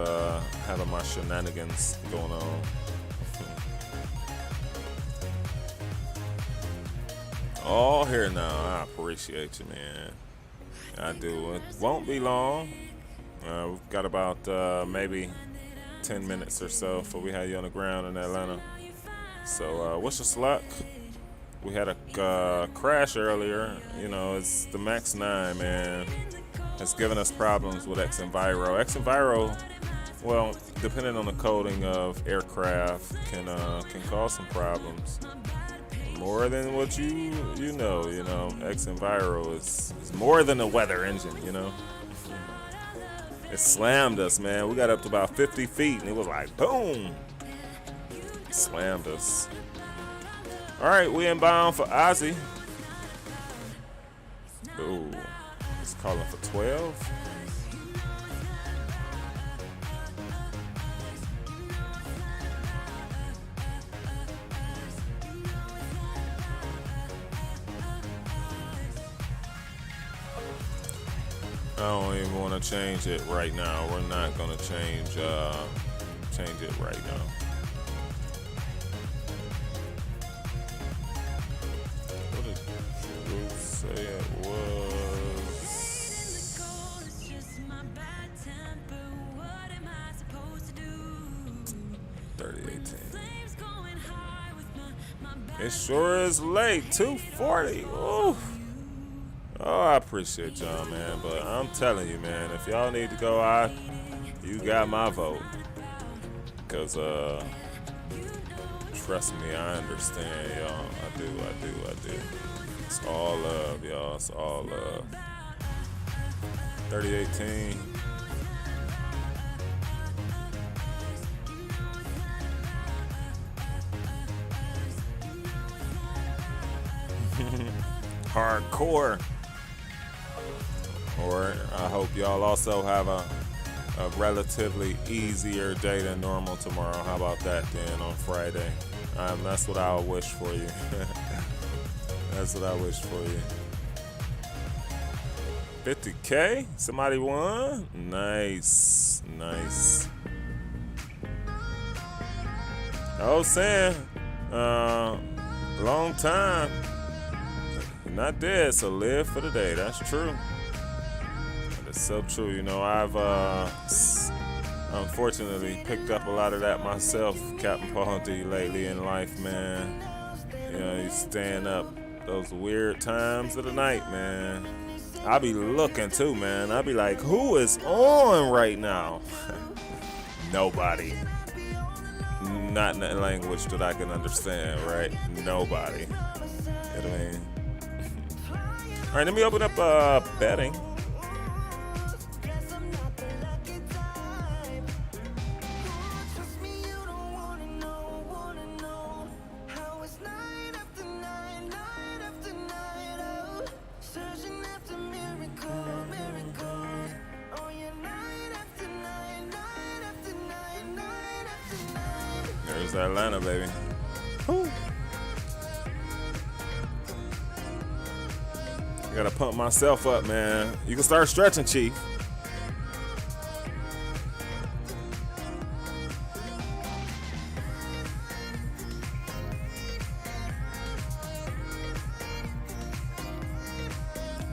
having my shenanigans going on. All here now. I appreciate you, man. I do. It won't be long. We've got about maybe 10 minutes or so before we have you on the ground in Atlanta. So wish us luck. We had a crash earlier. You know, it's the Max 9, man. It's giving us problems with zIBO. zIBO, well, depending on the coding of aircraft, can cause some problems. More than what you know. zIBO is more than a weather engine, you know. It slammed us, man. We got up to about 50 feet, and it was like, boom. It slammed us. All right, we inbound for Ozzy. Ooh, he's calling for 12. I don't even want to change it right now. We're not gonna change it right now. What did Ruth say it was? 3018. It sure is late. 240. Ooh. Oh, I appreciate y'all, man. But I'm telling you, man, if y'all need to go out, you got my vote. Because, trust me, I understand, y'all. I do. It's all love, y'all. It's all love. 3018. Hardcore. Or I hope y'all also have a relatively easier day than normal tomorrow. How about that then on Friday? That's what I'll wish for you. That's what I wish for you. 50K? Somebody won? Nice. I was saying, long time. Not dead, so live for the day. That's true. That's so true. You know, I've unfortunately picked up a lot of that myself, Captain Paul D, lately in life, man. You know, you staying up those weird times of the night, man. I be looking too, man. I be like, who is on right now? Nobody. Not in that language that I can understand, right? Nobody. You know what I mean? All right, let me open up betting. There's Atlanta, baby. Woo. I gotta pump myself up, man. You can start stretching, Chief.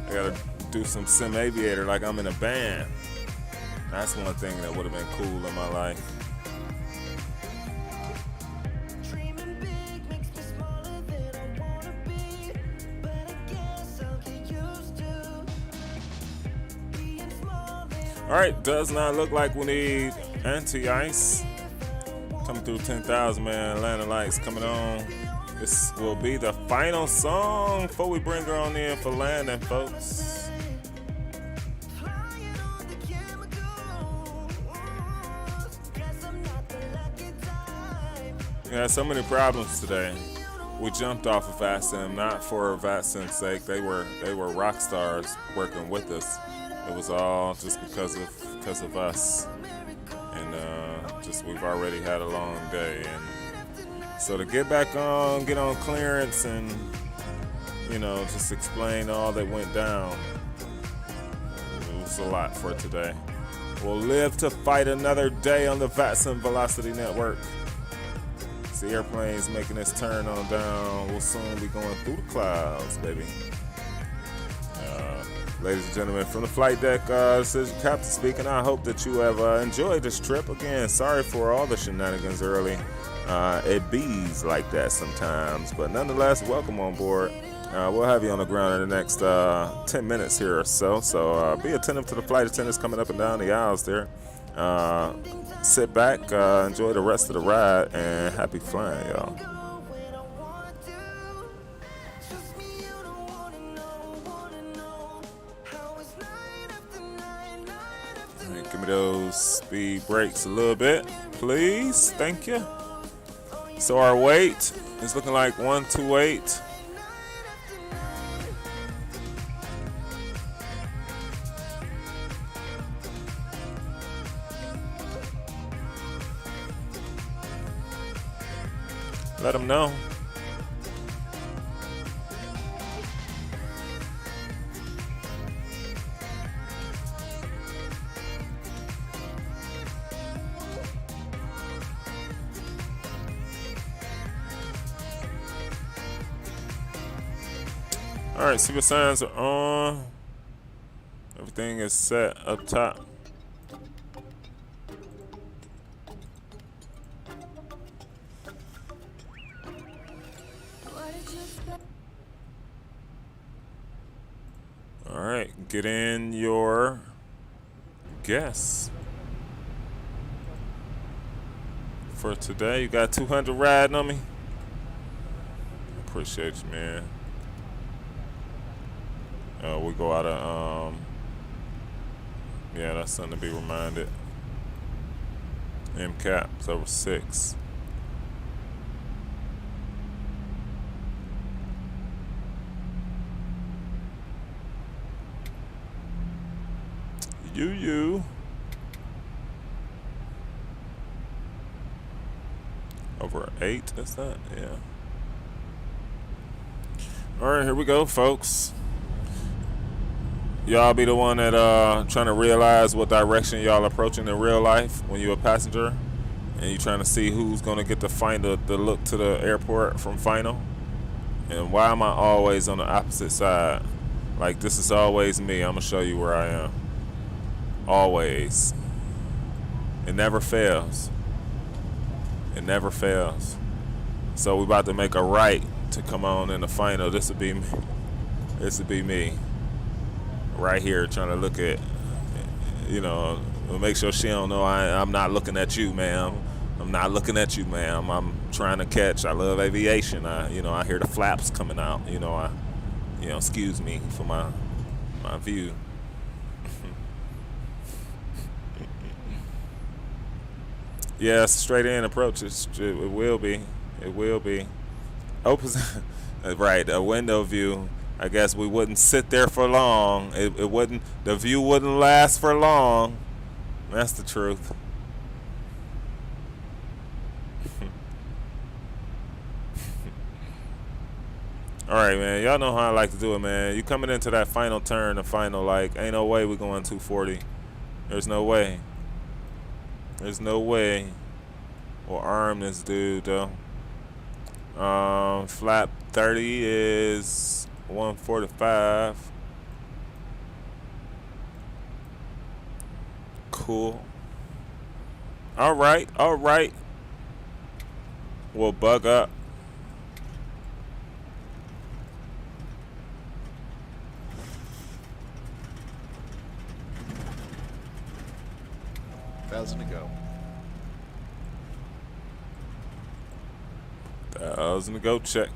I gotta do some sim aviator like I'm in a band. That's one thing that would have been cool in my life. All right, does not look like we need anti-ice. Coming through 10,000, man. Atlanta Lights coming on. This will be the final song before we bring her on in for landing, folks. Yeah, so many problems today. We jumped off of VATSIM, not for VATSIM's sake. They were rock stars working with us. It was all just because of us, and just we've already had a long day, and so to get back on, get on clearance, and just explain all that went down. It was a lot for today. We'll live to fight another day on the VATSIM Velocity Network. The airplane's making its turn on down. We'll soon be going through the clouds, baby. Ladies and gentlemen, from the flight deck, this is your captain speaking. I hope that you have enjoyed this trip. Again, sorry for all the shenanigans early. It bees like that sometimes, but nonetheless, welcome on board. We'll have you on the ground in the next 10 minutes here or so. So be attentive to the flight attendants coming up and down the aisles there. Sit back, enjoy the rest of the ride, and happy flying, y'all. All right, give me those speed brakes a little bit, please. Thank you. So our weight is looking like 128. Let them know. All right, super signs are on. Everything is set up top. All right, get in your guess for today. You got 200 riding on me. Appreciate you, man. We go out of yeah, that's something to be reminded. MCAP's over 6. You. Over 8, is that? Yeah. All right, here we go, folks. Y'all be the one that trying to realize what direction y'all approaching in real life when you're a passenger, and you trying to see who's gonna get to find the look to the airport from final. And why am I always on the opposite side? Like, this is always me. I'm gonna show you where I am. Always. It never fails. It never fails. So we about to make a right to come on in the final. This would be me. This would be me. Right here trying to look at, make sure she don't know I'm not looking at you, ma'am. I'm not looking at you, ma'am. I'm trying to catch. I love aviation. I hear the flaps coming out. Excuse me for my view. Yeah, it's a straight in approach. It will be. It will be. Right, a window view. I guess we wouldn't sit there for long. It wouldn't. The view wouldn't last for long. That's the truth. All right, man. Y'all know how I like to do it, man. You coming into that final turn, the final, like, ain't no way we going 240. There's no way. There's no way. We'll arm this dude, though. Flap 30 is 145. Cool. cool. All right, all right. We'll bug up. Thousand to go. 1,000 to go, check.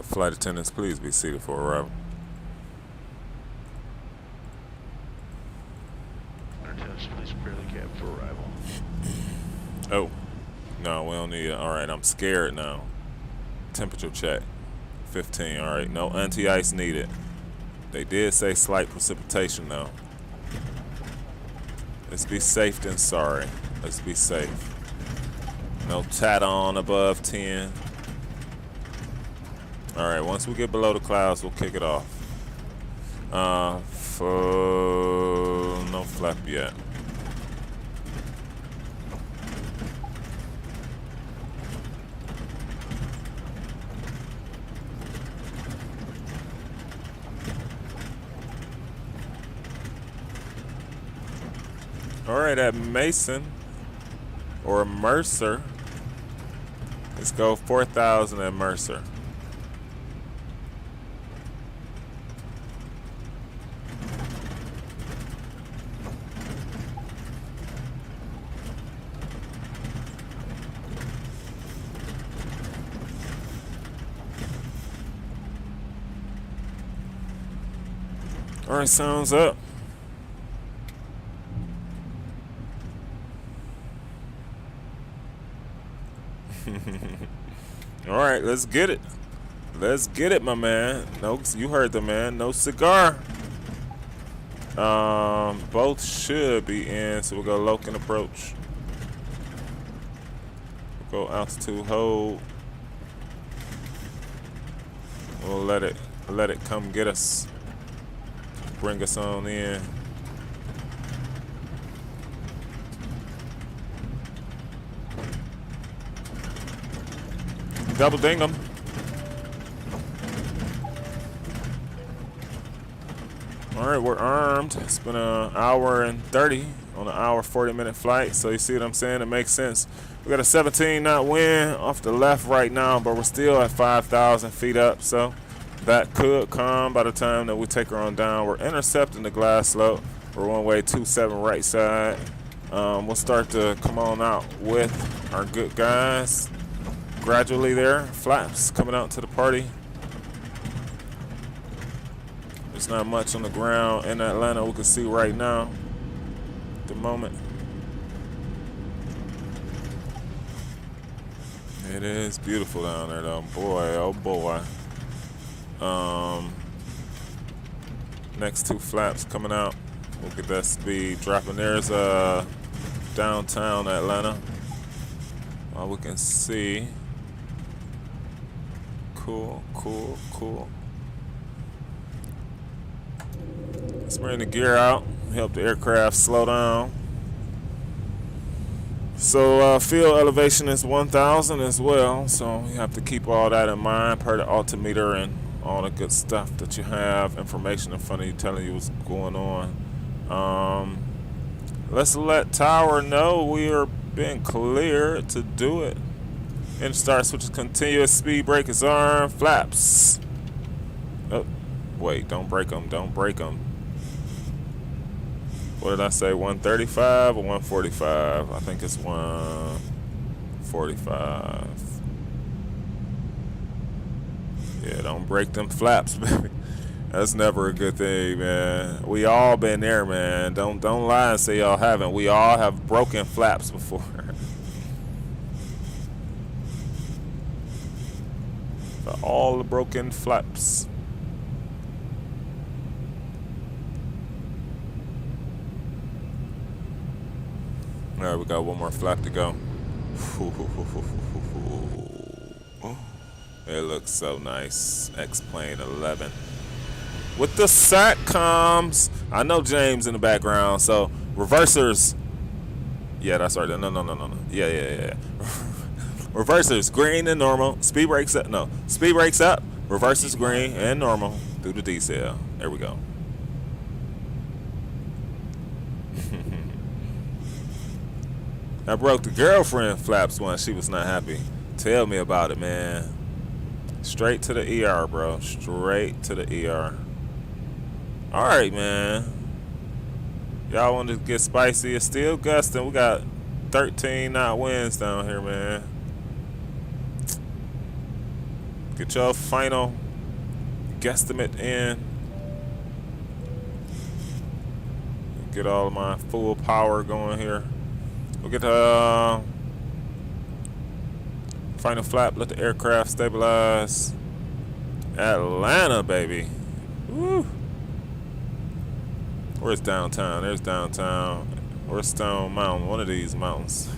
Flight attendants, please be seated for arrival. Attendants, please prepare the cab for arrival. Oh, no, we don't need it. All right, I'm scared now. Temperature check, 15. All right, no anti-ice needed. They did say slight precipitation, though. Let's be safe than sorry. Let's be safe. No tat on above 10. All right, once we get below the clouds, we'll kick it off. No flap yet. All right, at Mason or Mercer, let's go 4,000 at Mercer. All right, sounds up. All right, let's get it. Let's get it, my man. No, you heard the man. No cigar. Both should be in, so we'll go Loken approach. We'll go altitude hold. We'll let it come get us. Bring us on in. Double ding them. All right, we're armed. It's been an hour and 30 on an hour 40-minute flight. So you see what I'm saying? It makes sense. We got a 17-knot wind off the left right now, but we're still at 5,000 feet up. So that could come by the time that we take her on down. We're intercepting the glass slope. We're one-way 27 right side. We'll start to come on out with our good guys. Gradually there, flaps coming out to the party. There's not much on the ground in Atlanta we can see right now at the moment. It is beautiful down there though. Boy, oh boy. Next two flaps coming out. We'll get that speed dropping. There's downtown Atlanta. We can see. Cool, cool, cool. Let's bring the gear out, help the aircraft slow down. So field elevation is 1,000 as well, so you have to keep all that in mind per the altimeter and all the good stuff that you have, information in front of you telling you what's going on. Let's let tower know we are being cleared to do it. And start switches continuous, speed brake is armed, flaps. Oh, wait, don't break them, don't break them. What did I say, 135 or 145? I think it's 145. Yeah, don't break them flaps, baby. That's never a good thing, man. We all been there, man. Don't lie and say y'all haven't. We all have broken flaps before. All the broken flaps. All right, we got one more flap to go. It looks so nice. X-Plane 11. With the SATCOMs. I know James in the background, so reversers. Yeah, that's right. No. Yeah. Reversers, green and normal. Speed brakes up. No, speed brakes up. Reverse is green and normal through the D cell. There we go. I broke the girlfriend flaps once. She was not happy. Tell me about it, man. Straight to the ER, bro. Straight to the ER. All right, man. Y'all want to get spicy? It's still gusting. We got 13 knot winds down here, man. Get your final guesstimate in. Get all of my full power going here. We'll get final flap. Let the aircraft stabilize. Atlanta, baby. Woo. Where's downtown? There's downtown. Where's Stone Mountain? One of these mountains.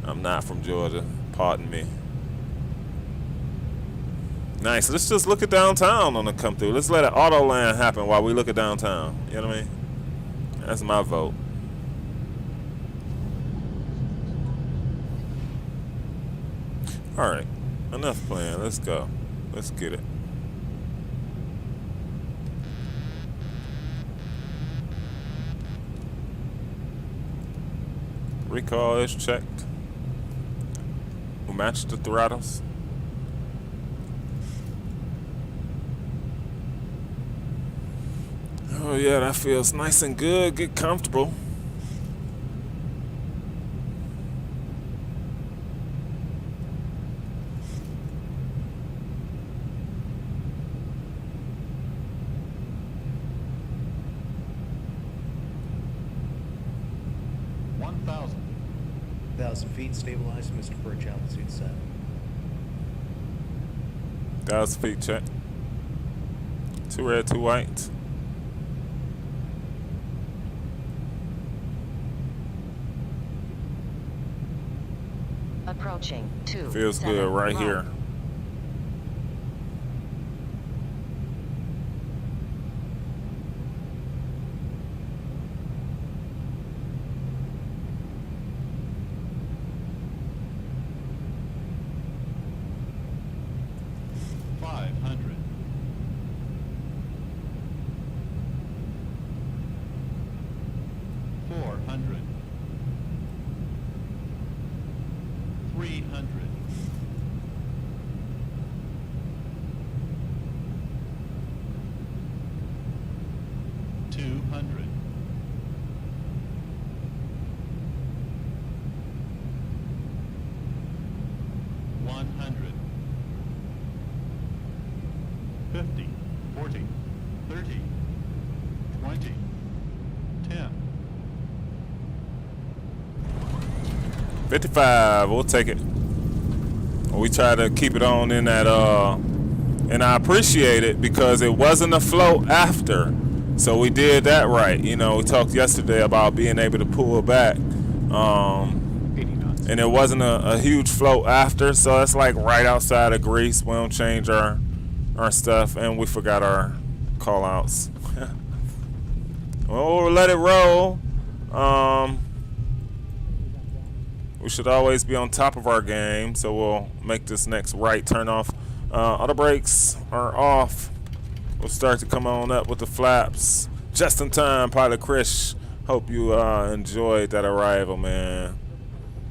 I'm not from Georgia. Pardon me. Nice. Let's just look at downtown on the come through. Let's let an auto land happen while we look at downtown. You know what I mean? That's my vote. All right. Enough playing. Let's go. Let's get it. Recall is checked. We'll match the throttles. Oh yeah, that feels nice and good. Get comfortable. Feet stabilized, Mr. Birch, altitude set. 1,000 feet check. 2 red, 2 white. Approaching 2. Feels good right here. $55, we'll take it. We try to keep it on in that, and I appreciate it because it wasn't a float after, so we did that right. You know, we talked yesterday about being able to pull back, and it wasn't a huge float after, so it's like right outside of Greece. We don't change our stuff, and we forgot our call outs. Well, we'll let it roll. We should always be on top of our game, so we'll make this next right turn off. Auto brakes are off. We'll start to come on up with the flaps. Just in time, Pilot Chris. Hope you enjoyed that arrival, man.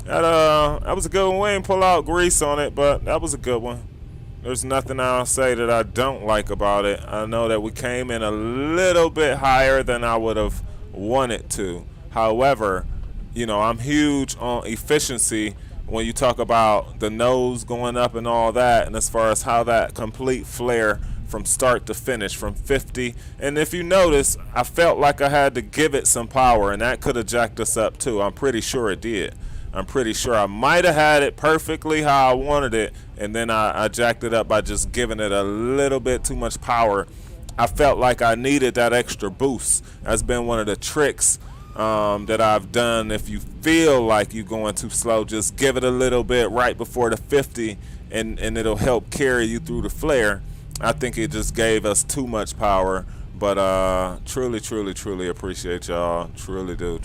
That was a good one. We ain't pull out grease on it, but that was a good one. There's nothing I'll say that I don't like about it. I know that we came in a little bit higher than I would have wanted to. However, you know, I'm huge on efficiency when you talk about the nose going up and all that, and as far as how that complete flare from start to finish from 50. And if you notice, I felt like I had to give it some power, and that could have jacked us up too. I'm pretty sure it did. I'm pretty sure I might have had it perfectly how I wanted it, and then I jacked it up by just giving it a little bit too much power. I felt like I needed that extra boost. That's been one of the tricks that I've done. If you feel like you're going too slow, just give it a little bit right before the 50, and it'll help carry you through the flare. I think it just gave us too much power, but truly appreciate y'all. Truly do.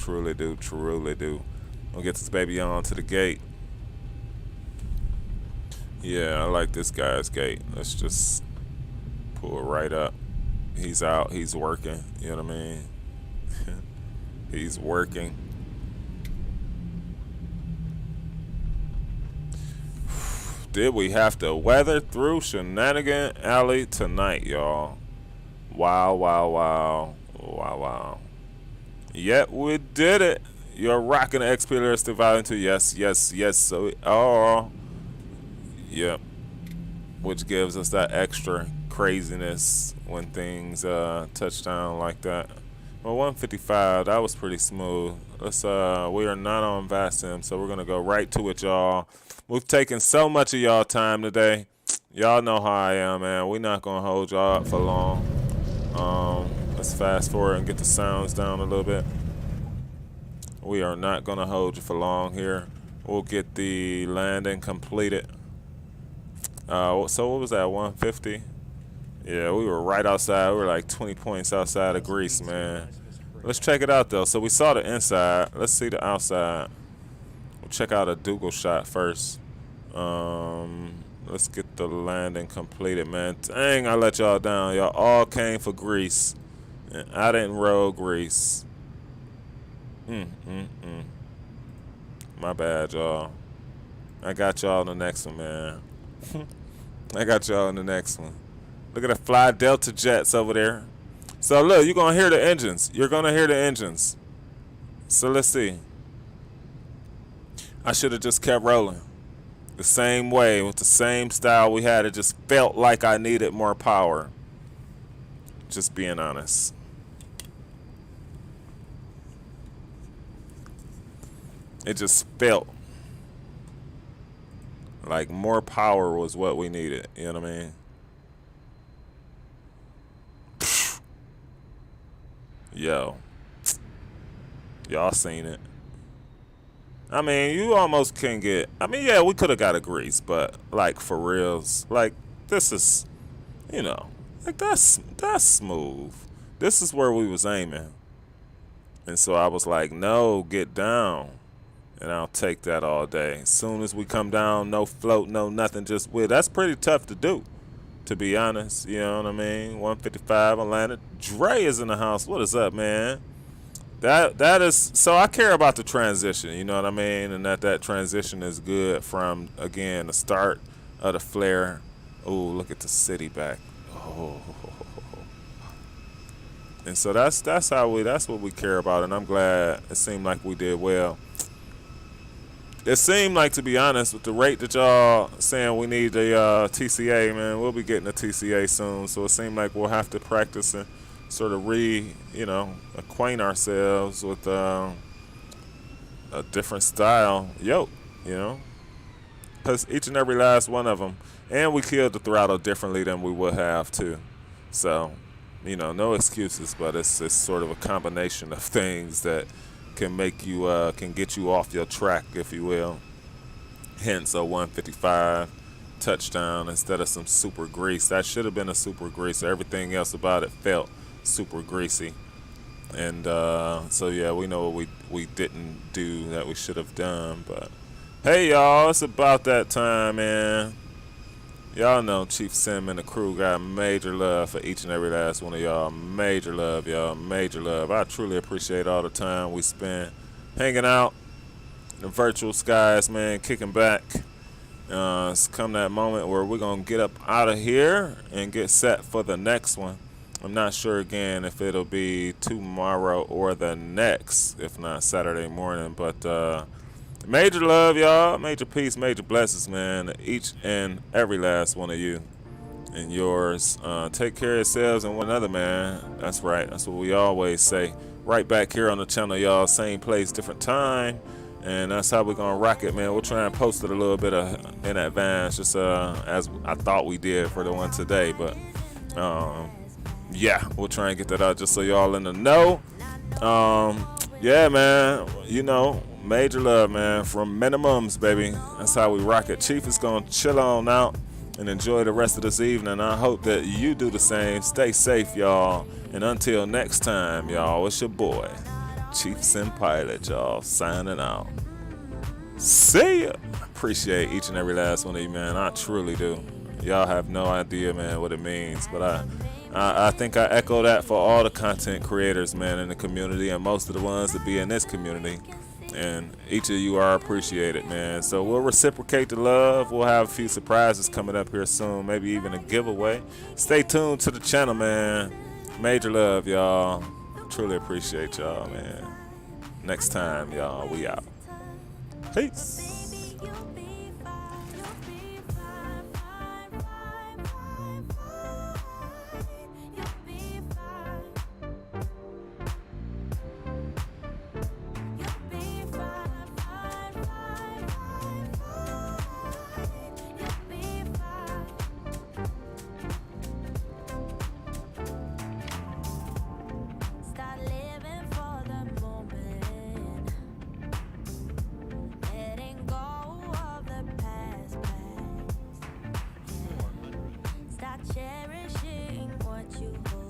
We'll get this baby on to the gate. Yeah, I like this guy's gate. Let's just pull right up. He's out. He's working. You know what I mean? He's working. Did we have to weather through Shenanigan Alley tonight, y'all? Wow, wow, wow. Wow, wow. Yep, we did it. You're rocking the XP Lyrics Volume 2. Yes, yes, yes. So, oh. Yep. Which gives us that extra craziness when things touch down like that. Well, 155, that was pretty smooth. Let's we are not on Vasim, so we're gonna go right to it, y'all. We've taken so much of y'all time today. Y'all know how I am, man. We're not gonna hold y'all up for long. Let's fast forward and get the sounds down a little bit. We are not gonna hold you for long here. We'll get the landing completed. So what was that, 150? Yeah, we were right outside. We were like 20 points outside of Greece, man. Let's check it out, though. So we saw the inside. Let's see the outside. We'll check out a Dougal shot first. Let's get the landing completed, man. Dang, I let y'all down. Y'all all came for Greece, and I didn't roll Greece. My bad, y'all. I got y'all in the next one, man. I got y'all in the next one. Look at the fly Delta jets over there. So look, you're gonna hear the engines. You're gonna hear the engines. So let's see. I should have just kept rolling the same way with the same style we had. It just felt like I needed more power. Just being honest. It just felt like more power was what we needed. You know what I mean? Yo. Y'all seen it. I mean, you almost can get... I mean, yeah, we could have got a Grease, but, like, for reals. Like, this is, you know, like, that's smooth. This is where we was aiming. And so I was like, no, get down. And I'll take that all day. As soon as we come down, no float, no nothing, just with. That's pretty tough to do, to be honest. You know what I mean? 155 on landed. Dre is in the house. What is up, man? That is, so I care about the transition, you know what I mean? And that transition is good from, again, the start of the flare. Oh, look at the city back. Oh. And so that's what we care about, and I'm glad it seemed like we did well. It seemed like, to be honest, with the rate that y'all saying we need the TCA, man, we'll be getting a TCA soon. So it seemed like we'll have to practice and sort of acquaint ourselves with a different style yoke, you know. Because each and every last one of them, and we killed the throttle differently than we would have too. So, you know, no excuses, but it's sort of a combination of things that can make you can get you off your track, if you will. Hence a 155 touchdown instead of some super grease. That should have been a super grease. Everything else about it felt super greasy. And so yeah, we know what we didn't do that we should have done. But hey, y'all, it's about that time, man. Y'all know Chief Sim and the crew got major love for each and every last one of y'all. Major love, y'all. Major love. I truly appreciate all the time we spend hanging out in the virtual skies, man, kicking back. It's come that moment where we're going to get up out of here and get set for the next one. I'm not sure, again, if it'll be tomorrow or the next, if not Saturday morning. But major love, y'all. Major peace, major blessings, man. Each and every last one of you and yours. Take care of yourselves and one another, man. That's right. That's what we always say. Right back here on the channel, y'all. Same place, different time. And that's how we're going to rock it, man. We'll try and post it a little bit in advance, just as I thought we did for the one today. But, yeah, we'll try and get that out just so y'all in the know. Yeah, man, you know, major love, man, from Minimums, baby. That's how we rock it. Chief is going to chill on out and enjoy the rest of this evening. I hope that you do the same. Stay safe, y'all. And until next time, y'all, it's your boy, Chief Sim Pilot, y'all, signing out. See ya. Appreciate each and every last one of you, man. I truly do. Y'all have no idea, man, what it means. But I think I echo that for all the content creators, man, in the community, and most of the ones that be in this community. And each of you are appreciated, man. So we'll reciprocate the love. We'll have a few surprises coming up here soon, maybe even a giveaway. Stay tuned to the channel, man. Major love, y'all. Truly appreciate y'all, man. Next time, y'all, we out. Peace. Cherishing what you hold.